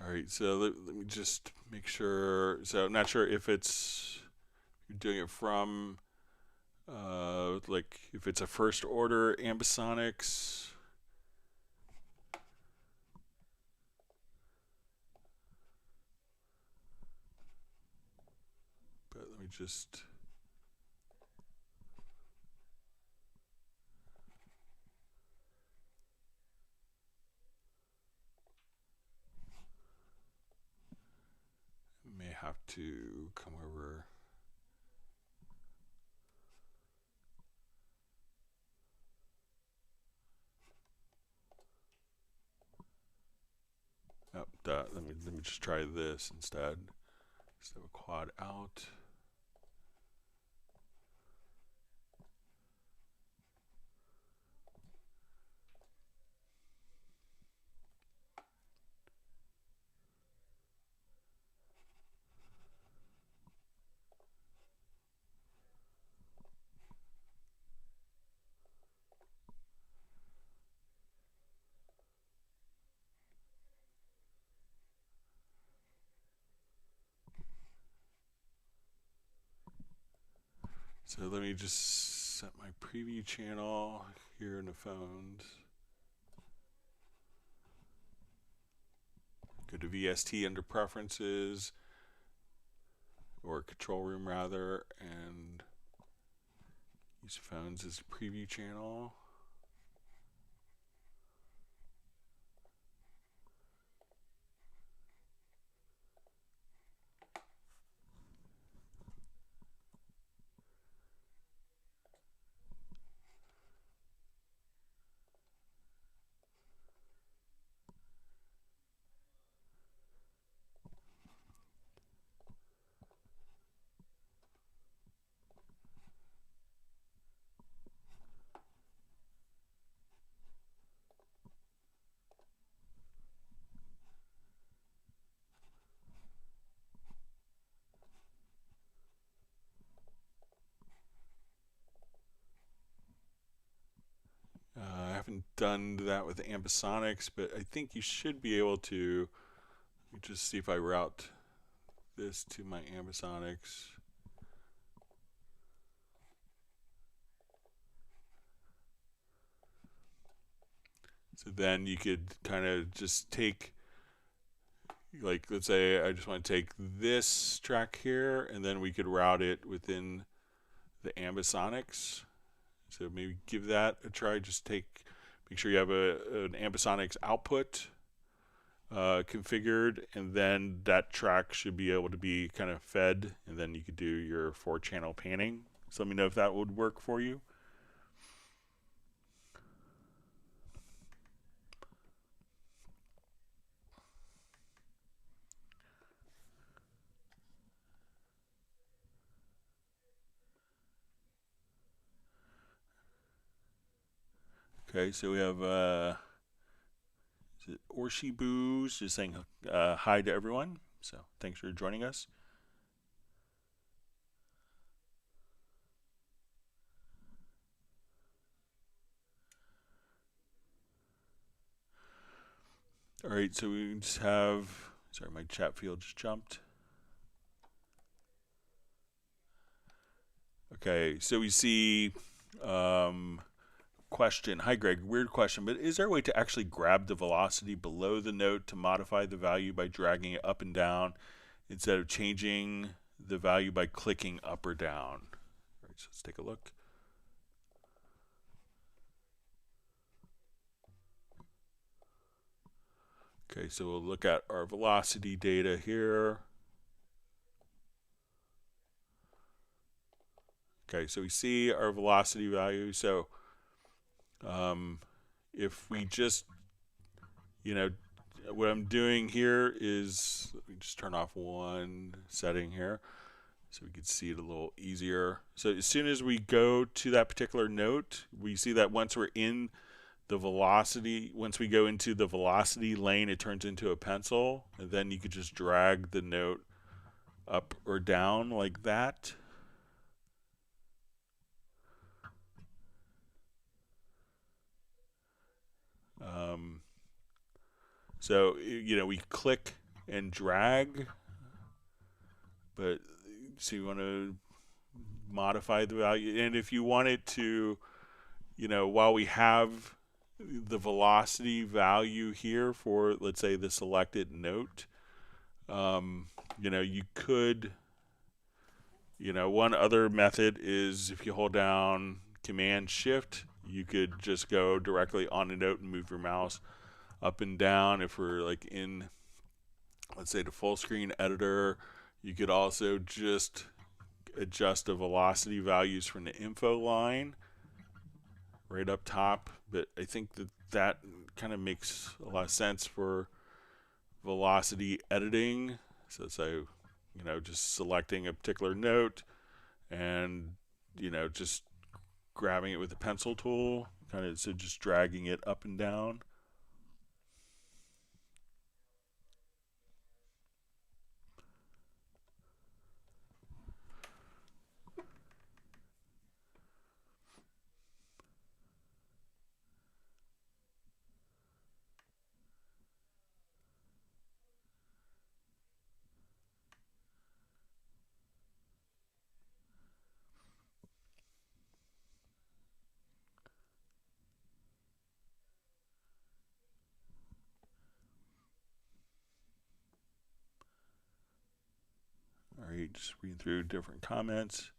All right, so let me just make sure. So I'm not sure if you're doing it from like if it's a first order ambisonics. But let me just. May have to come over. Oh, let me just try this instead. Instead of a quad out. So let me just set my preview channel here in the phones. Go to VST under preferences, or control room rather, and use phones as a preview channel. I haven't done that with ambisonics, but I think you should be able to. Let me just see if I route this to my ambisonics. So then you could kind of just take, like, let's say I just want to take this track here, and then we could route it within the ambisonics. So maybe give that a try. Just make sure you have an ambisonics output configured, and then that track should be able to be kind of fed, and then you could do your 4-channel panning. So let me know if that would work for you. Okay, so we have is it Orshi Booze just saying hi to everyone. So thanks for joining us. All right, so we just have. Sorry, my chat field just jumped. Okay, so we see question. Hi, Greg. Weird question, but is there a way to actually grab the velocity below the note to modify the value by dragging it up and down instead of changing the value by clicking up or down? All right, so let's take a look. Okay, so we'll look at our velocity data here. Okay, so we see our velocity value. So If we just, what I'm doing here is, let me just turn off one setting here so we can see it a little easier. So as soon as we go to that particular note, we see that once we're in the velocity, once we go into the velocity lane, it turns into a pencil, and then you could just drag the note up or down like that. So, we click and drag, but so you want to modify the value. And if you want it to, while we have the velocity value here for, let's say, the selected note, you could, one other method is if you hold down Command Shift, you could just go directly on a note and move your mouse up and down. If we're like in, let's say, the full screen editor, you could also just adjust the velocity values from the info line right up top. But I think that kind of makes a lot of sense for velocity editing. So just selecting a particular note and just grabbing it with the pencil tool, kind of, so just dragging it up and down. All right, just reading through different comments.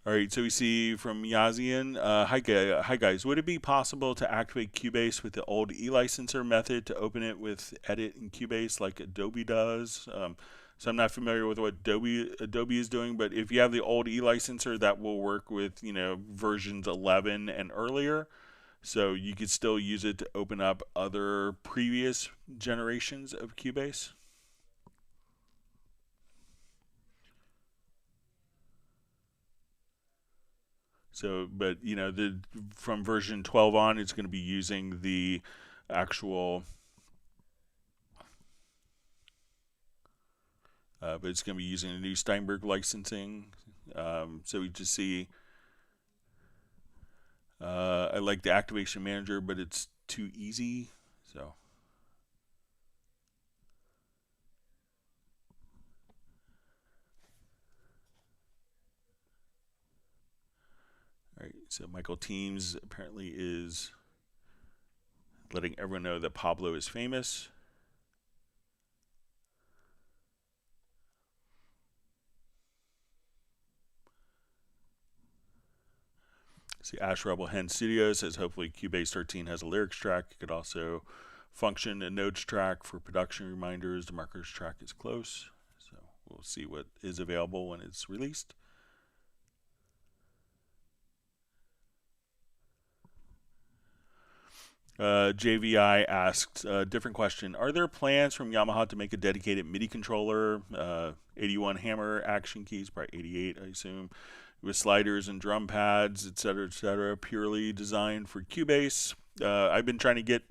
All right, so we see from Yazian, hi guys, would it be possible to activate Cubase with the old e-licenser method to open it with Edit in Cubase like Adobe does? So I'm not familiar with what Adobe is doing, but if you have the old e-licenser, that will work with versions 11 and earlier. So you could still use it to open up other previous generations of Cubase. So, but from version 12 on, it's going to be using the actual, but it's going to be using the new Steinberg licensing. So we just see, I like the activation manager, but it's too easy. So. All right, so Michael Teams apparently is letting everyone know that Pablo is famous. See, Ash Rebel Hen Studio says hopefully Cubase 13 has a lyrics track. It could also function a notes track for production reminders. The markers track is close, so we'll see what is available when it's released. JVI asked a different question. Are there plans from Yamaha to make a dedicated MIDI controller, 81 hammer action keys, probably 88 I assume, with sliders and drum pads, etc., purely designed for Cubase? I've been trying to get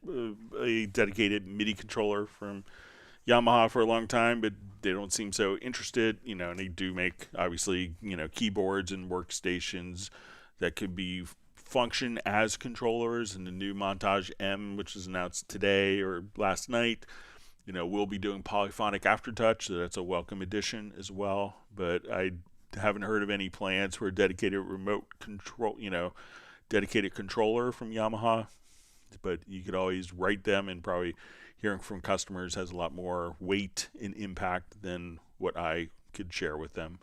a dedicated MIDI controller from Yamaha for a long time, but they don't seem so interested, and they do make, obviously, keyboards and workstations that could be function as controllers. And the new Montage M, which was announced today or last night, we'll be doing polyphonic aftertouch, so that's a welcome addition as well. But I haven't heard of any plans for a dedicated remote control, dedicated controller from Yamaha. But you could always write them, and probably hearing from customers has a lot more weight and impact than what I could share with them.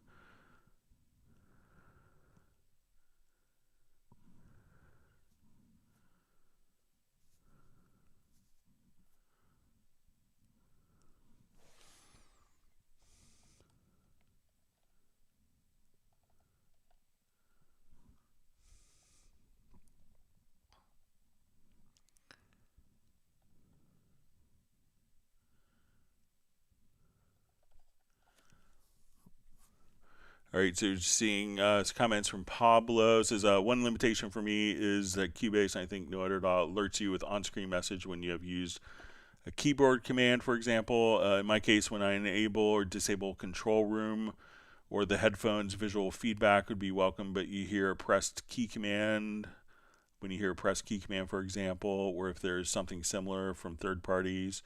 All right, so seeing comments from Pablo says one limitation for me is that Cubase, I think no other alerts you with on-screen message when you have used a keyboard command, for example. In my case, when I enable or disable control room or the headphones, visual feedback would be welcome, but you hear a pressed key command. When you hear a pressed key command, for example, or if there's something similar from third parties.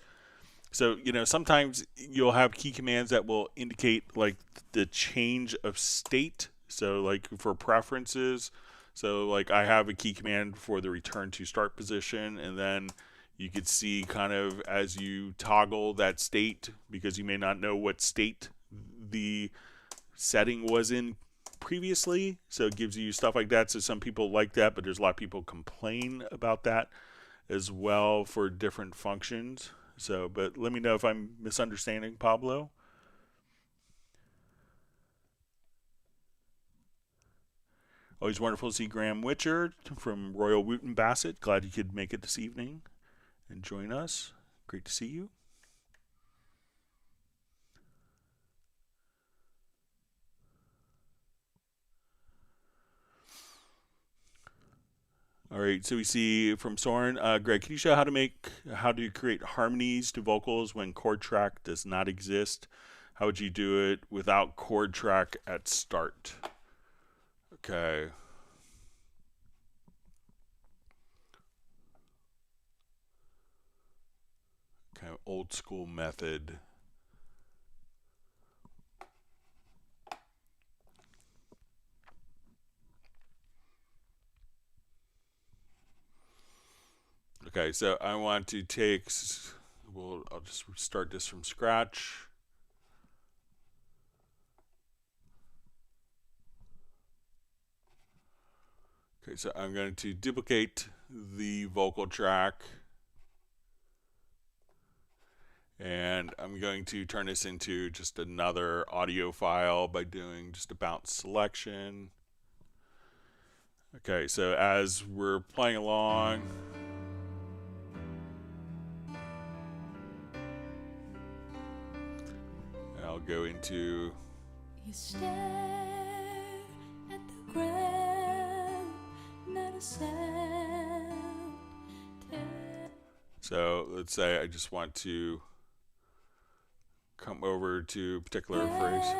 So, sometimes you'll have key commands that will indicate like the change of state. So, like for preferences, so like I have a key command for the return to start position, and then you could see kind of as you toggle that state, because you may not know what state the setting was in previously. So it gives you stuff like that. So some people like that, but there's a lot of people complain about that as well for different functions. So, but let me know if I'm misunderstanding, Pablo. Always wonderful to see Graham Witcher from Royal Wooten Bassett. Glad you could make it this evening and join us. Great to see you. All right, so we see from Soren, Greg, can you show how to create harmonies to vocals when chord track does not exist? How would you do it without chord track at start? Okay. Kind of old school method. Okay, so I want to take, I'll just start this from scratch. Okay, so I'm going to duplicate the vocal track, and I'm going to turn this into just another audio file by doing just a bounce selection. Okay, so as we're playing along, I'll go into. You stare at the ground, not a sound. So let's say I just want to come over to a particular phrase.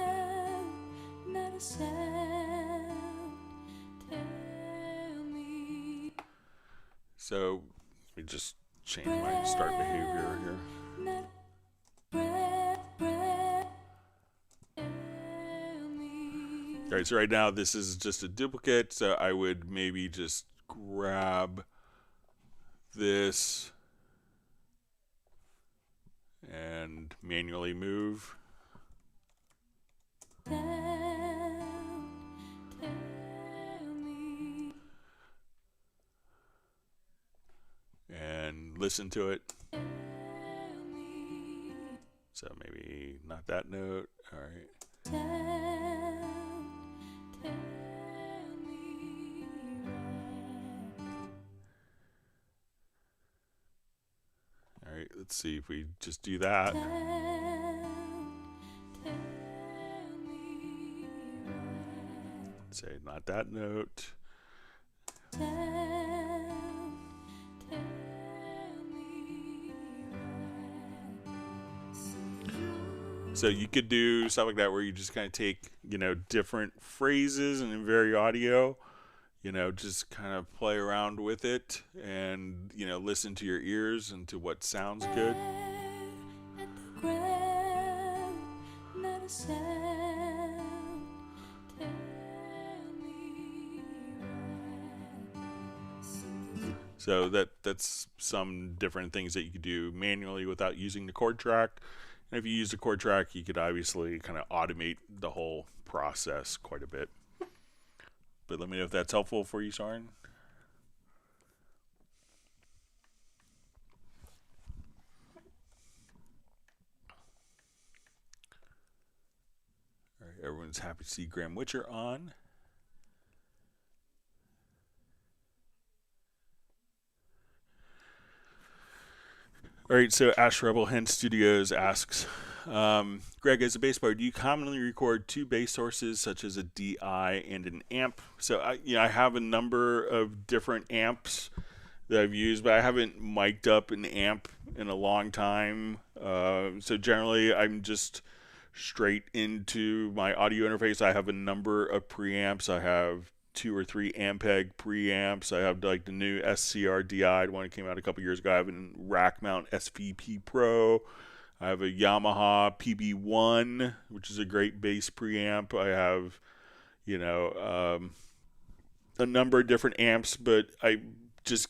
Not a sound. Tell me. So let me just change my start behavior here. All right, so right now this is just a duplicate, so I would maybe just grab this and manually move. And listen to it. So maybe not that note. All right. All right, let's see if we just do that. Say not that note. So you could do stuff like that where you just kind of take, different phrases and in very audio, just kind of play around with it and, listen to your ears and to what sounds good. So that's some different things that you could do manually without using the chord track. And if you use the chord track, you could obviously kind of automate the whole process quite a bit. But let me know if that's helpful for you, Soren. All right, everyone's happy to see Graham Witcher on. All right, so Ash Rebel Hen Studios asks, Greg, as a bass player, do you commonly record two bass sources, such as a DI and an amp? So I have a number of different amps that I've used, but I haven't mic'd up an amp in a long time. So generally, I'm just straight into my audio interface. I have a number of preamps. I have two or three Ampeg preamps. I have like the new SCR-DI, the one that came out a couple years ago. I have a rack mount SVP Pro. I have a Yamaha PB1, which is a great bass preamp. I have, a number of different amps, but I just,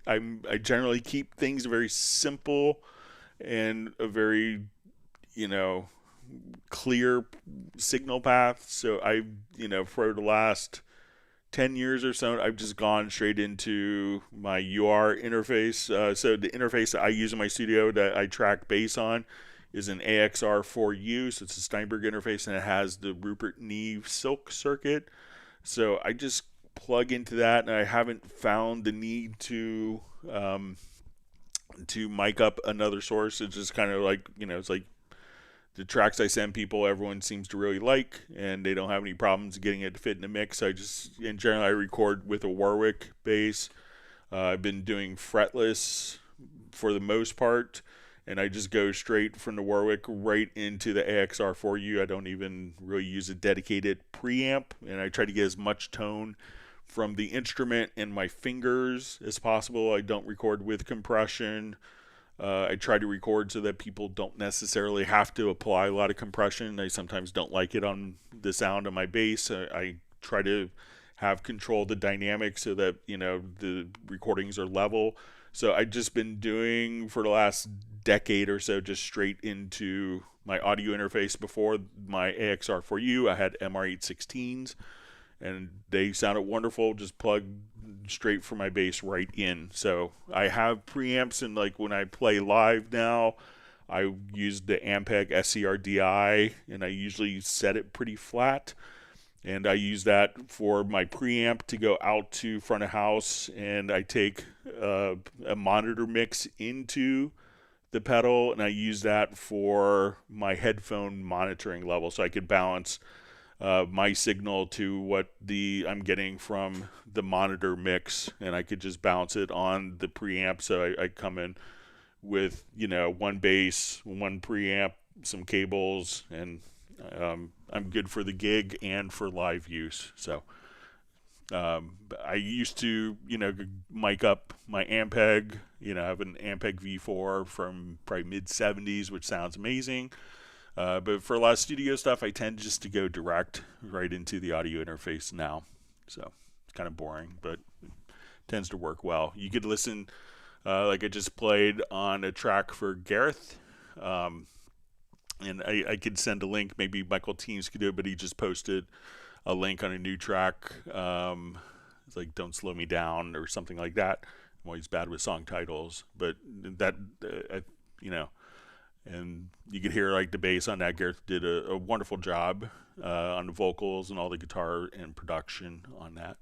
I generally keep things very simple and a very, you know, clear signal path. So for the last 10 years or so, I've just gone straight into my UR interface. So the interface that I use in my studio that I track bass on is an AXR4U. So it's a Steinberg interface, and it has the Rupert Neve Silk circuit. So I just plug into that, and I haven't found the need to mic up another source. It's just kind of like, it's like the tracks I send people, everyone seems to really like, and they don't have any problems getting it to fit in the mix. So in general, I record with a Warwick bass. I've been doing fretless for the most part, and I just go straight from the Warwick right into the AXR4U. I don't even really use a dedicated preamp, and I try to get as much tone from the instrument and my fingers as possible. I don't record with compression. I try to record so that people don't necessarily have to apply a lot of compression. I sometimes don't like it on the sound of my bass. I try to have control of the dynamics so that, the recordings are level. So I've just been doing for the last decade or so just straight into my audio interface. Before my AXR4U, I had MR816s, and they sounded wonderful. Just plug straight from my bass right in. So I have preamps, and like when I play live now, I use the Ampeg SCR-DI, and I usually set it pretty flat. And I use that for my preamp to go out to front of house, and I take a monitor mix into the pedal, and I use that for my headphone monitoring level, so I could balance my signal to what I'm getting from the monitor mix, and I could just bounce it on the preamp. So I come in with one bass, one preamp, some cables, and I'm good for the gig and for live use. So I used to mic up my Ampeg. I have an Ampeg V4 from probably mid 70s, which sounds amazing. But for a lot of studio stuff, I tend just to go direct right into the audio interface now. So it's kind of boring, but it tends to work well. You could listen, like I just played on a track for Gareth. And I could send a link. Maybe Michael Teams could do it, but he just posted a link on a new track. It's like "Don't Slow Me Down" or something like that. I'm always bad with song titles, but that, and you could hear like the bass on that. Gareth did a wonderful job on the vocals and all the guitar and production on that.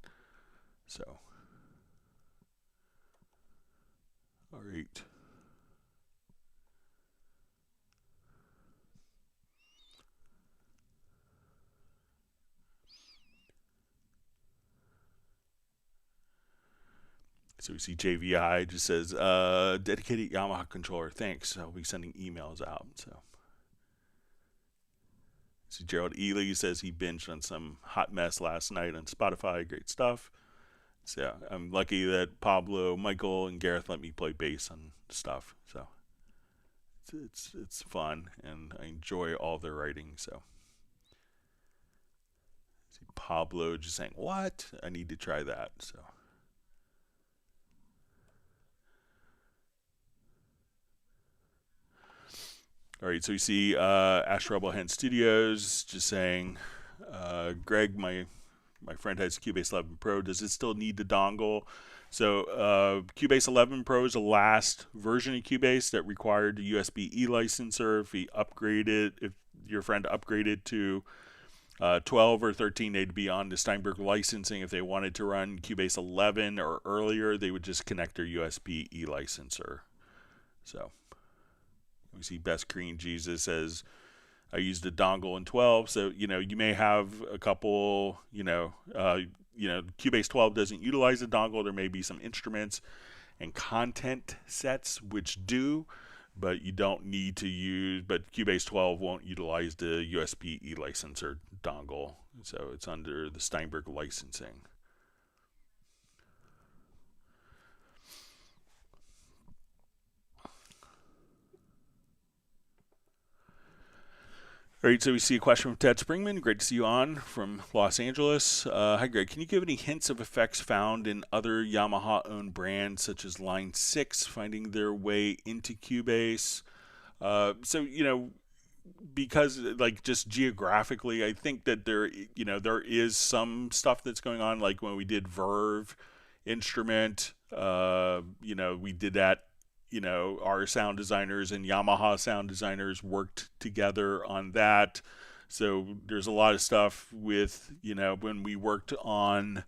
So, all right. So we see JVI just says, dedicated Yamaha controller. Thanks. I'll be sending emails out. So see Gerald Ely says he binged on some Hot Mess last night on Spotify. Great stuff. So yeah, I'm lucky that Pablo, Michael, and Gareth let me play bass on stuff. So it's fun, and I enjoy all their writing. So see Pablo just saying, "What? I need to try that." So. All right, so we see Ash Rebel Hen Studios just saying, Greg, my friend has Cubase 11 Pro. Does it still need the dongle? So Cubase 11 Pro is the last version of Cubase that required the USB-E licenser. If your friend upgraded to 12 or 13, they'd be on the Steinberg licensing. If they wanted to run Cubase 11 or earlier, they would just connect their USB-E licenser. So We see Best Green Jesus says, I used a dongle in 12. So, you may have a couple, Cubase 12 doesn't utilize a dongle. There may be some instruments and content sets which do, but you don't need to use, but Cubase 12 won't utilize the USB e-license or dongle. So it's under the Steinberg licensing. All right, so we see a question from Ted Springman. Great to see you on from Los Angeles. Hi, Greg. Can you give any hints of effects found in other Yamaha-owned brands, such as Line 6, finding their way into Cubase? Because like just geographically, I think that there is some stuff that's going on. Like when we did Verve instrument, we did that. Our sound designers and Yamaha sound designers worked together on that. So there's a lot of stuff with, when we worked on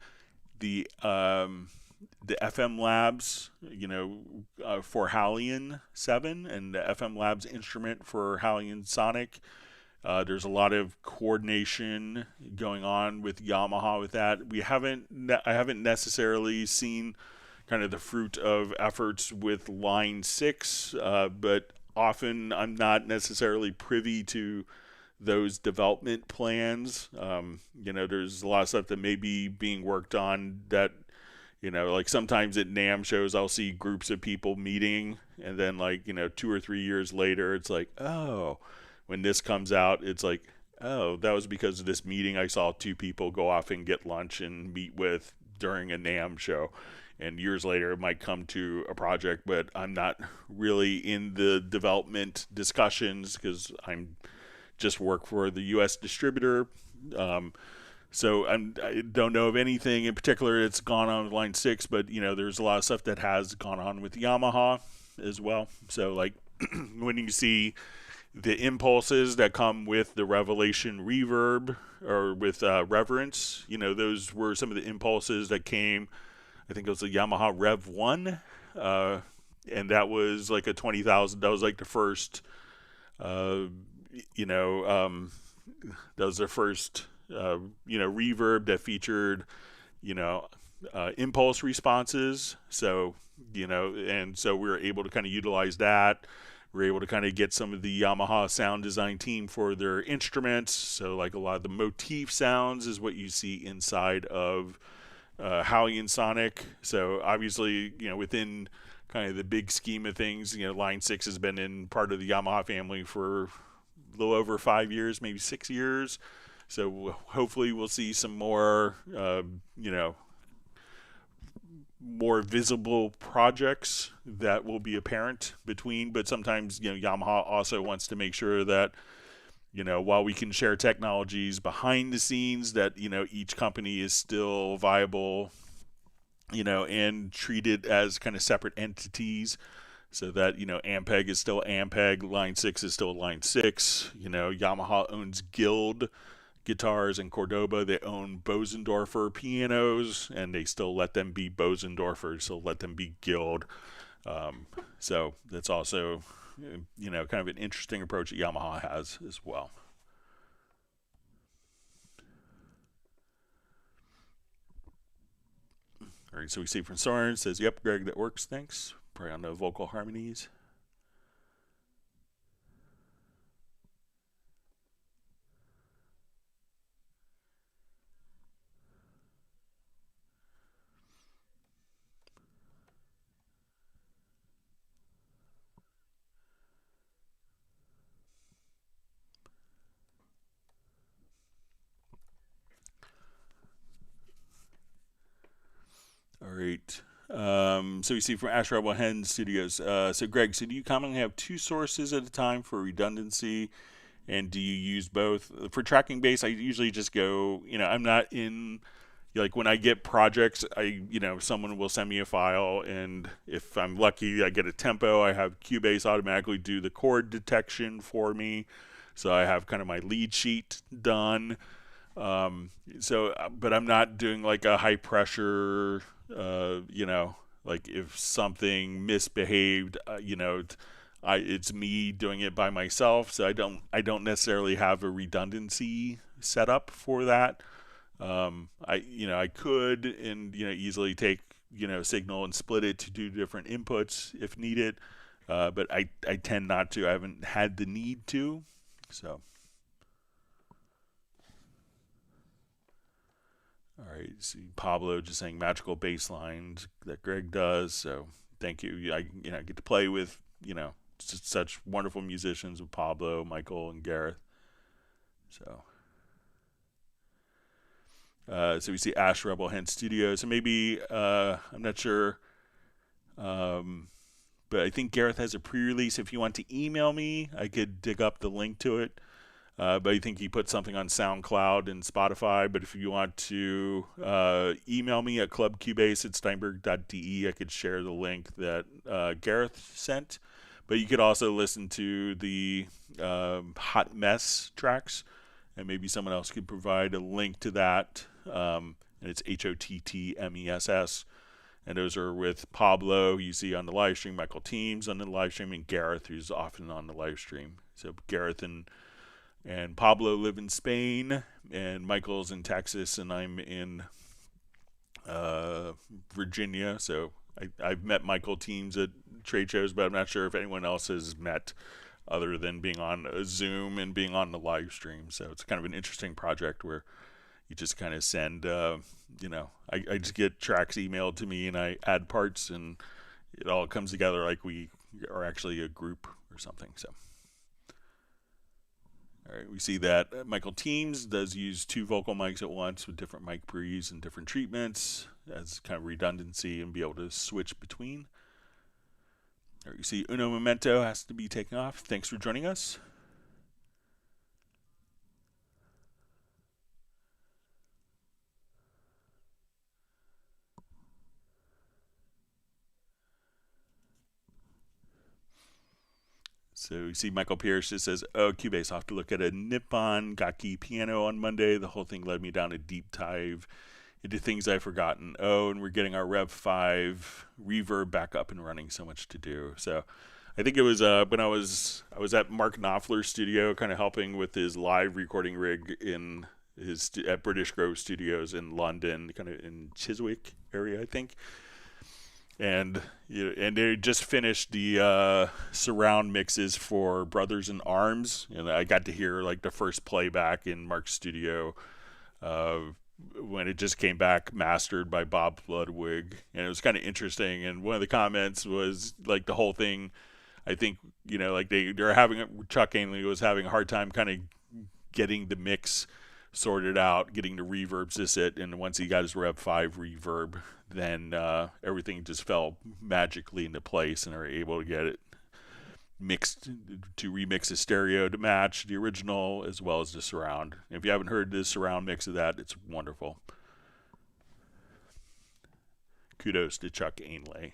the FM Labs, for Hallion 7 and the FM Labs instrument for Hallion Sonic. There's a lot of coordination going on with Yamaha with that. I haven't necessarily seen kind of the fruit of efforts with Line 6, but often I'm not necessarily privy to those development plans. There's a lot of stuff that may be being worked on that, like sometimes at NAMM shows, I'll see groups of people meeting, and then 2 or 3 years later, it's like, oh, when this comes out, it's like, oh, that was because of this meeting. I saw 2 people go off and get lunch and meet with during a NAMM show. And years later, it might come to a project, but I'm not really in the development discussions because I'm just work for the U.S. distributor. So I don't know of anything in particular that's gone on with Line 6, but, there's a lot of stuff that has gone on with Yamaha as well. So, when you see the impulses that come with the Revelation Reverb or with Reverence, those were some of the impulses that came. I think it was the Yamaha Rev 1, and that was like a 20,000. That was like the first, that was their first, reverb that featured, impulse responses. So, and so we were able to kind of utilize that. We were able to kind of get some of the Yamaha sound design team for their instruments. So like a lot of the motif sounds is what you see inside of Hallion Sonic. So obviously, within kind of the big scheme of things, Line 6 has been in part of the Yamaha family for a little over 5 years, maybe 6 years. So hopefully we'll see some more, more visible projects that will be apparent between. But sometimes, Yamaha also wants to make sure that, while we can share technologies behind the scenes, that, each company is still viable, and treated as kind of separate entities so that, Ampeg is still Ampeg, Line 6 is still Line 6, Yamaha owns Guild guitars and Cordoba. They own Bosendorfer pianos, and they still let them be Bosendorfer, so let them be Guild. So that's also kind of an interesting approach that Yamaha has as well. All right, so we see from Soren says, "Yep, Greg, that works. Thanks." Probably on the vocal harmonies. All right. So we see from Ash Rebel Hen Studios. So Greg, do you commonly have 2 sources at a time for redundancy, and do you use both? For tracking bass, I usually just go. I'm not in. When I get projects, someone will send me a file, and if I'm lucky, I get a tempo. I have Cubase automatically do the chord detection for me, so I have kind of my lead sheet done. But I'm not doing like a high pressure, if something misbehaved, it's me doing it by myself, so I don't necessarily have a redundancy set up for that. I could and easily take signal and split it to do different inputs if needed, but I tend not to. I haven't had the need to, so. All right, see Pablo just saying magical bass lines that Greg does. So thank you. I get to play with such wonderful musicians with Pablo, Michael, and Gareth. So so we see Ash Rebel Hen Studios, and maybe I'm not sure, but I think Gareth has a pre-release. If you want to email me, I could dig up the link to it. But I think he put something on SoundCloud and Spotify. But if you want to email me at clubcubase@steinberg.de, I could share the link that Gareth sent. But you could also listen to the Hot Mess tracks, and maybe someone else could provide a link to that. And it's HOTTMESS. And those are with Pablo, you see on the live stream, Michael Teams on the live stream, and Gareth, who's often on the live stream. So Gareth and Pablo live in Spain, and Michael's in Texas, and I'm in Virginia. So I've met Michael Teams at trade shows, but I'm not sure if anyone else has met other than being on a Zoom and being on the live stream. So it's kind of an interesting project where you just kind of send, I just get tracks emailed to me and I add parts and it all comes together like we are actually a group or something. So, all right, we see that Michael Teams does use 2 vocal mics at once with different mic pre's and different treatments as kind of redundancy and be able to switch between. All right, you see Uno Momento has to be taken off. Thanks for joining us. So you see Michael Pierce just says, oh, Cubase, I'll have to look at a Nippon Gaki piano on Monday. The whole thing led me down a deep dive into things I've forgotten. Oh, and we're getting our Rev 5 reverb back up and running. So much to do. So I think it was when I was at Mark Knopfler's studio, kind of helping with his live recording rig in his at British Grove Studios in London, kind of in Chiswick area, I think. And they just finished the surround mixes for Brothers in Arms, and I got to hear like the first playback in Mark's studio when it just came back mastered by Bob Ludwig, and it was kind of interesting. And one of the comments was like the whole thing. I think like they're having Chuck Ainley was having a hard time kind of getting the mix sorted out, getting the reverbs to sit, and once he got his Rev 5 reverb, then everything just fell magically into place, and they were able to get it mixed to remix the stereo to match the original as well as the surround. If you haven't heard the surround mix of that, it's wonderful. Kudos to Chuck Ainley.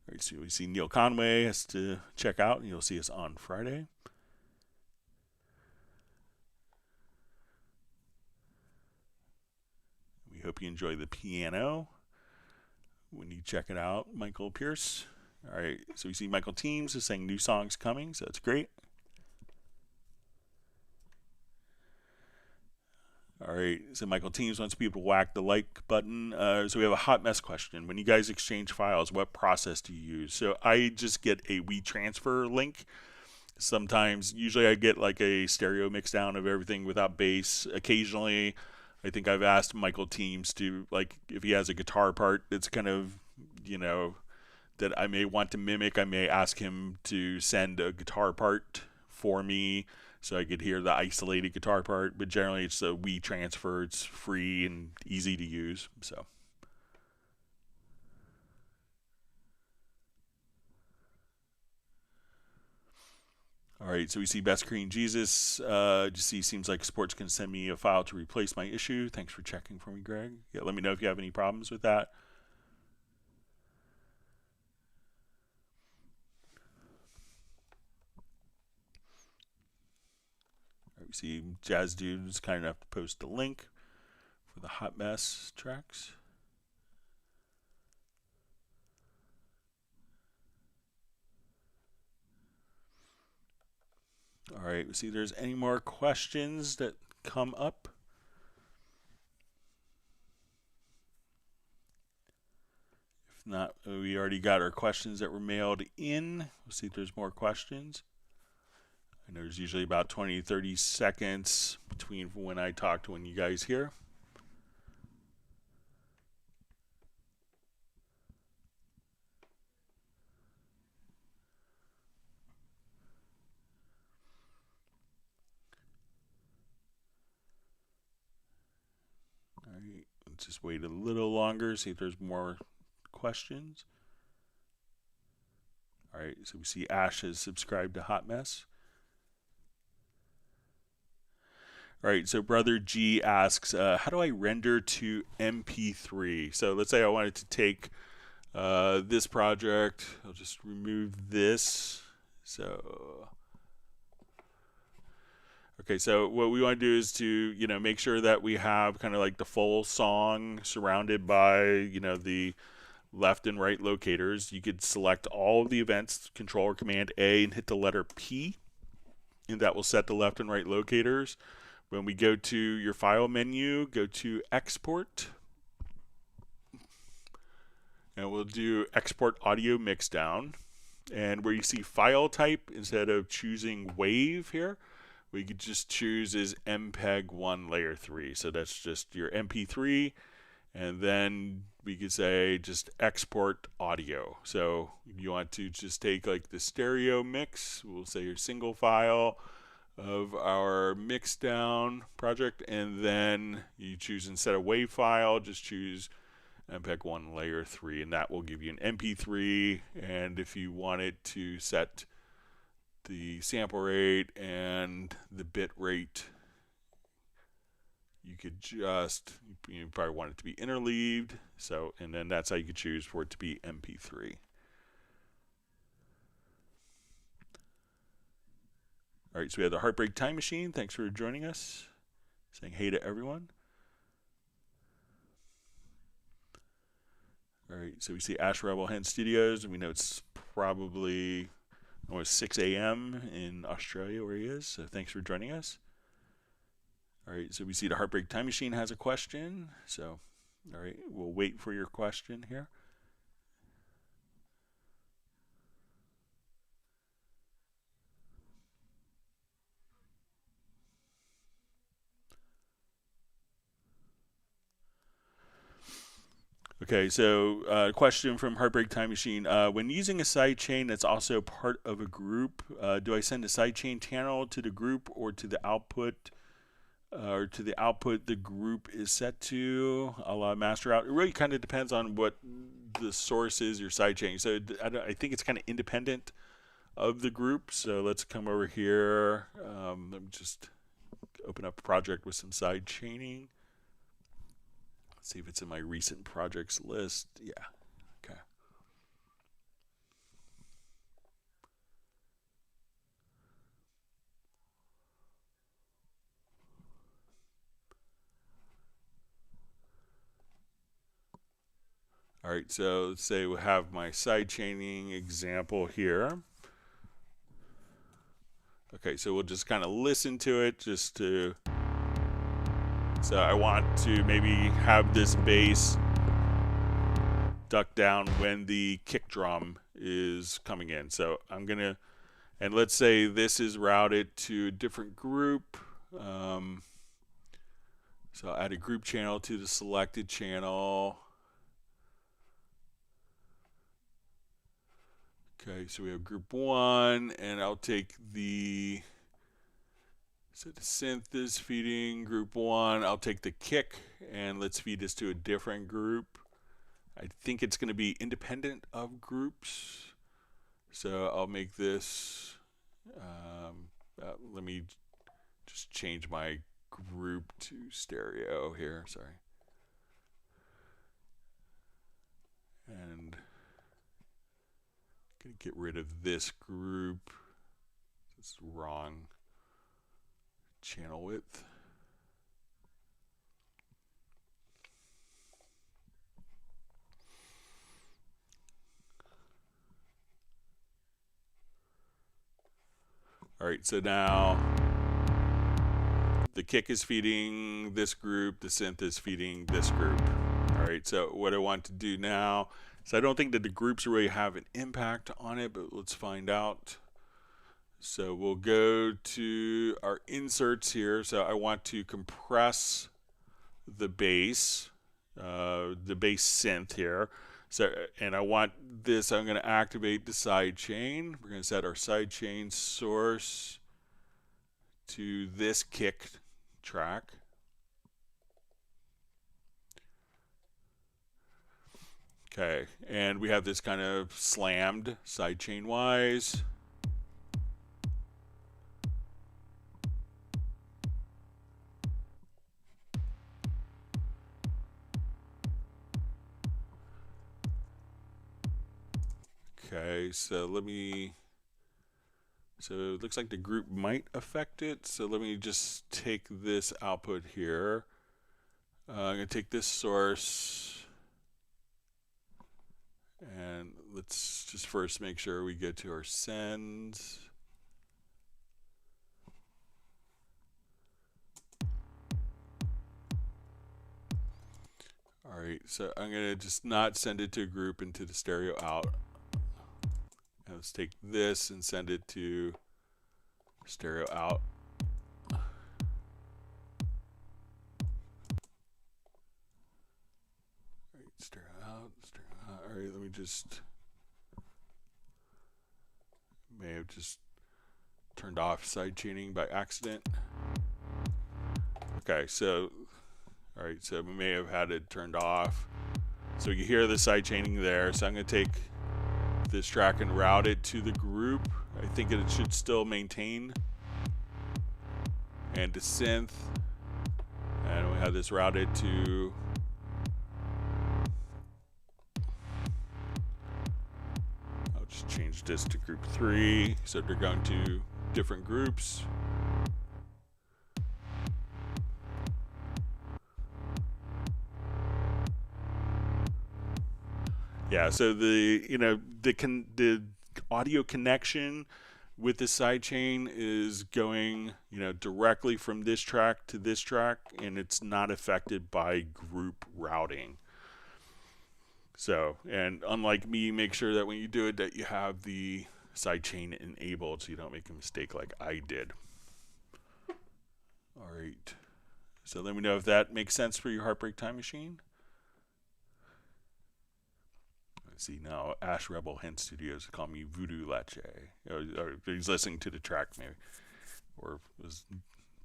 All right, so we see Neil Conway has to check out, and you'll see us on Friday. We hope you enjoy the piano when you check it out, Michael Pierce. All right, so we see Michael Teams is saying new songs coming, so that's great. All right, so Michael Teams wants people to whack the like button. So we have a hot mess question. When you guys exchange files, what process do you use? So I just get a WeTransfer link. Sometimes, usually I get like a stereo mix down of everything without bass. Occasionally, I think I've asked Michael Teams to, like, if he has a guitar part that's kind of, that I may want to mimic, I may ask him to send a guitar part for me so I could hear the isolated guitar part. But generally, it's a WeTransfer. It's free and easy to use. So. All right, so we see Best Green Jesus. Just see, seems like Sports can send me a file to replace my issue. Thanks for checking for me, Greg. Yeah, let me know if you have any problems with that. All right, we see Jazz Dude is kind enough to post the link for the Hot Mess tracks. All right, see if there's any more questions that come up. If not, we already got our questions that were mailed in. We'll see if there's more questions. I know there's usually about 20 to 30 seconds between when I talk to when you guys hear. All right, let's just wait a little longer, see if there's more questions. All right, so we see Ash has subscribed to Hot Mess. All right, so Brother G asks, how do I render to MP3? So let's say I wanted to take this project. I'll just remove this. So, okay, so what we want to do is to, make sure that we have kind of like the full song surrounded by, the left and right locators. You could select all of the events, Control or Command A, and hit the letter P, and that will set the left and right locators. When we go to your file menu, go to Export, and we'll do Export Audio Mixdown. And where you see file type, instead of choosing WAV here, we could just choose is MPEG-1 layer 3. So that's just your MP3, and then we could say just export audio. So you want to just take like the stereo mix, we'll say your single file of our mixdown project, and then you choose, instead of WAV file, just choose MPEG-1 layer 3, and that will give you an MP3. And if you wanted to set the sample rate and the bit rate, you could just, you probably want it to be interleaved, so, and then that's how you could choose for it to be MP3. All right, so we have the Heartbreak Time Machine. Thanks for joining us. Saying hey to everyone. All right, so we see Ash Rebel Hen Studios, and we know it's probably almost 6 a.m. in Australia where he is, so thanks for joining us. All right, so we see the Heartbreak Time Machine has a question, so all right, we'll wait for your question here. Okay, so question from Heartbreak Time Machine. When using a sidechain that's also part of a group, do I send a sidechain channel to the group or to the output? The group is set to, a la master out. It really kind of depends on what the source is, your sidechain. So I think it's kind of independent of the group. So let's come over here. Let me just open up a project with some side chaining. Let's see if it's in my recent projects list. Yeah. Okay. All right, so let's say we have my side chaining example here. Okay, so we'll just kind of listen to it just to, so I want to maybe have this bass duck down when the kick drum is coming in. So I'm gonna, and let's say this is routed to a different group. So I'll add a group channel to the selected channel. Okay, so we have group 1, and I'll take the, so the synth is feeding group 1. I'll take the kick, and let's feed this to a different group. I think it's going to be independent of groups. So I'll make this, let me just change my group to stereo here, sorry. And gonna get rid of this group. It's wrong channel width. All right, so now the kick is feeding this group, the synth is feeding this group. All right, so what I want to do now, so I don't think that the groups really have an impact on it, but let's find out. So we'll go to our inserts here. So I want to compress the bass synth here. So, and I want this, I'm going to activate the side chain. We're going to set our side chain source to this kick track. Okay, and we have this kind of slammed sidechain wise. Okay, so it looks like the group might affect it. So let me just take this output here. I'm going to take this source. And let's just first make sure we get to our sends. All right, so I'm going to just not send it to a group and to the stereo out. And let's take this and send it to stereo out. All right, stereo out, stereo out. All right, let me just, may have just turned off side chaining by accident. Okay, so, all right, so we may have had it turned off. So you hear the side chaining there. So I'm going to take this track and route it to the group. I think it should still maintain. And to synth. And we have this routed to I'll just change this to group 3. So they're going to different groups. Yeah, so the audio connection with the sidechain is going, directly from this track to this track, and it's not affected by group routing. So, and unlike me, make sure that when you do it that you have the sidechain enabled so you don't make a mistake like I did. All right. So let me know if that makes sense for your Heartbreak Time Machine. See now, Ash Rebel Hen Studios call me Voodoo Lache. Or he's listening to the track maybe, or it was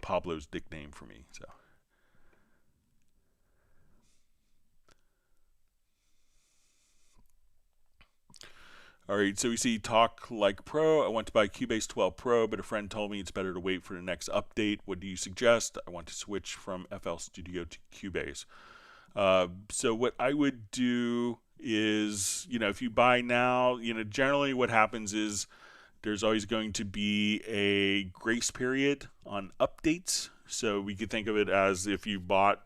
Pablo's nickname for me. So, all right. So we see Talk Like Pro. I want to buy Cubase 12 Pro, but a friend told me it's better to wait for the next update. What do you suggest? I want to switch from FL Studio to Cubase. So what I would do is, if you buy now, generally what happens is there's always going to be a grace period on updates. So we could think of it as if you bought,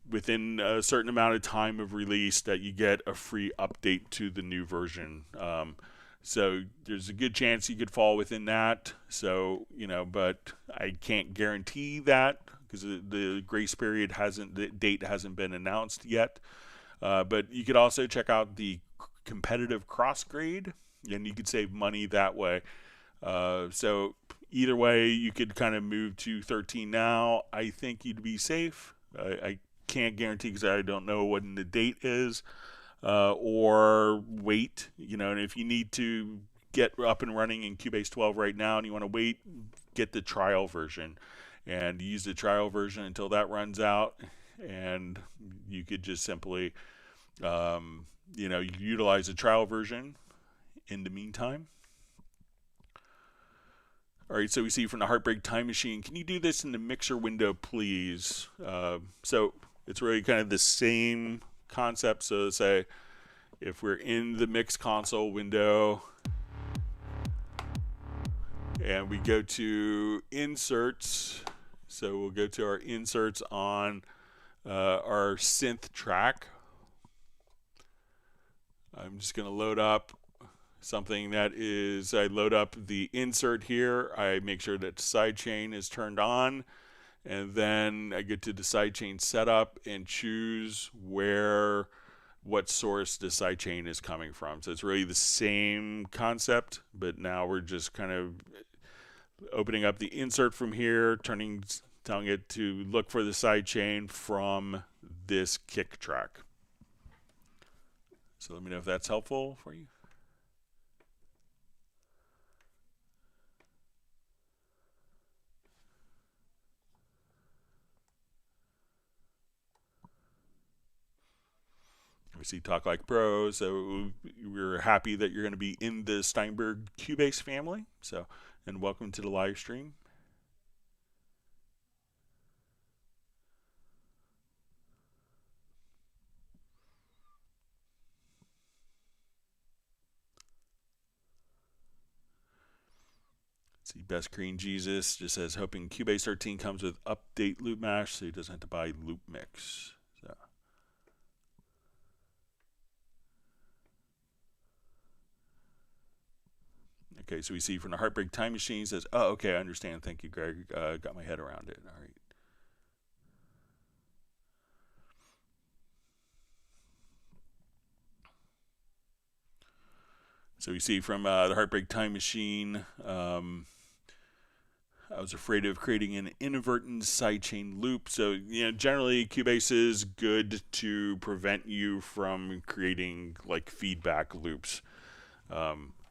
within a certain amount of time of release that you get a free update to the new version. So there's a good chance you could fall within that. So, but I can't guarantee that because the grace period the date hasn't been announced yet. But you could also check out the competitive cross-grade, and you could save money that way. So either way, you could kind of move to 13 now. I think you'd be safe. I can't guarantee because I don't know when the date is, or wait. And if you need to get up and running in Cubase 12 right now and you want to wait, get the trial version and use the trial version until that runs out. And you could just simply, utilize the trial version in the meantime. All right, so we see from the Heartbreak Time Machine, can you do this in the mixer window, please? So it's really kind of the same concept. So say if we're in the mix console window and we go to inserts, so we'll go to our inserts on our synth track. I'm just going to load up something that is, I load up the insert here, I make sure that sidechain is turned on, and then I get to the sidechain setup and choose what source the sidechain is coming from. So it's really the same concept, but now we're just kind of opening up the insert from here, telling it to look for the sidechain from this kick track. So let me know if that's helpful for you. We see Talk Like Pros, so we're happy that you're going to be in the Steinberg Cubase family. So, and welcome to the live stream. See, Best Green Jesus just says, hoping Cubase 13 comes with update loop mash so he doesn't have to buy loop mix. So. Okay, so we see from the Heartbreak Time Machine says, oh, okay, I understand. Thank you, Greg. Got my head around it. All right. So we see from the Heartbreak Time Machine, I was afraid of creating an inadvertent sidechain loop. So, generally Cubase is good to prevent you from creating like feedback loops.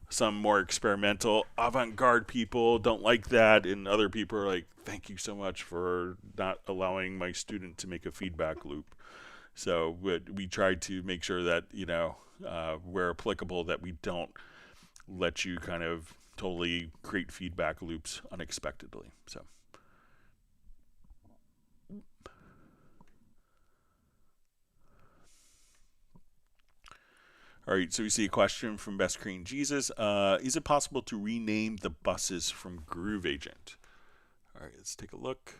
Some more experimental, avant-garde people don't like that, and other people are like, thank you so much for not allowing my student to make a feedback loop. So we try to make sure that, where applicable, that we don't let you kind of totally create feedback loops unexpectedly. So. All right, so we see a question from Best Green Jesus. Is it possible to rename the buses from Groove Agent? All right, let's take a look.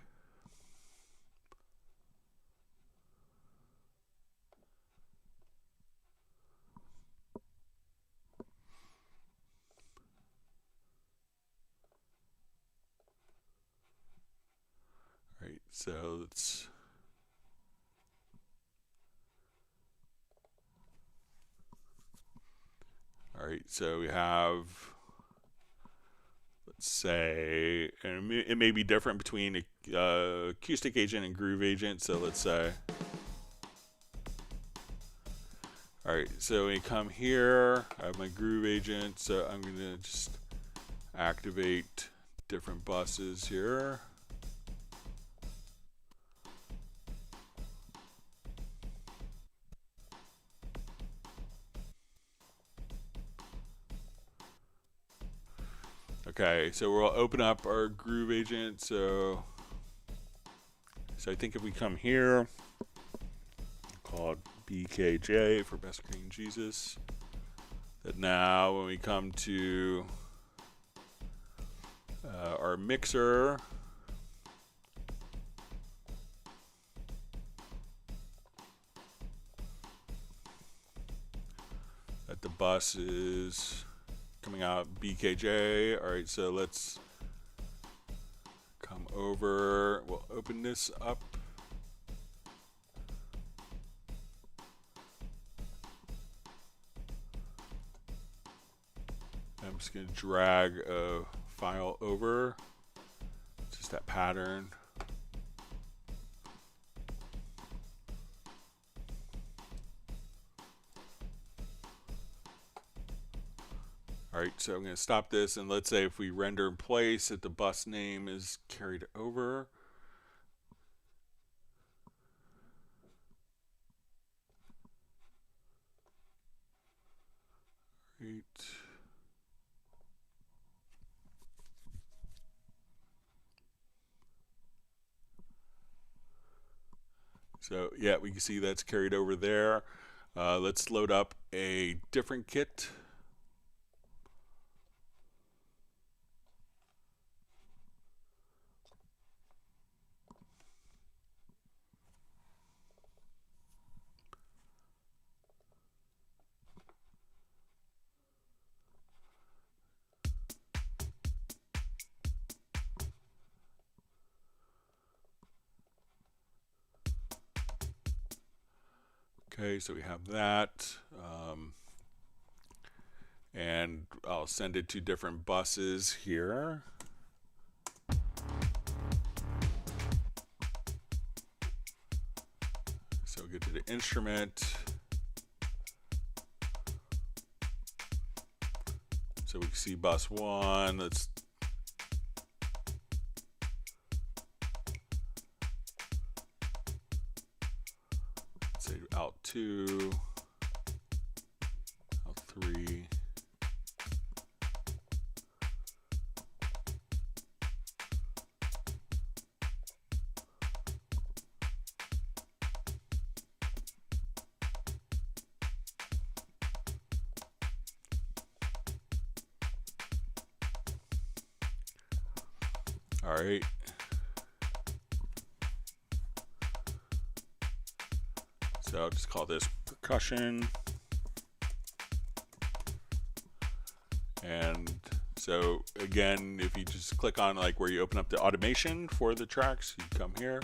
All right, so let's... All right, so we have, let's say, and it may be different between acoustic agent and groove agent. So let's say, all right, so when you come here, I have my groove agent. So I'm going to just activate different buses here. Okay, so we'll open up our groove agent. So I think if we come here, call it BKJ for Best Green Jesus, that now when we come to our mixer, that the bus is coming out BKJ. All right, so let's come over. We'll open this up. I'm just going to drag a file over. Just that pattern. All right, so I'm going to stop this, and let's say if we render in place that the bus name is carried over. Right. So yeah, we can see that's carried over there. Let's load up a different kit. Okay, so we have that. And I'll send it to different buses here. So get to the instrument. So we can see bus 1. Let's say out 2, out 3. All right. So I'll just call this percussion. And so again, if you just click on like where you open up the automation for the tracks, you come here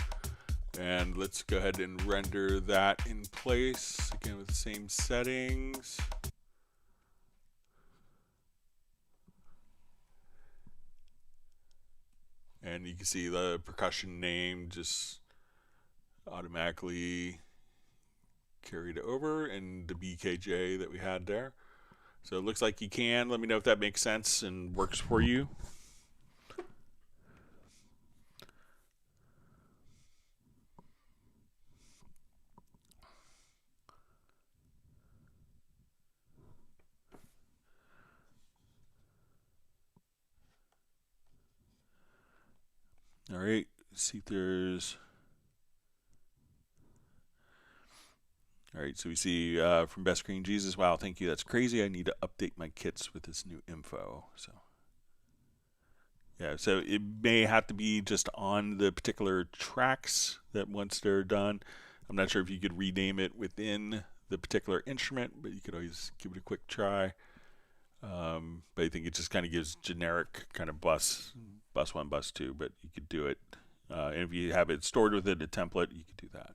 and let's go ahead and render that in place again with the same settings. And you can see the percussion name just automatically carried over in the BKJ that we had there. So it looks like you can. Let me know if that makes sense and works for you. All right, see if there's... All right, so we see from Best Green Jesus, wow, thank you, that's crazy. I need to update my kits with this new info. So yeah, so it may have to be just on the particular tracks that once they're done. I'm not sure if you could rename it within the particular instrument, but you could always give it a quick try. But I think it just kind of gives generic kind of bus 1, bus 2, but you could do it. And if you have it stored within a template, you could do that.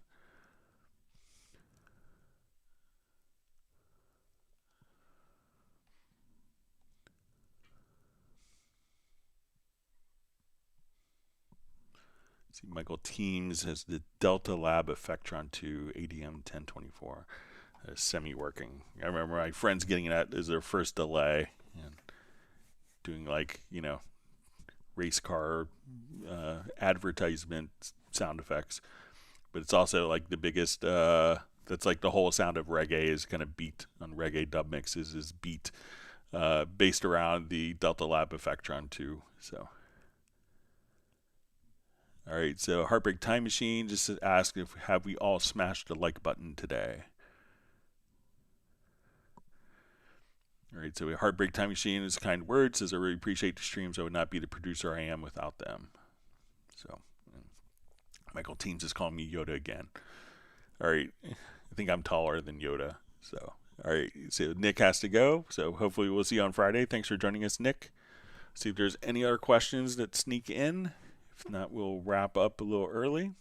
See, Michael Teams has the Delta Lab Effectron 2 ADM 1024 semi-working. I remember my friends getting that as their first delay and doing like, race car advertisement sound effects. But it's also like the biggest, that's like the whole sound of reggae is kind of beat on reggae dub mixes is beat based around the Delta Lab Effectron 2. So. All right, so Heartbreak Time Machine just asked if have we all smashed the like button today. All right, so Heartbreak Time Machine is a kind word, says I really appreciate the streams. I would not be the producer I am without them. So Michael Teams is calling me Yoda again. All right, I think I'm taller than Yoda. So all right, so Nick has to go. So hopefully we'll see you on Friday. Thanks for joining us, Nick. See if there's any other questions that sneak in. If not, we'll wrap up a little early.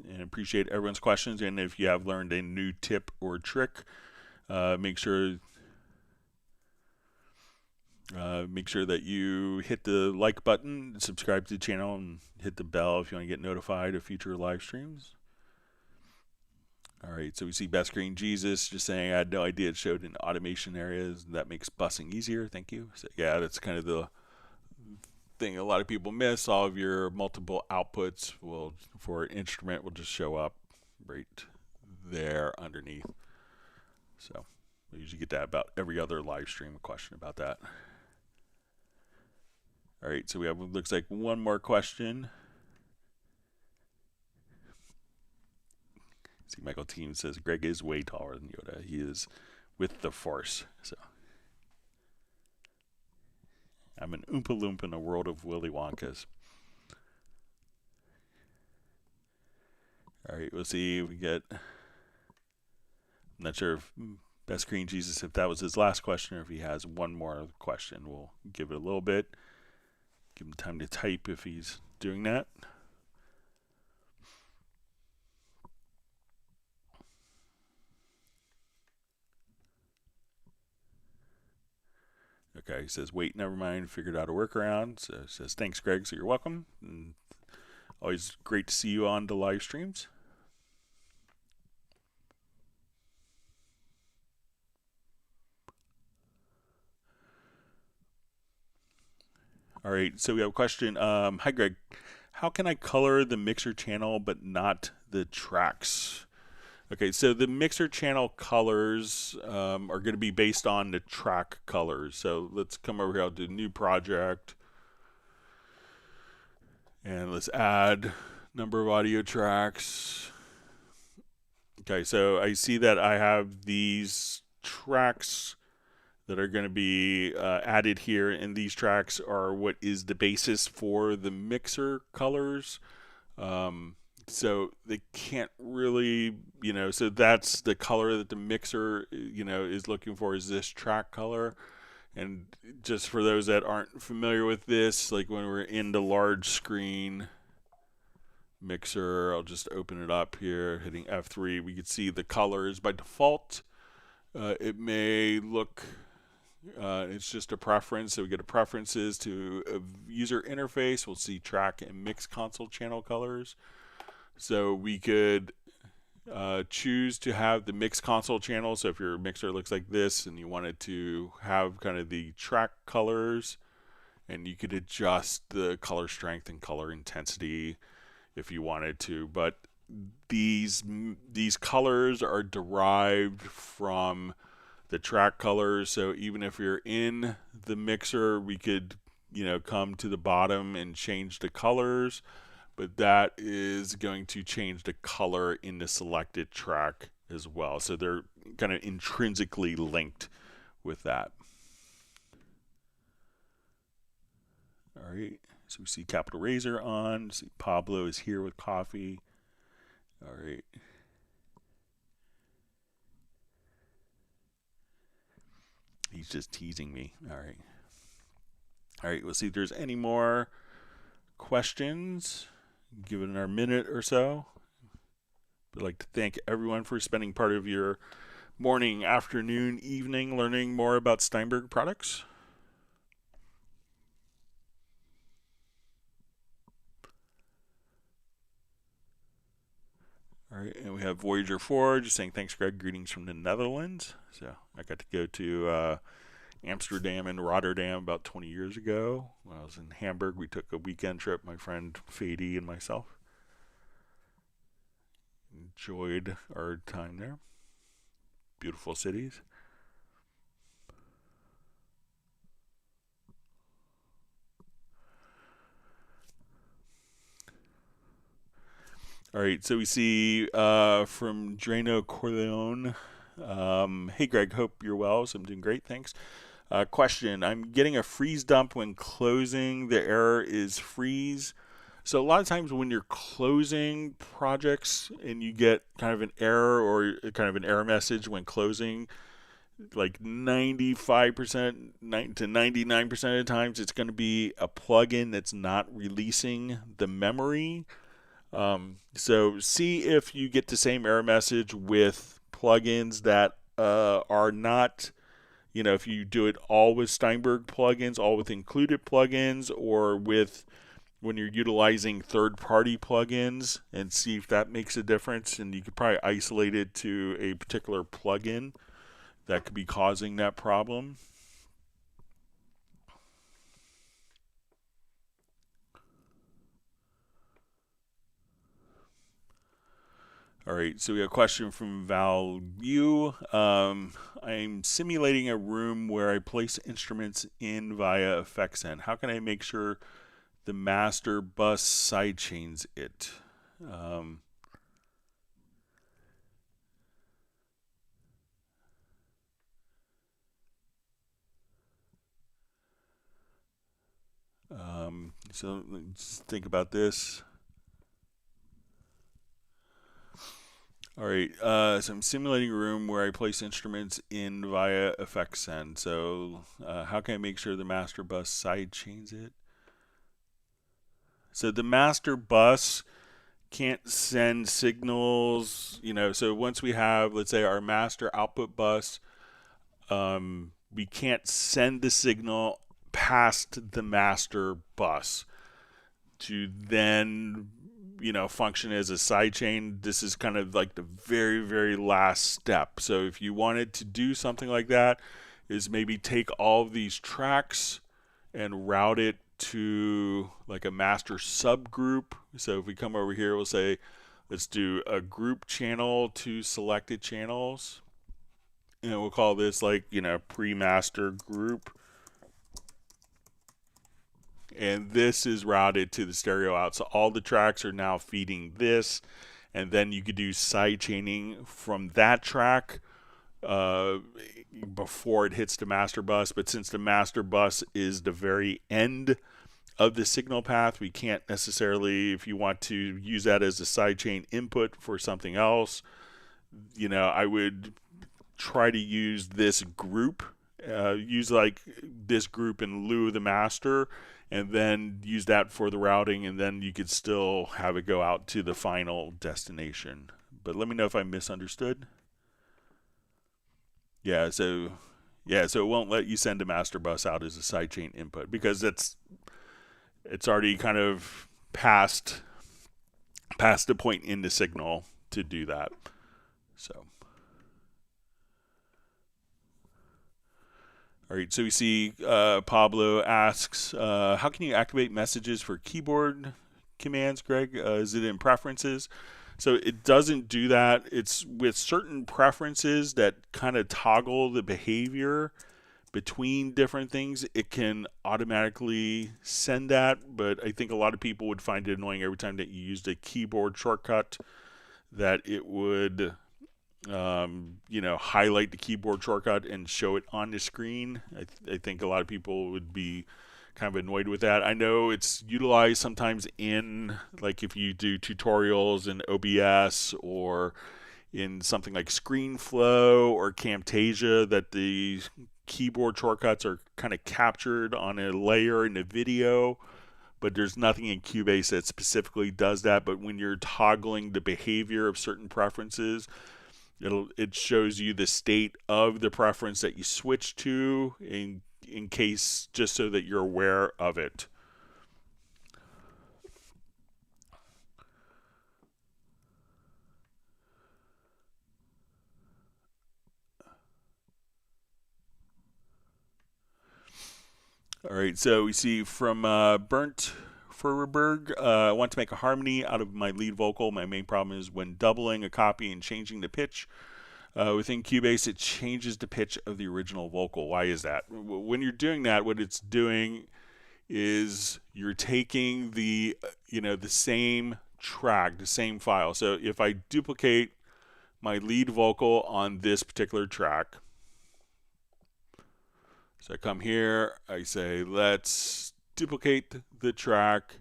And appreciate everyone's questions. And if you have learned a new tip or trick, make sure that you hit the like button, subscribe to the channel, and hit the bell if you want to get notified of future live streams. All right, so we see Best Green Jesus just saying, I had no idea it showed in automation areas. That makes busing easier. Thank you. So, yeah, that's kind of the thing a lot of people miss. All of your multiple outputs will, for an instrument, will just show up right there underneath. So we usually get that about every other live stream question about that. All right, so we have, looks like one more question. See, Michael Team says Greg is way taller than Yoda. He is with the Force. So I'm an Oompa Loompa in a world of Willy Wonkas. All right, we'll see if we get. I'm not sure if Best Screen Jesus, if that was his last question or if he has one more question, we'll give it a little bit. Give him time to type if he's doing that. Okay, he says, wait, never mind, figured out a workaround. So he says, thanks, Greg, so you're welcome. And always great to see you on the live streams. All right, so we have a question. Hi, Greg. How can I color the mixer channel but not the tracks? Okay, so the mixer channel colors are going to be based on the track colors. So let's come over here. I'll do new project. And let's add number of audio tracks. Okay, so I see that I have these tracks that are going to be added here, and these tracks are what is the basis for the mixer colors. So they can't really, so that's the color that the mixer, is looking for, is this track color. And just for those that aren't familiar with this, like when we're in the large screen mixer, I'll just open it up here, hitting F3, we can see the colors. By default, it may look, it's just a preference. So we go to preferences to a user interface. We'll see track and mix console channel colors. So we could choose to have the mix console channel. So if your mixer looks like this and you wanted to have kind of the track colors, and you could adjust the color strength and color intensity if you wanted to. But these colors are derived from the track colors. So even if you're in the mixer, we could, come to the bottom and change the colors. But that is going to change the color in the selected track as well. So they're kind of intrinsically linked with that. All right, so we see Capital Razor on. See Pablo is here with coffee. All right. He's just teasing me. All right. All right, we'll see if there's any more questions. Give it our minute or so. I'd like to thank everyone for spending part of your morning, afternoon, evening learning more about Steinberg products. All right, and we have Voyager 4 just saying, thanks, Greg. Greetings from the Netherlands. So I got to go to Amsterdam and Rotterdam about 20 years ago. When I was in Hamburg, we took a weekend trip, my friend Fady and myself. Enjoyed our time there. Beautiful cities. All right, so we see from Drano Corleone. Hey, Greg, hope you're well. So I'm doing great, thanks. Question, I'm getting a freeze dump when closing. The error is freeze. So a lot of times when you're closing projects and you get kind of an error or kind of an error message when closing, like 95% to 99% of the times, it's going to be a plugin that's not releasing the memory. So see if you get the same error message with plugins that are not, if you do it all with Steinberg plugins, all with included plugins, or with when you're utilizing third-party plugins, and see if that makes a difference. And you could probably isolate it to a particular plugin that could be causing that problem. All right, so we have a question from Val Yu. I'm simulating a room where I place instruments in via FXN. How can I make sure the master bus sidechains it? So let's think about this. All right, so I'm simulating a room where I place instruments in via effect send. So how can I make sure the master bus side chains it? So the master bus can't send signals, so once we have, let's say, our master output bus, we can't send the signal past the master bus to then function as a sidechain. This is kind of like the very, very last step. So if you wanted to do something like that, is maybe take all of these tracks and route it to like a master subgroup. So if we come over here, we'll say let's do a group channel to selected channels, and we'll call this like pre-master group, and this is routed to the stereo out. So all the tracks are now feeding this, and then you could do side chaining from that track before it hits the master bus. But since the master bus is the very end of the signal path, we can't necessarily, if you want to use that as a sidechain input for something else, I would try to use this group, use like this group in lieu of the master, and then use that for the routing, and then you could still have it go out to the final destination. But let me know if I misunderstood. So it won't let you send a master bus out as a sidechain input because it's already kind of past the point in the signal to do that. So all right, so we see Pablo asks, how can you activate messages for keyboard commands, Greg? Is it in preferences? So it doesn't do that. It's with certain preferences that kind of toggle the behavior between different things. It can automatically send that, but I think a lot of people would find it annoying every time that you used a keyboard shortcut that it would highlight the keyboard shortcut and show it on the screen. I think a lot of people would be kind of annoyed with that. I know it's utilized sometimes in, like, if you do tutorials in OBS or in something like ScreenFlow or Camtasia, that the keyboard shortcuts are kind of captured on a layer in the video, but there's nothing in Cubase that specifically does that. But when you're toggling the behavior of certain preferences, it shows you the state of the preference that you switch to in case, just so that you're aware of it. All right, so we see from Burnt Furberg, I want to make a harmony out of my lead vocal. My main problem is when doubling a copy and changing the pitch. Within Cubase, it changes the pitch of the original vocal. Why is that? When you're doing that, what it's doing is you're taking the same track, the same file. So if I duplicate my lead vocal on this particular track, so I come here, I say, let's duplicate the track.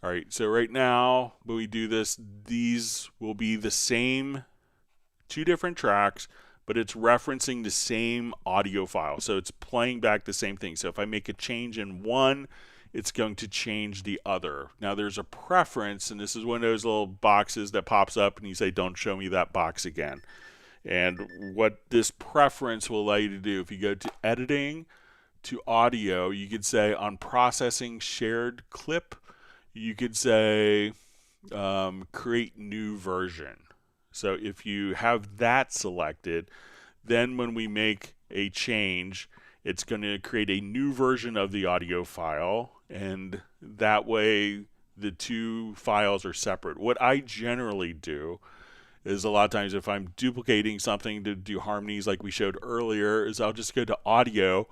All right, so right now, when we do this, these will be the same two different tracks, but it's referencing the same audio file. So it's playing back the same thing. So if I make a change in one, it's going to change the other. Now there's a preference, and this is one of those little boxes that pops up and you say, don't show me that box again. And what this preference will allow you to do, if you go to editing, to audio, you could say on processing shared clip, you could say create new version. So if you have that selected, then when we make a change, it's going to create a new version of the audio file, and that way the two files are separate. What I generally do is, a lot of times if I'm duplicating something to do harmonies like we showed earlier, is I'll just go to audio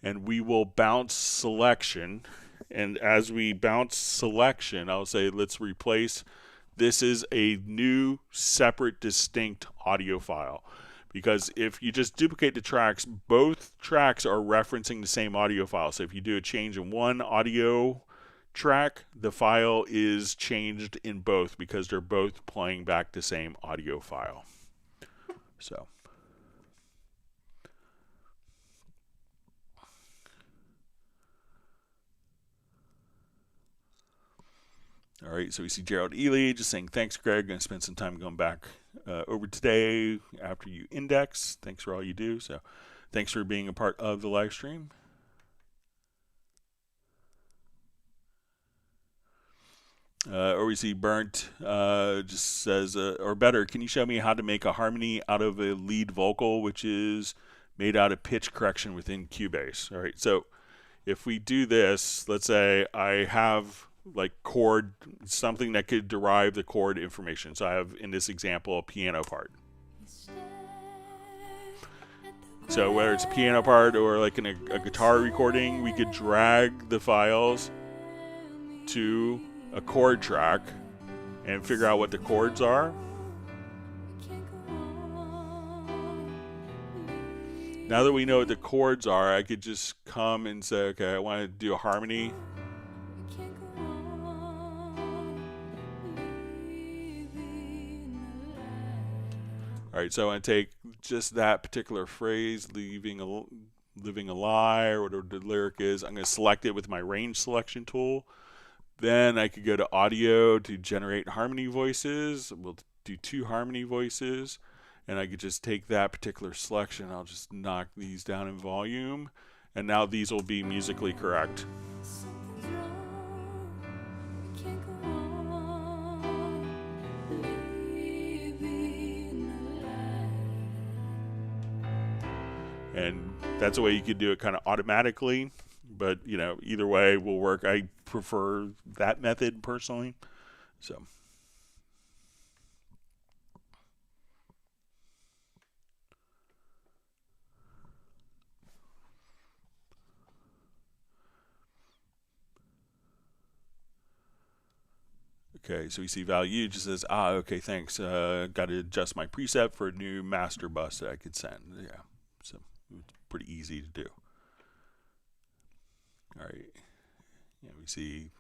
and we will bounce selection. And as we bounce selection, I'll say, let's replace. This is a new, separate, distinct audio file. Because if you just duplicate the tracks, both tracks are referencing the same audio file. So if you do a change in one audio track, the file is changed in both because they're both playing back the same audio file. So. All right, so we see Gerald Ely just saying, thanks, Greg. Going to spend some time going back over today after you index. Thanks for all you do. So thanks for being a part of the live stream. Or we see Burnt just says, or better, can you show me how to make a harmony out of a lead vocal, which is made out of pitch correction within Cubase? All right, so if we do this, let's say I have like chord, something that could derive the chord information. So I have, in this example, a piano part. So whether it's a piano part or like in a guitar recording, we could drag the files to a chord track and figure out what the chords are. Now that we know what the chords are, I could just come and say, okay, I want to do a harmony. All right, so I want to take just that particular phrase, living a lie, or whatever the lyric is. I'm going to select it with my range selection tool. Then I could go to audio to generate harmony voices. We'll do 2 harmony voices. And I could just take that particular selection. I'll just knock these down in volume. And now these will be musically correct. And that's a way you could do it kind of automatically. But, you know, either way will work. I prefer that method personally. So. Okay, so we see value just says, okay, thanks. Got to adjust my preset for a new master bus that I could send. Yeah, so it's pretty easy to do. All right, yeah, we see.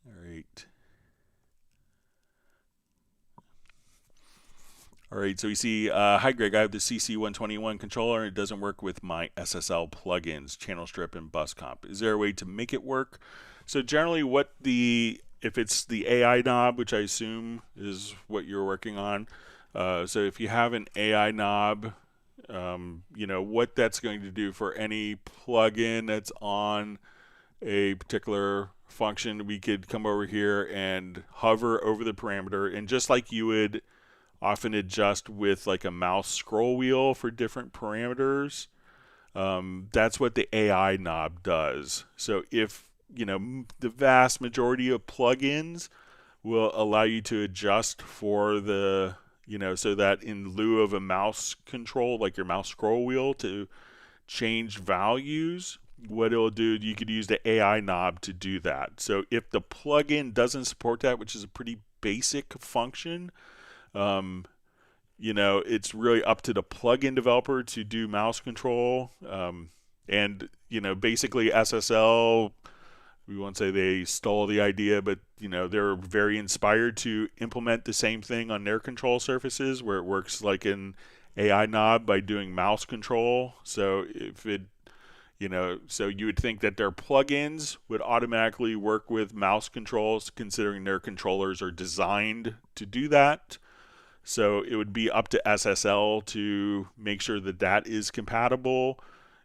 All right. All right, so we see, hi Greg, I have the CC121 controller and it doesn't work with my SSL plugins, Channel Strip and Bus Comp. Is there a way to make it work? So generally if it's the AI knob, which I assume is what you're working on, so if you have an AI knob, you know, what that's going to do for any plugin that's on a particular function, we could come over here and hover over the parameter, and just like you would often adjust with like a mouse scroll wheel for different parameters, that's what the AI knob does. So if, you know, the vast majority of plugins will allow you to adjust for the, you know, so that in lieu of a mouse control, like your mouse scroll wheel to change values, what it'll do, you could use the AI knob to do that. So if the plugin doesn't support that, which is a pretty basic function, you know, it's really up to the plugin developer to do mouse control. And, you know, basically SSL, we won't say they stole the idea, but, you know, they're very inspired to implement the same thing on their control surfaces where it works like an AI knob by doing mouse control. So if it, you know, so you would think that their plugins would automatically work with mouse controls, considering their controllers are designed to do that. So it would be up to SSL to make sure that that is compatible.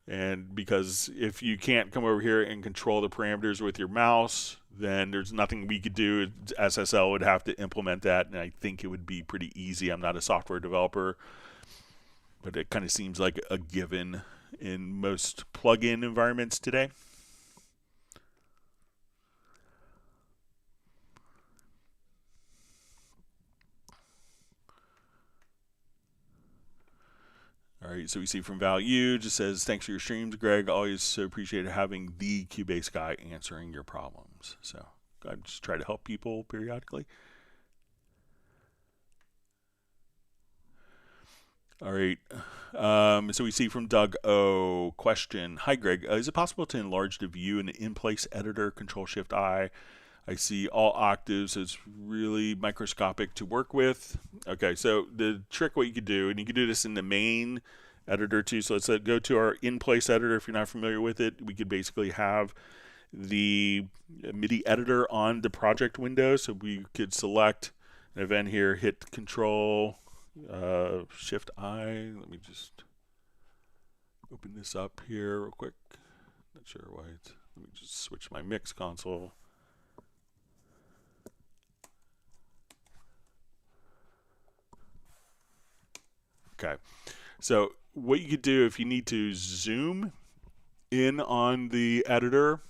And because if you can't come over here and control the parameters with your mouse, then there's nothing we could do. SSL would have to implement that, and I think it would be pretty easy. I'm not a software developer, but it kind of seems like a given in most plugin environments today. All right, so we see from Value just says, thanks for your streams, Greg. Always so appreciated having the Cubase guy answering your problems. So I just try to help people periodically. All right. So we see from Doug O. Question. Hi, Greg. Is it possible to enlarge the view in the in-place editor? Control-Shift-I. I see all octaves. It's really microscopic to work with. Okay, so the trick, what you could do, and you can do this in the main editor too. So let's go to our in-place editor. If you're not familiar with it, we could basically have the MIDI editor on the project window. So we could select an event here, hit Control Shift I. Let me just open this up here real quick. Not sure why it's. Let me just switch my mix console. Okay, so what you could do if you need to zoom in on the editor,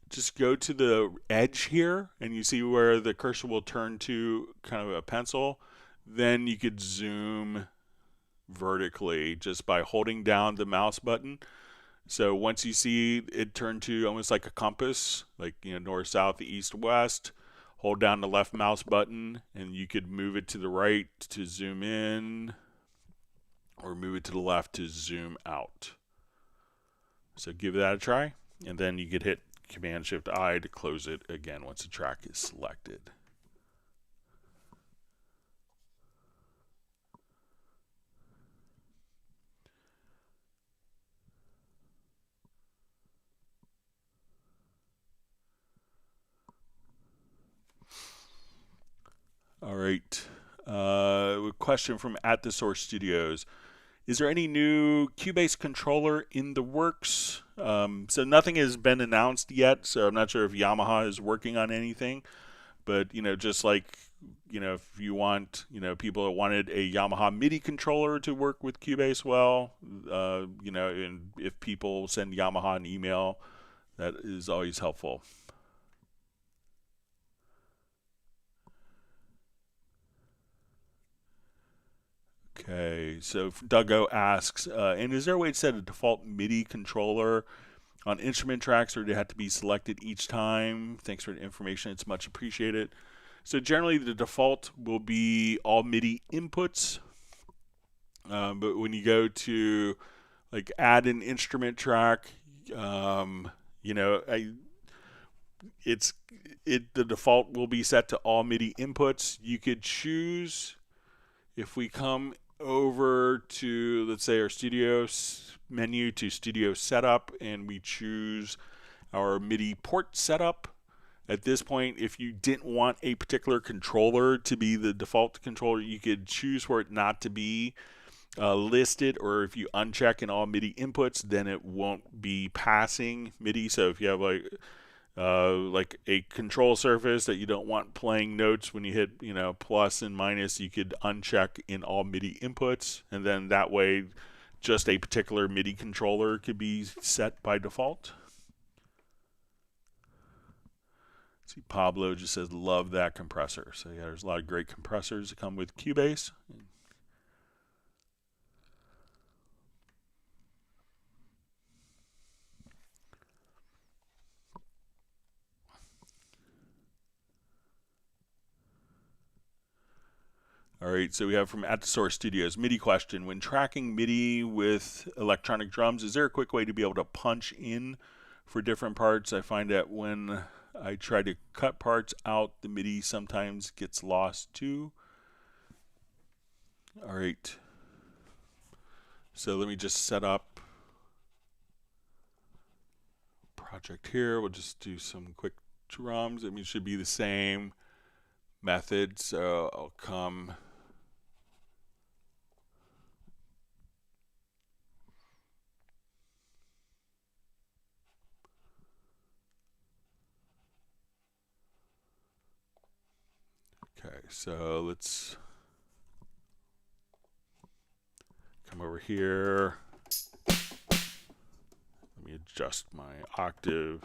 just go to the edge here and you see where the cursor will turn to kind of a pencil. Then you could zoom vertically just by holding down the mouse button. So once you see it turn to almost like a compass, like north, south, east, west, hold down the left mouse button and you could move it to the right to zoom in, or move it to the left to zoom out. So give that a try, and then you could hit Command-Shift-I to close it again once the track is selected. All right. A question from At the Source Studios. Is there any new Cubase controller in the works? So nothing has been announced yet, so I'm not sure if Yamaha is working on anything. But, just like, if you want, people that wanted a Yamaha MIDI controller to work with Cubase well, and if people send Yamaha an email, that is always helpful. Okay, so Duggo asks, and is there a way to set a default MIDI controller on instrument tracks, or do they have to be selected each time? Thanks for the information. It's much appreciated. So generally, the default will be all MIDI inputs. But when you go to like add an instrument track, the default will be set to all MIDI inputs. You could choose, if we come over to, let's say, our studio menu to studio setup, and we choose our MIDI port setup. At this point, if you didn't want a particular controller to be the default controller, you could choose for it not to be listed, or if you uncheck in all MIDI inputs, then it won't be passing MIDI. So if you have like a control surface that you don't want playing notes when you hit plus and minus, you could uncheck in all MIDI inputs, and then that way just a particular MIDI controller could be set by default. See, Pablo just says love that compressor. So yeah, there's a lot of great compressors that come with Cubase. All right, so we have from At the Source Studios, MIDI question. When tracking MIDI with electronic drums, is there a quick way to be able to punch in for different parts? I find that when I try to cut parts out, the MIDI sometimes gets lost too. All right, so let me just set up a project here. We'll just do some quick drums. I mean, it should be the same method, so I'll come... Okay, so let's come over here. Let me adjust my octave.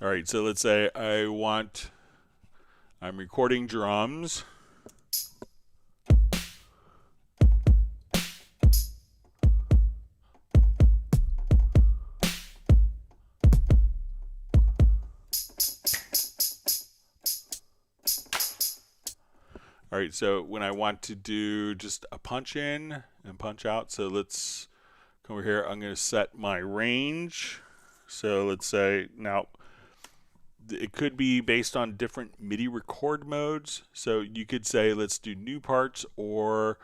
All right, so let's say I'm recording drums. All right, so when I want to do just a punch in and punch out, so let's come over here. I'm going to set my range. So let's say now it could be based on different MIDI record modes. So you could say let's do new parts, or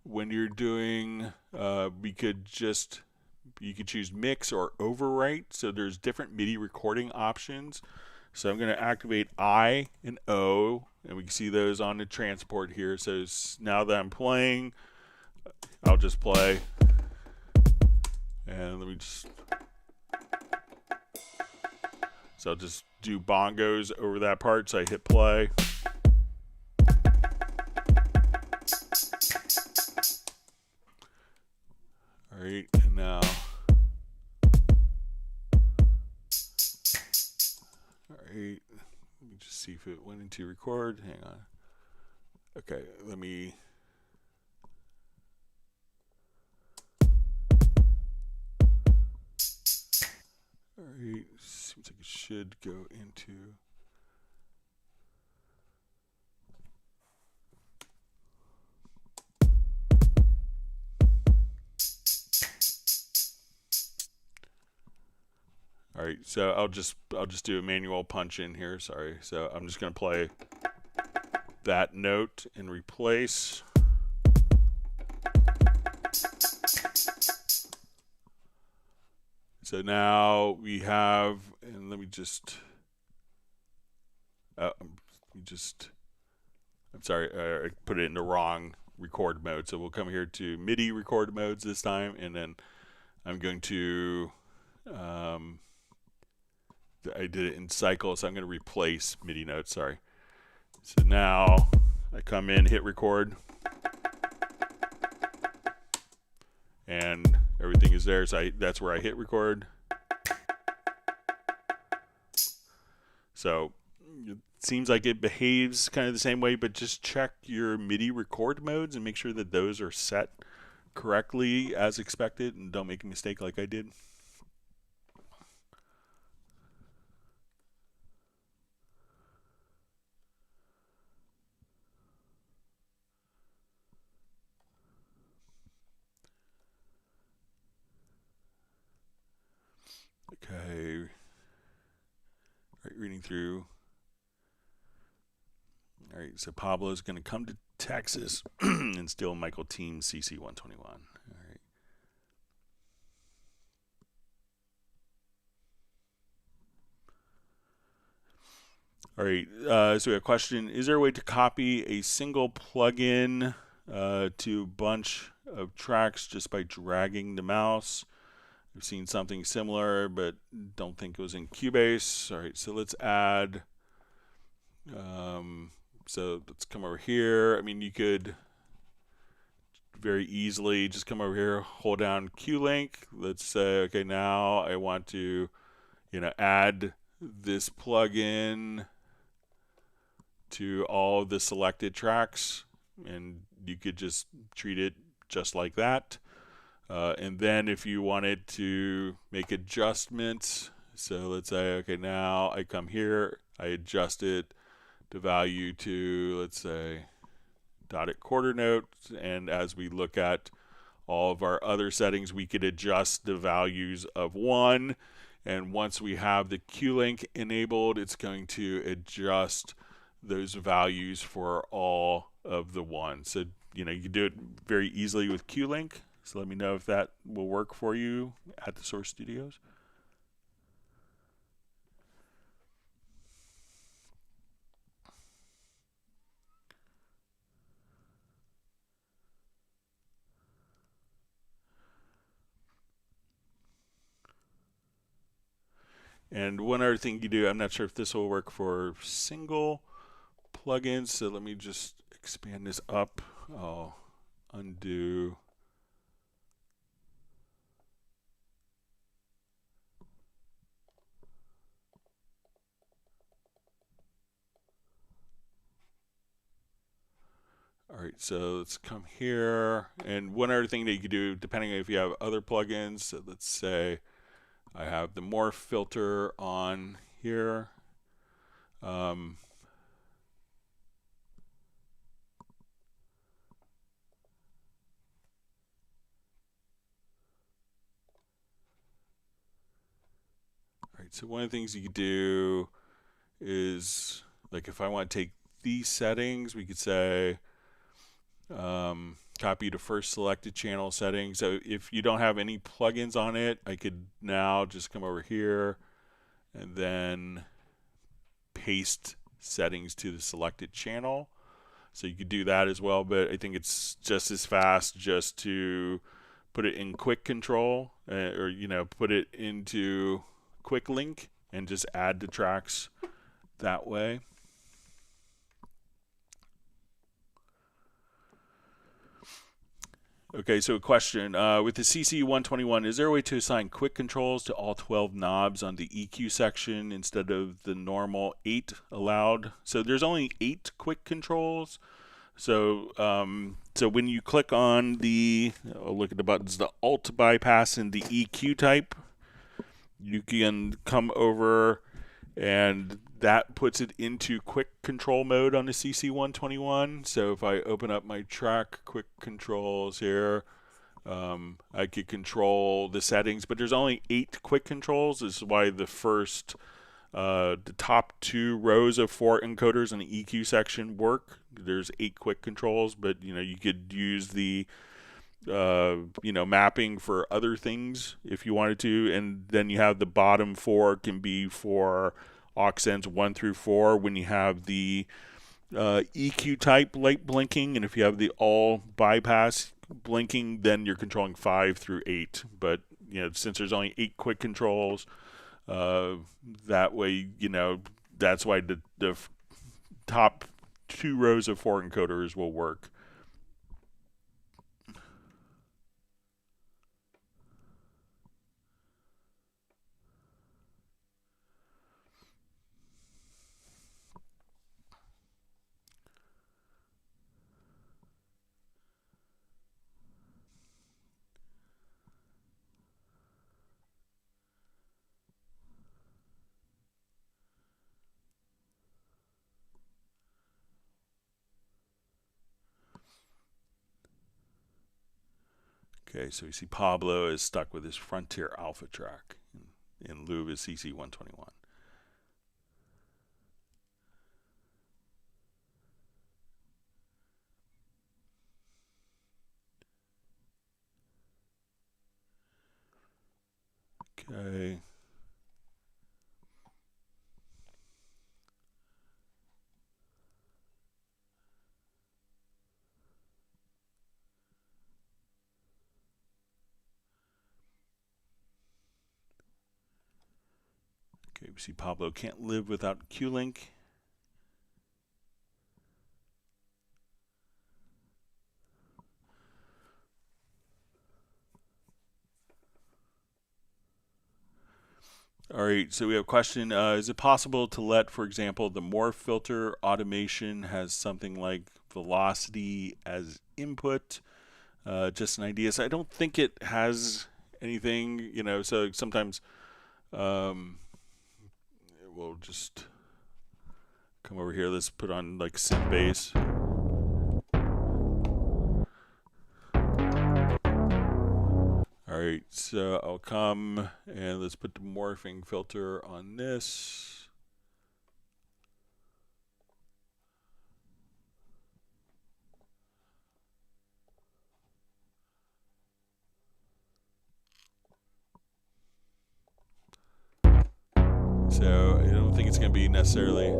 when you're doing, you could choose mix or overwrite. So there's different MIDI recording options. So I'm going to activate I and O, and we can see those on the transport here. So now that I'm playing, I'll just play. And let me just, so I'll just do bongos over that part. So I hit play. All right, and now, all right, let me just see if it went into record. Hang on. Okay, let me. All right, seems like it should go into. All right, so I'll just do a manual punch in here. Sorry, so I'm just gonna play that note and replace. So now we have, and let me just, I'm sorry, I put it in the wrong record mode. So we'll come here to MIDI record modes this time, and then I'm going to, I did it in cycle, so I'm going to replace MIDI notes, sorry. So now I come in, hit record, and everything is there. So that's where I hit record. So it seems like it behaves kind of the same way, but just check your MIDI record modes and make sure that those are set correctly as expected, and don't make a mistake like I did. Okay. Right, reading through. All right, so Pablo's going to come to Texas and steal Michael Team's CC-121. All right. All right, so we have a question. Is there a way to copy a single plugin to a bunch of tracks just by dragging the mouse? We've seen something similar, but don't think it was in Cubase. All right, so let's add, so let's come over here. I mean, you could very easily just come over here, hold down Q-Link. Let's say, okay, now I want to, add this plugin to all the selected tracks, and you could just treat it just like that. And then if you wanted to make adjustments, so let's say, okay, now I come here, I adjust it, the value to, let's say, dotted quarter notes, and as we look at all of our other settings, we could adjust the values of 1, and once we have the Q-Link enabled, it's going to adjust those values for all of the 1s. So, you can do it very easily with Q-Link. So let me know if that will work for you at the Source Studios. And one other thing you do, I'm not sure if this will work for single plugins, so let me just expand this up. I'll undo. All right, so let's come here. And one other thing that you can do, depending on if you have other plugins, so let's say I have the morph filter on here. right, so one of the things you could do is, like, if I want to take these settings, we could say copy to first selected channel settings. So if you don't have any plugins on it, I could now just come over here and then paste settings to the selected channel. So you could do that as well, but I think it's just as fast just to put it in quick control, or put it into quick link and just add the tracks that way. Okay, so a question. With the CC121, is there a way to assign quick controls to all 12 knobs on the EQ section instead of the normal 8 allowed? So there's only 8 quick controls. So so when you click on the, look at the buttons, the Alt bypass and the EQ type, you can come over and that puts it into quick control mode on the CC121. So if I open up my track quick controls here, I could control the settings, but there's only 8 quick controls. This is why the top 2 rows of 4 encoders in the EQ section work. There's 8 quick controls, but you could use the mapping for other things if you wanted to, and then you have the bottom 4 can be for aux ends 1 through 4 when you have the EQ type light blinking, and if you have the all bypass blinking, then you're controlling 5 through 8. But since there's only 8 quick controls, that way that's why the top 2 rows of 4 encoders will work. Okay, so you see Pablo is stuck with his Frontier Alpha track in lieu of his CC121. Okay. Okay, we see Pablo can't live without Q-Link. All right, so we have a question. Is it possible to let, for example, the morph filter automation has something like velocity as input? Just an idea. So I don't think it has anything, so sometimes we'll just come over here. Let's put on like synth bass. All right, so I'll come and let's put the morphing filter on this. So I don't think it's going to be necessarily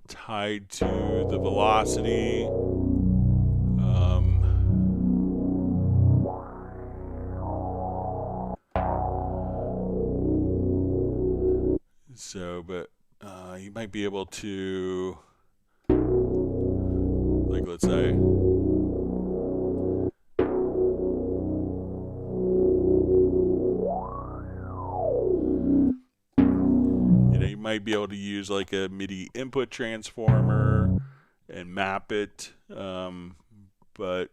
tied to the velocity. But you might be able to, like, let's say, you might be able to use like a MIDI input transformer and map it, but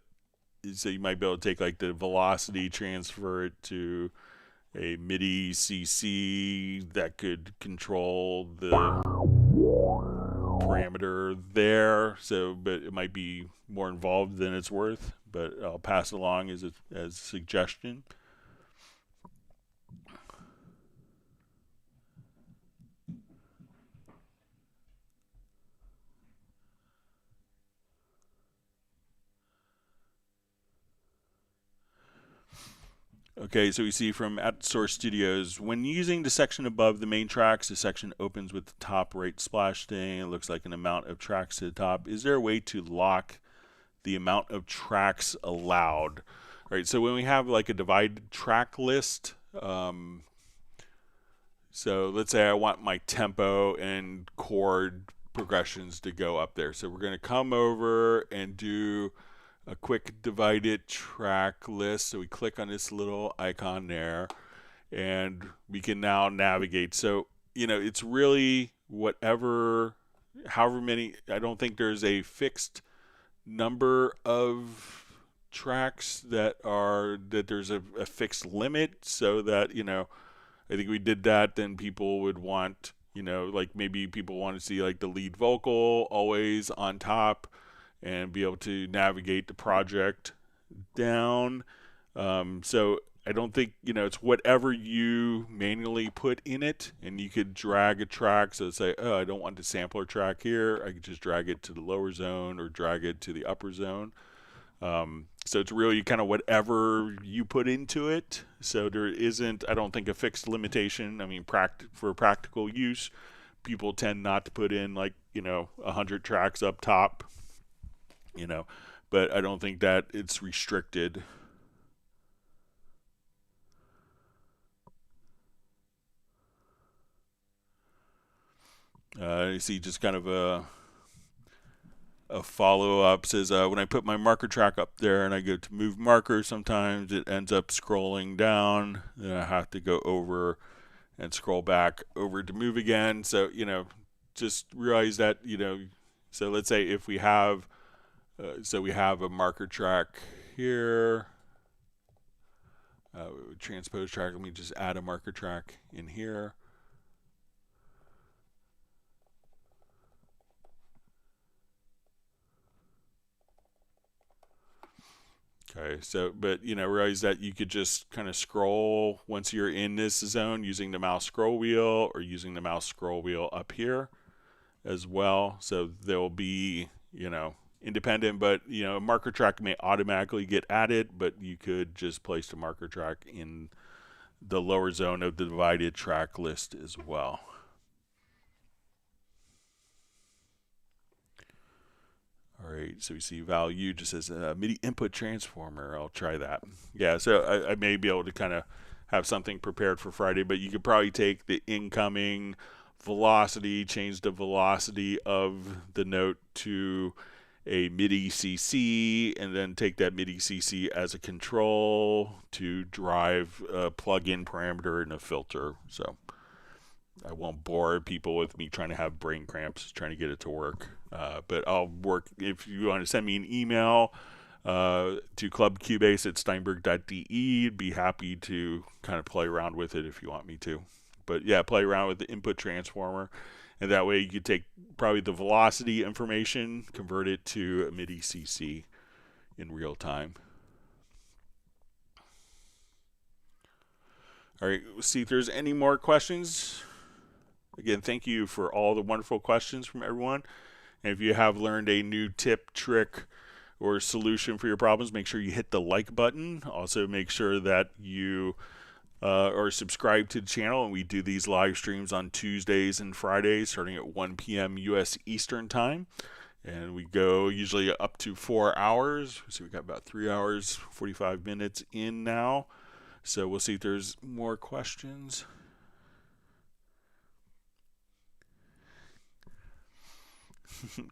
so you might be able to take like the velocity, transfer it to a MIDI CC that could control the parameter there. So, but it might be more involved than it's worth. But I'll pass it along as a suggestion. Okay, so we see from at Source Studios, when using the section above the main tracks, the section opens with the top right splash thing. It looks like an amount of tracks to the top. Is there a way to lock the amount of tracks allowed? All right, so when we have like a divided track list, so let's say I want my tempo and chord progressions to go up there. So we're going to come over and do a quick divided track list. So we click on this little icon there, and we can now navigate. So, it's really however many, I don't think there's a fixed number of tracks that there's a fixed limit, so that, I think we did that, then people would want, like maybe people want to see like the lead vocal always on top and be able to navigate the project down. So I don't think, it's whatever you manually put in it, and you could drag a track. So say, oh, I don't want the sampler track here. I could just drag it to the lower zone or drag it to the upper zone. So it's really kind of whatever you put into it. So there isn't, I don't think, a fixed limitation. I mean, for practical use, people tend not to put in like, 100 tracks up top, but I don't think that it's restricted. You see just kind of a follow-up says, when I put my marker track up there and I go to move marker, sometimes it ends up scrolling down. Then I have to go over and scroll back over to move again. So, just realize that, so let's say if we have, we have a marker track here, transpose track. Let me just add a marker track in here. Okay, so, but, realize that you could just kind of scroll once you're in this zone using the mouse scroll wheel, or using the mouse scroll wheel up here as well. So they'll be, independent, but, a marker track may automatically get added, but you could just place the marker track in the lower zone of the divided track list as well. All right, so we see value just as a MIDI input transformer. I'll try that. Yeah, so I may be able to kind of have something prepared for Friday, but you could probably take the incoming velocity, change the velocity of the note to a MIDI CC, and then take that MIDI CC as a control to drive a plug-in parameter and a filter. So I won't bore people with me trying to have brain cramps trying to get it to work. But I'll work, if you want to send me an email to clubcubase@steinberg.de, be happy to kind of play around with it if you want me to. But yeah, play around with the input transformer, and that way you could take probably the velocity information, convert it to a MIDI CC in real time. All right, we'll see if there's any more questions. Again, thank you for all the wonderful questions from everyone. And if you have learned a new tip, trick, or solution for your problems, make sure you hit the like button. Also, make sure that you are subscribed to the channel. And we do these live streams on Tuesdays and Fridays starting at 1 p.m. U.S. Eastern Time. And we go usually up to 4 hours. So we got about 3 hours, 45 minutes in now. So we'll see if there's more questions.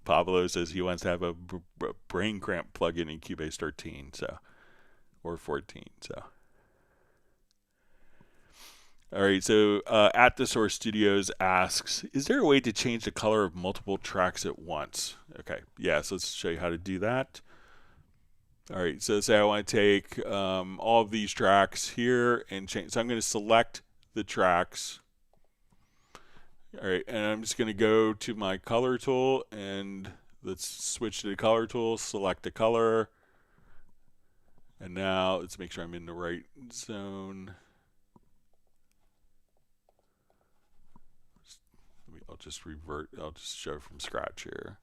Pablo says he wants to have a brain cramp plugin in Cubase 13, or 14. So, all right. So, at the Source Studios asks, is there a way to change the color of multiple tracks at once? Okay. Yeah. So let's show you how to do that. All right. So say I want to take all of these tracks here and change. So I'm going to select the tracks. All right, and I'm just going to go to my color tool, and let's switch to the color tool, select the color, and now let's make sure I'm in the right zone. I'll just show from scratch here.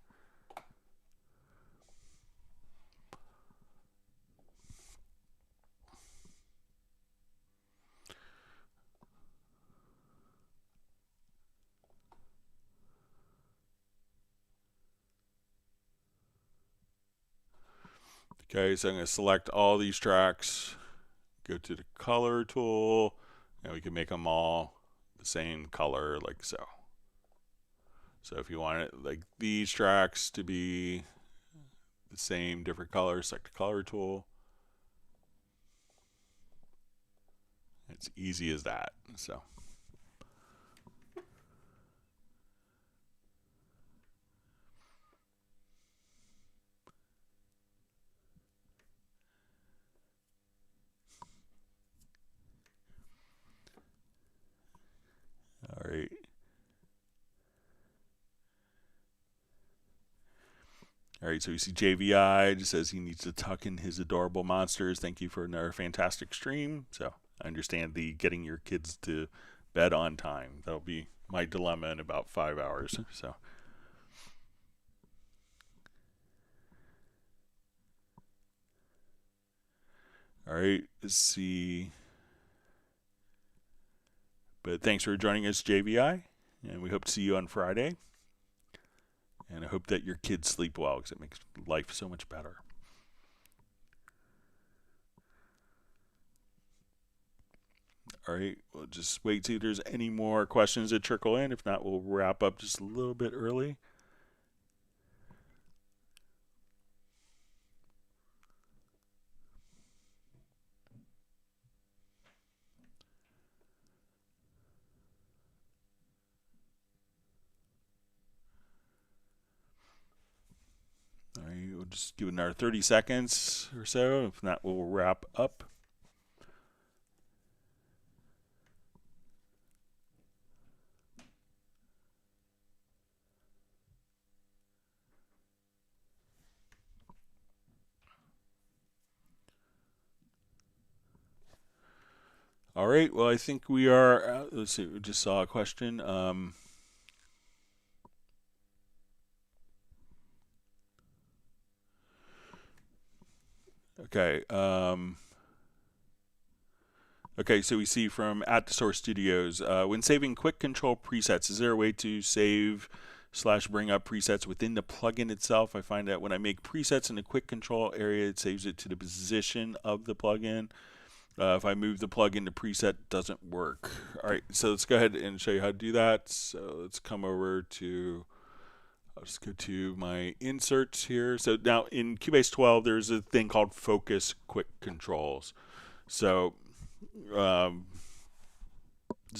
Okay, so I'm going to select all these tracks, go to the color tool, and we can make them all the same color like so. So if you want it like these tracks to be the same different colors, select the color tool. It's easy as that. So all right. All right, so we see JVI just says he needs to tuck in his adorable monsters. Thank you for another fantastic stream. So I understand the getting your kids to bed on time. That'll be my dilemma in about 5 hours. So. All right, let's see. But thanks for joining us, JVI, and we hope to see you on Friday. And I hope that your kids sleep well because it makes life so much better. All right, we'll just wait till there's any more questions that trickle in. If not, we'll wrap up just a little bit early. All right, we'll just give it another 30 seconds or so. If not, we'll wrap up. All right, well, I think we are, let's see, we just saw a question. Okay. Okay, so we see from at the Source Studios, when saving quick control presets, is there a way to save / bring up presets within the plugin itself? I find that when I make presets in the quick control area, it saves it to the position of the plugin. If I move the plugin, the preset doesn't work. All right, so let's go ahead and show you how to do that. So let's come over to, I'll just go to my inserts here. So now in Cubase 12, there's a thing called Focus Quick Controls. So I'm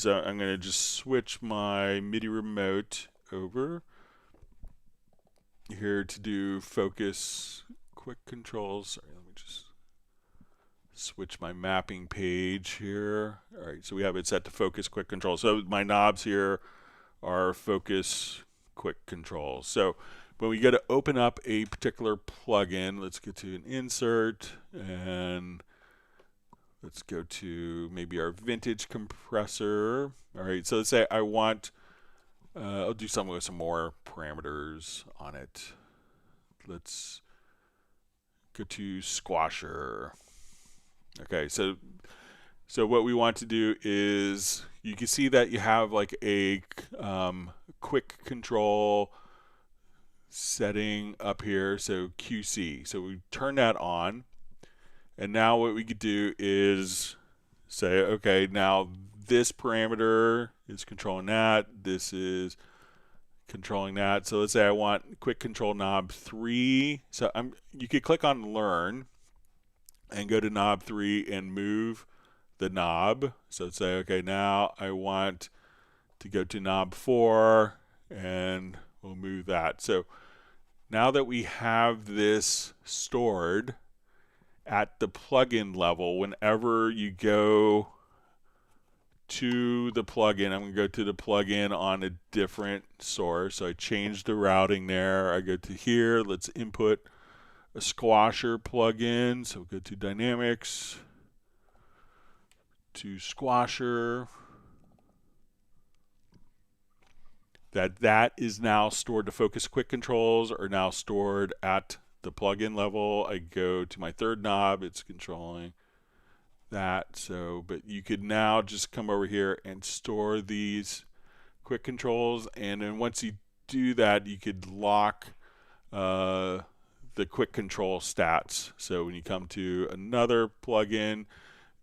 going to just switch my MIDI remote over here to do Focus Quick Controls. Sorry, let me just switch my mapping page here. All right, so we have it set to Focus Quick Control. So my knobs here are Focus Quick Controls. So when we go to open up a particular plugin, let's get to an insert and let's go to maybe our vintage compressor. All right, so let's say I want, I'll do something with some more parameters on it. Let's go to Squasher. Okay, so what we want to do is, you can see that you have like a quick control setting up here, so QC. So we turn that on. And now what we could do is say, okay, now this parameter is controlling that. This is controlling that. So let's say I want quick control knob 3. So you could click on learn and go to knob 3 and move the knob. So let's say, okay, now I want to go to knob 4 and we'll move that. So now that we have this stored at the plugin level, whenever you go to the plugin, I'm going to go to the plugin on a different source. So I change the routing there. I go to here. Let's input a Squasher plugin. So go to Dynamics, to Squasher. That is now stored. The Focus Quick Controls are now stored at the plugin level. I go to my third knob, it's controlling that. So, but you could now just come over here and store these quick controls, and then once you do that, you could lock the quick control stats. So when you come to another plugin,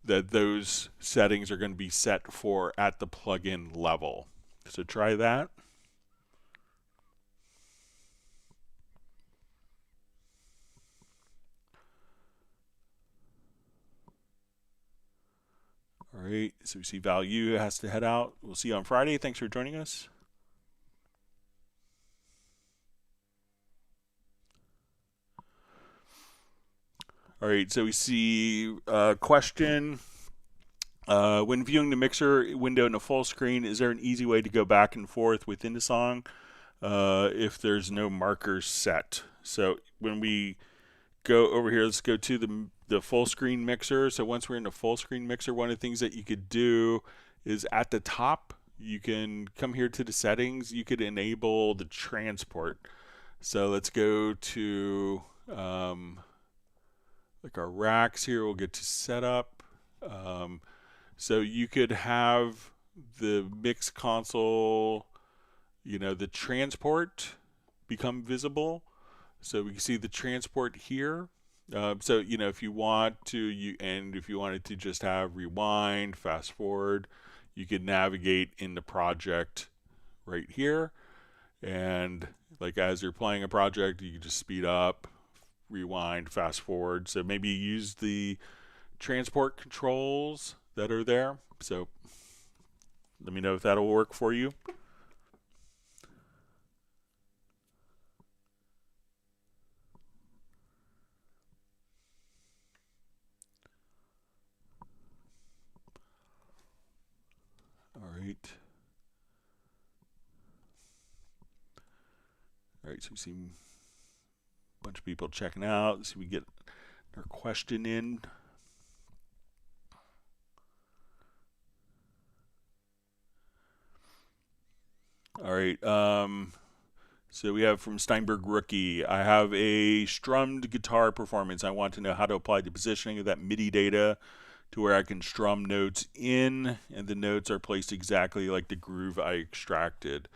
that those settings are going to be set for at the plugin level. So try that. All right, so we see value has to head out. We'll see you on Friday. Thanks for joining us. All right, so we see question. When viewing the mixer window in a full screen, is there an easy way to go back and forth within the song if there's no markers set? So when we go over here, let's go to the full screen mixer. So once we're in the full screen mixer, one of the things that you could do is at the top, you can come here to the settings. You could enable the transport. So let's go to like our racks here. We'll get to setup. So you could have the mix console, the transport become visible. So we can see the transport here. So if you want to, if you wanted to just have rewind, fast forward, you could navigate in the project right here. And like as you're playing a project, you can just speed up, rewind, fast forward. So maybe use the transport controls that are there. So let me know if that'll work for you. All right. All right, so we see a bunch of people checking out. Let's see if we get our question in. All right. So we have from Steinberg Rookie. I have a strummed guitar performance. I want to know how to apply the positioning of that MIDI data to where I can strum notes in, and the notes are placed exactly like the groove I extracted.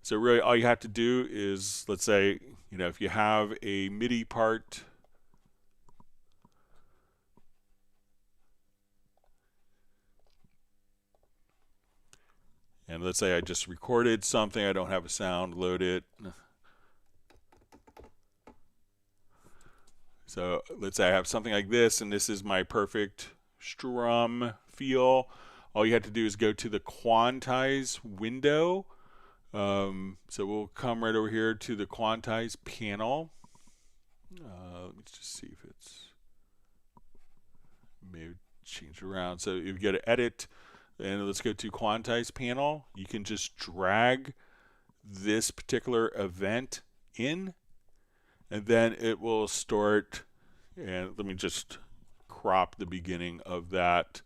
So really all you have to do is, let's say, if you have a MIDI part, and let's say I just recorded something, I don't have a sound loaded. So let's say I have something like this, and this is my perfect strum feel. All you have to do is go to the quantize window. So we'll come right over here to the quantize panel. Let's just see if it's maybe changed around. So if you go to edit, and let's go to quantize panel, you can just drag this particular event in, and then it will start. And let me just crop the beginning of that.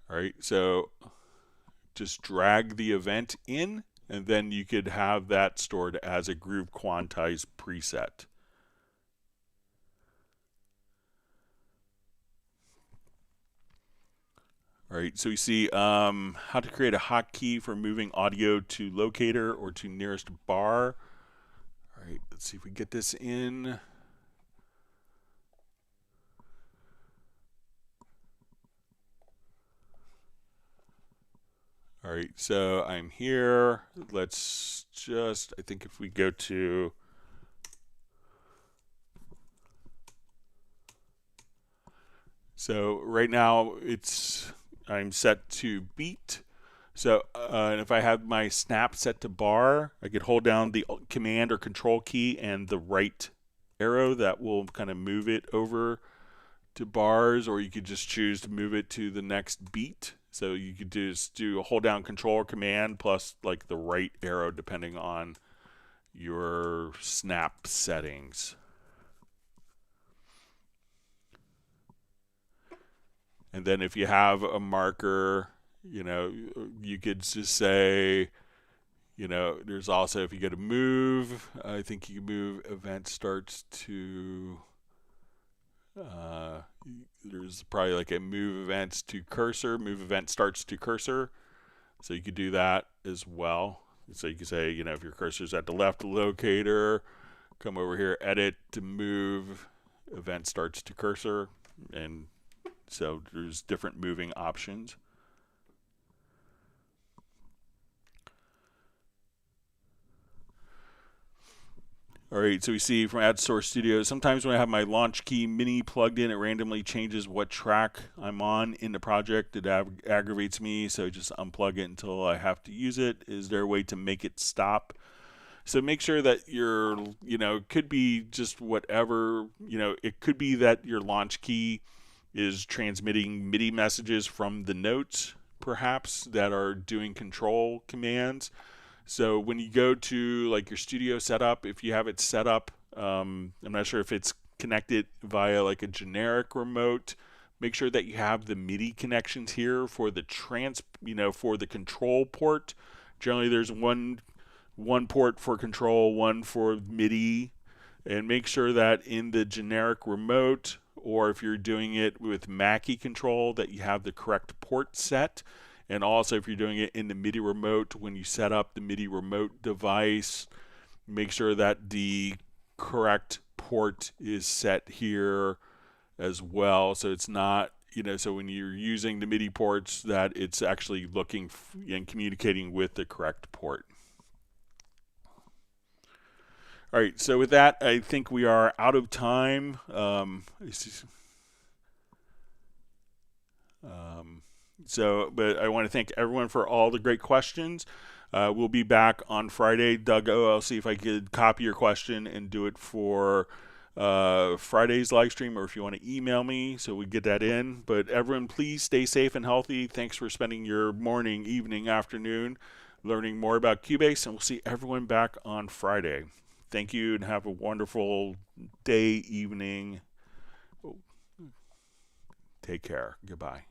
All right, so just drag the event in, and then you could have that stored as a groove quantize preset. All right, so you see how to create a hotkey for moving audio to locator or to nearest bar. All right, let's see if we get this in. All right, so I'm here. Let's just, I think if we go to, so right now I'm set to beat. So and if I have my snap set to bar, I could hold down the command or control key and the right arrow. That will kind of move it over to bars, or you could just choose to move it to the next beat. So you could just do a hold down control or command plus like the right arrow depending on your snap settings. And then if you have a marker, you could just say, there's also, if you go to move, I think you can move event starts to, there's probably like a move events to cursor, move event starts to cursor. So you could do that as well. So you can say, if your cursor's at the left locator, come over here, edit to move, event starts to cursor, and so there's different moving options. All right, so we see from Add Source Studio, sometimes when I have my Launch Key Mini plugged in, it randomly changes what track I'm on in the project. It aggravates me, so just unplug it until I have to use it. Is there a way to make it stop? So make sure that it could be just whatever, it could be that your launch key is transmitting MIDI messages from the notes, perhaps, that are doing control commands. So when you go to like your studio setup, if you have it set up, I'm not sure if it's connected via like a generic remote. Make sure that you have the MIDI connections here for the for the control port. Generally, there's one port for control, one for MIDI, and make sure that in the generic remote, or if you're doing it with Mackie control, that you have the correct port set. And also, if you're doing it in the MIDI remote, when you set up the MIDI remote device, make sure that the correct port is set here as well. So it's not, so when you're using the MIDI ports, that it's actually looking and communicating with the correct port. All right, so with that, I think we are out of time. But I want to thank everyone for all the great questions. We'll be back on Friday. Doug O, I'll see if I could copy your question and do it for Friday's live stream, or if you want to email me so we get that in. But everyone, please stay safe and healthy. Thanks for spending your morning, evening, afternoon learning more about Cubase, and we'll see everyone back on Friday. Thank you, and have a wonderful day, evening. Take care. Goodbye.